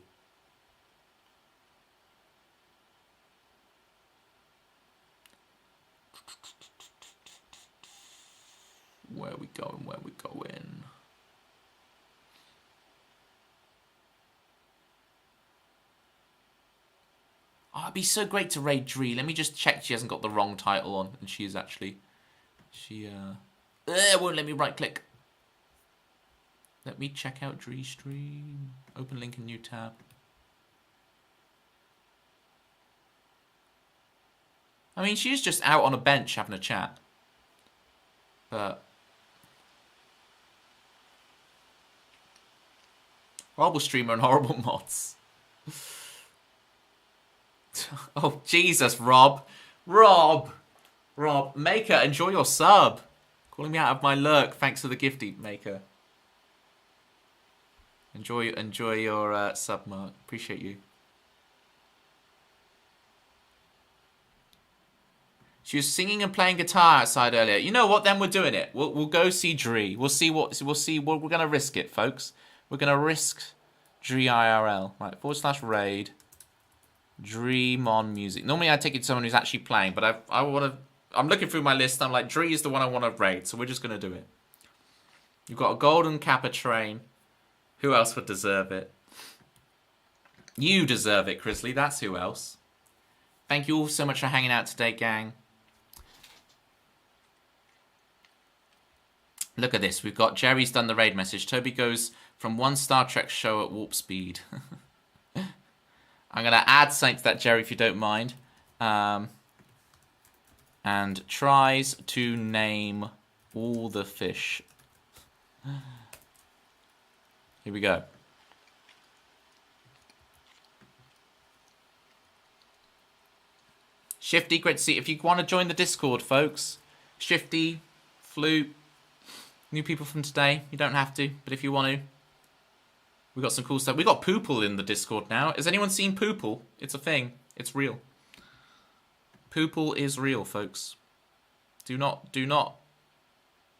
Where we going? Where we going? Oh, it'd be so great to raid Dree. Let me just check she hasn't got the wrong title on. And she is actually... It won't let me right click. Let me check out Dree stream. Open link in new tab. I mean, she's just out on a bench having a chat. But... horrible streamer and horrible mods. Oh, Jesus, Rob. Rob, Maker, enjoy your sub. Calling me out of my lurk. Thanks for the gifty, Maker. Enjoy your sub, Mark. Appreciate you. She was singing and playing guitar outside earlier. You know what? Then we're doing it. We'll go see Dree. We'll see. We're gonna risk it, folks. We're gonna risk Dree IRL. Right. /raid. Dreamon music. Normally I take it to someone who's actually playing, but I'm looking through my list. I'm like, Dree is the one I want to raid, so we're just gonna do it. You've got a golden Kappa train. Who else would deserve it? You deserve it, Chrisley. That's who else. Thank you all so much for hanging out today, gang. Look at this. We've got Jerry's done the raid message. Toby goes from one Star Trek show at warp speed. I'm going to add something to that, Jerry, if you don't mind. And tries to name all the fish. Here we go. Shifty, great to see you. If you want to join the Discord, folks. Shifty, Flute, new people from today. You don't have to, but if you want to. We've got some cool stuff. We've got Poople in the Discord now. Has anyone seen Poople? It's a thing. It's real. Poople is real, folks. Do not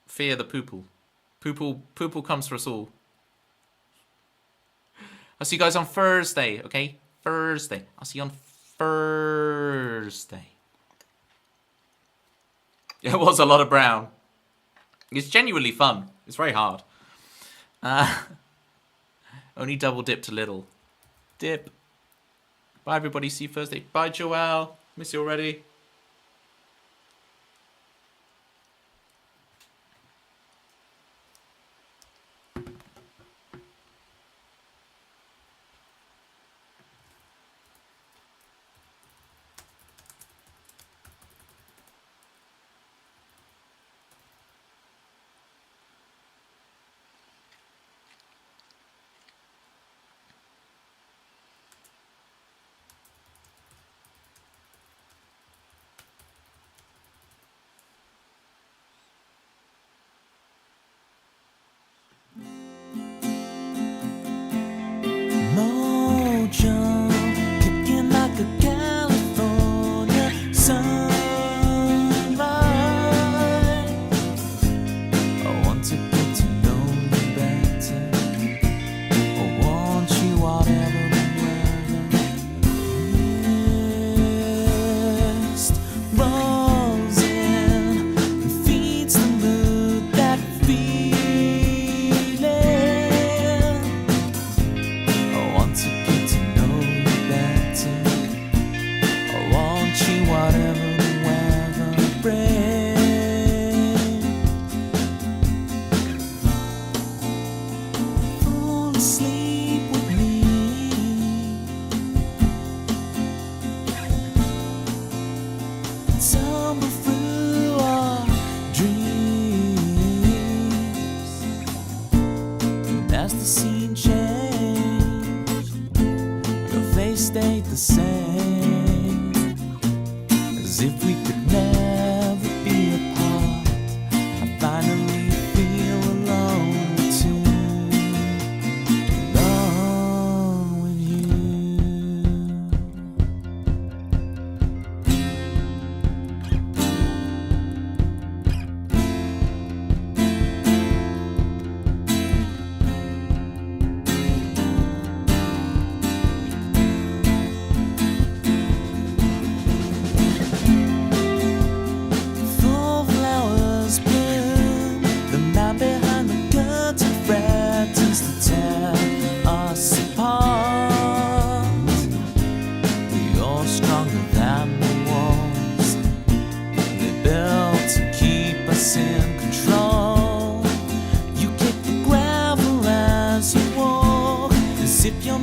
fear the Poople. Poople comes for us all. I'll see you guys on Thursday, okay? Thursday. I'll see you on Thursday. Yeah, it was a lot of brown. It's genuinely fun. It's very hard. Only double dipped a little. Dip. Bye, everybody. See you Thursday. Bye, Joelle. Miss you already. Kicking like a California sunrise. I want to get to know you better. I want you whatever the weather. Mist rolls in and feeds the mood, that feeling. I want to whatever the weather brings. Fall asleep with me. Tumble through our dreams. And as the scene changed, your face stayed the same. As if we could never be apart. I finally feel alone too. Alone with you. sip your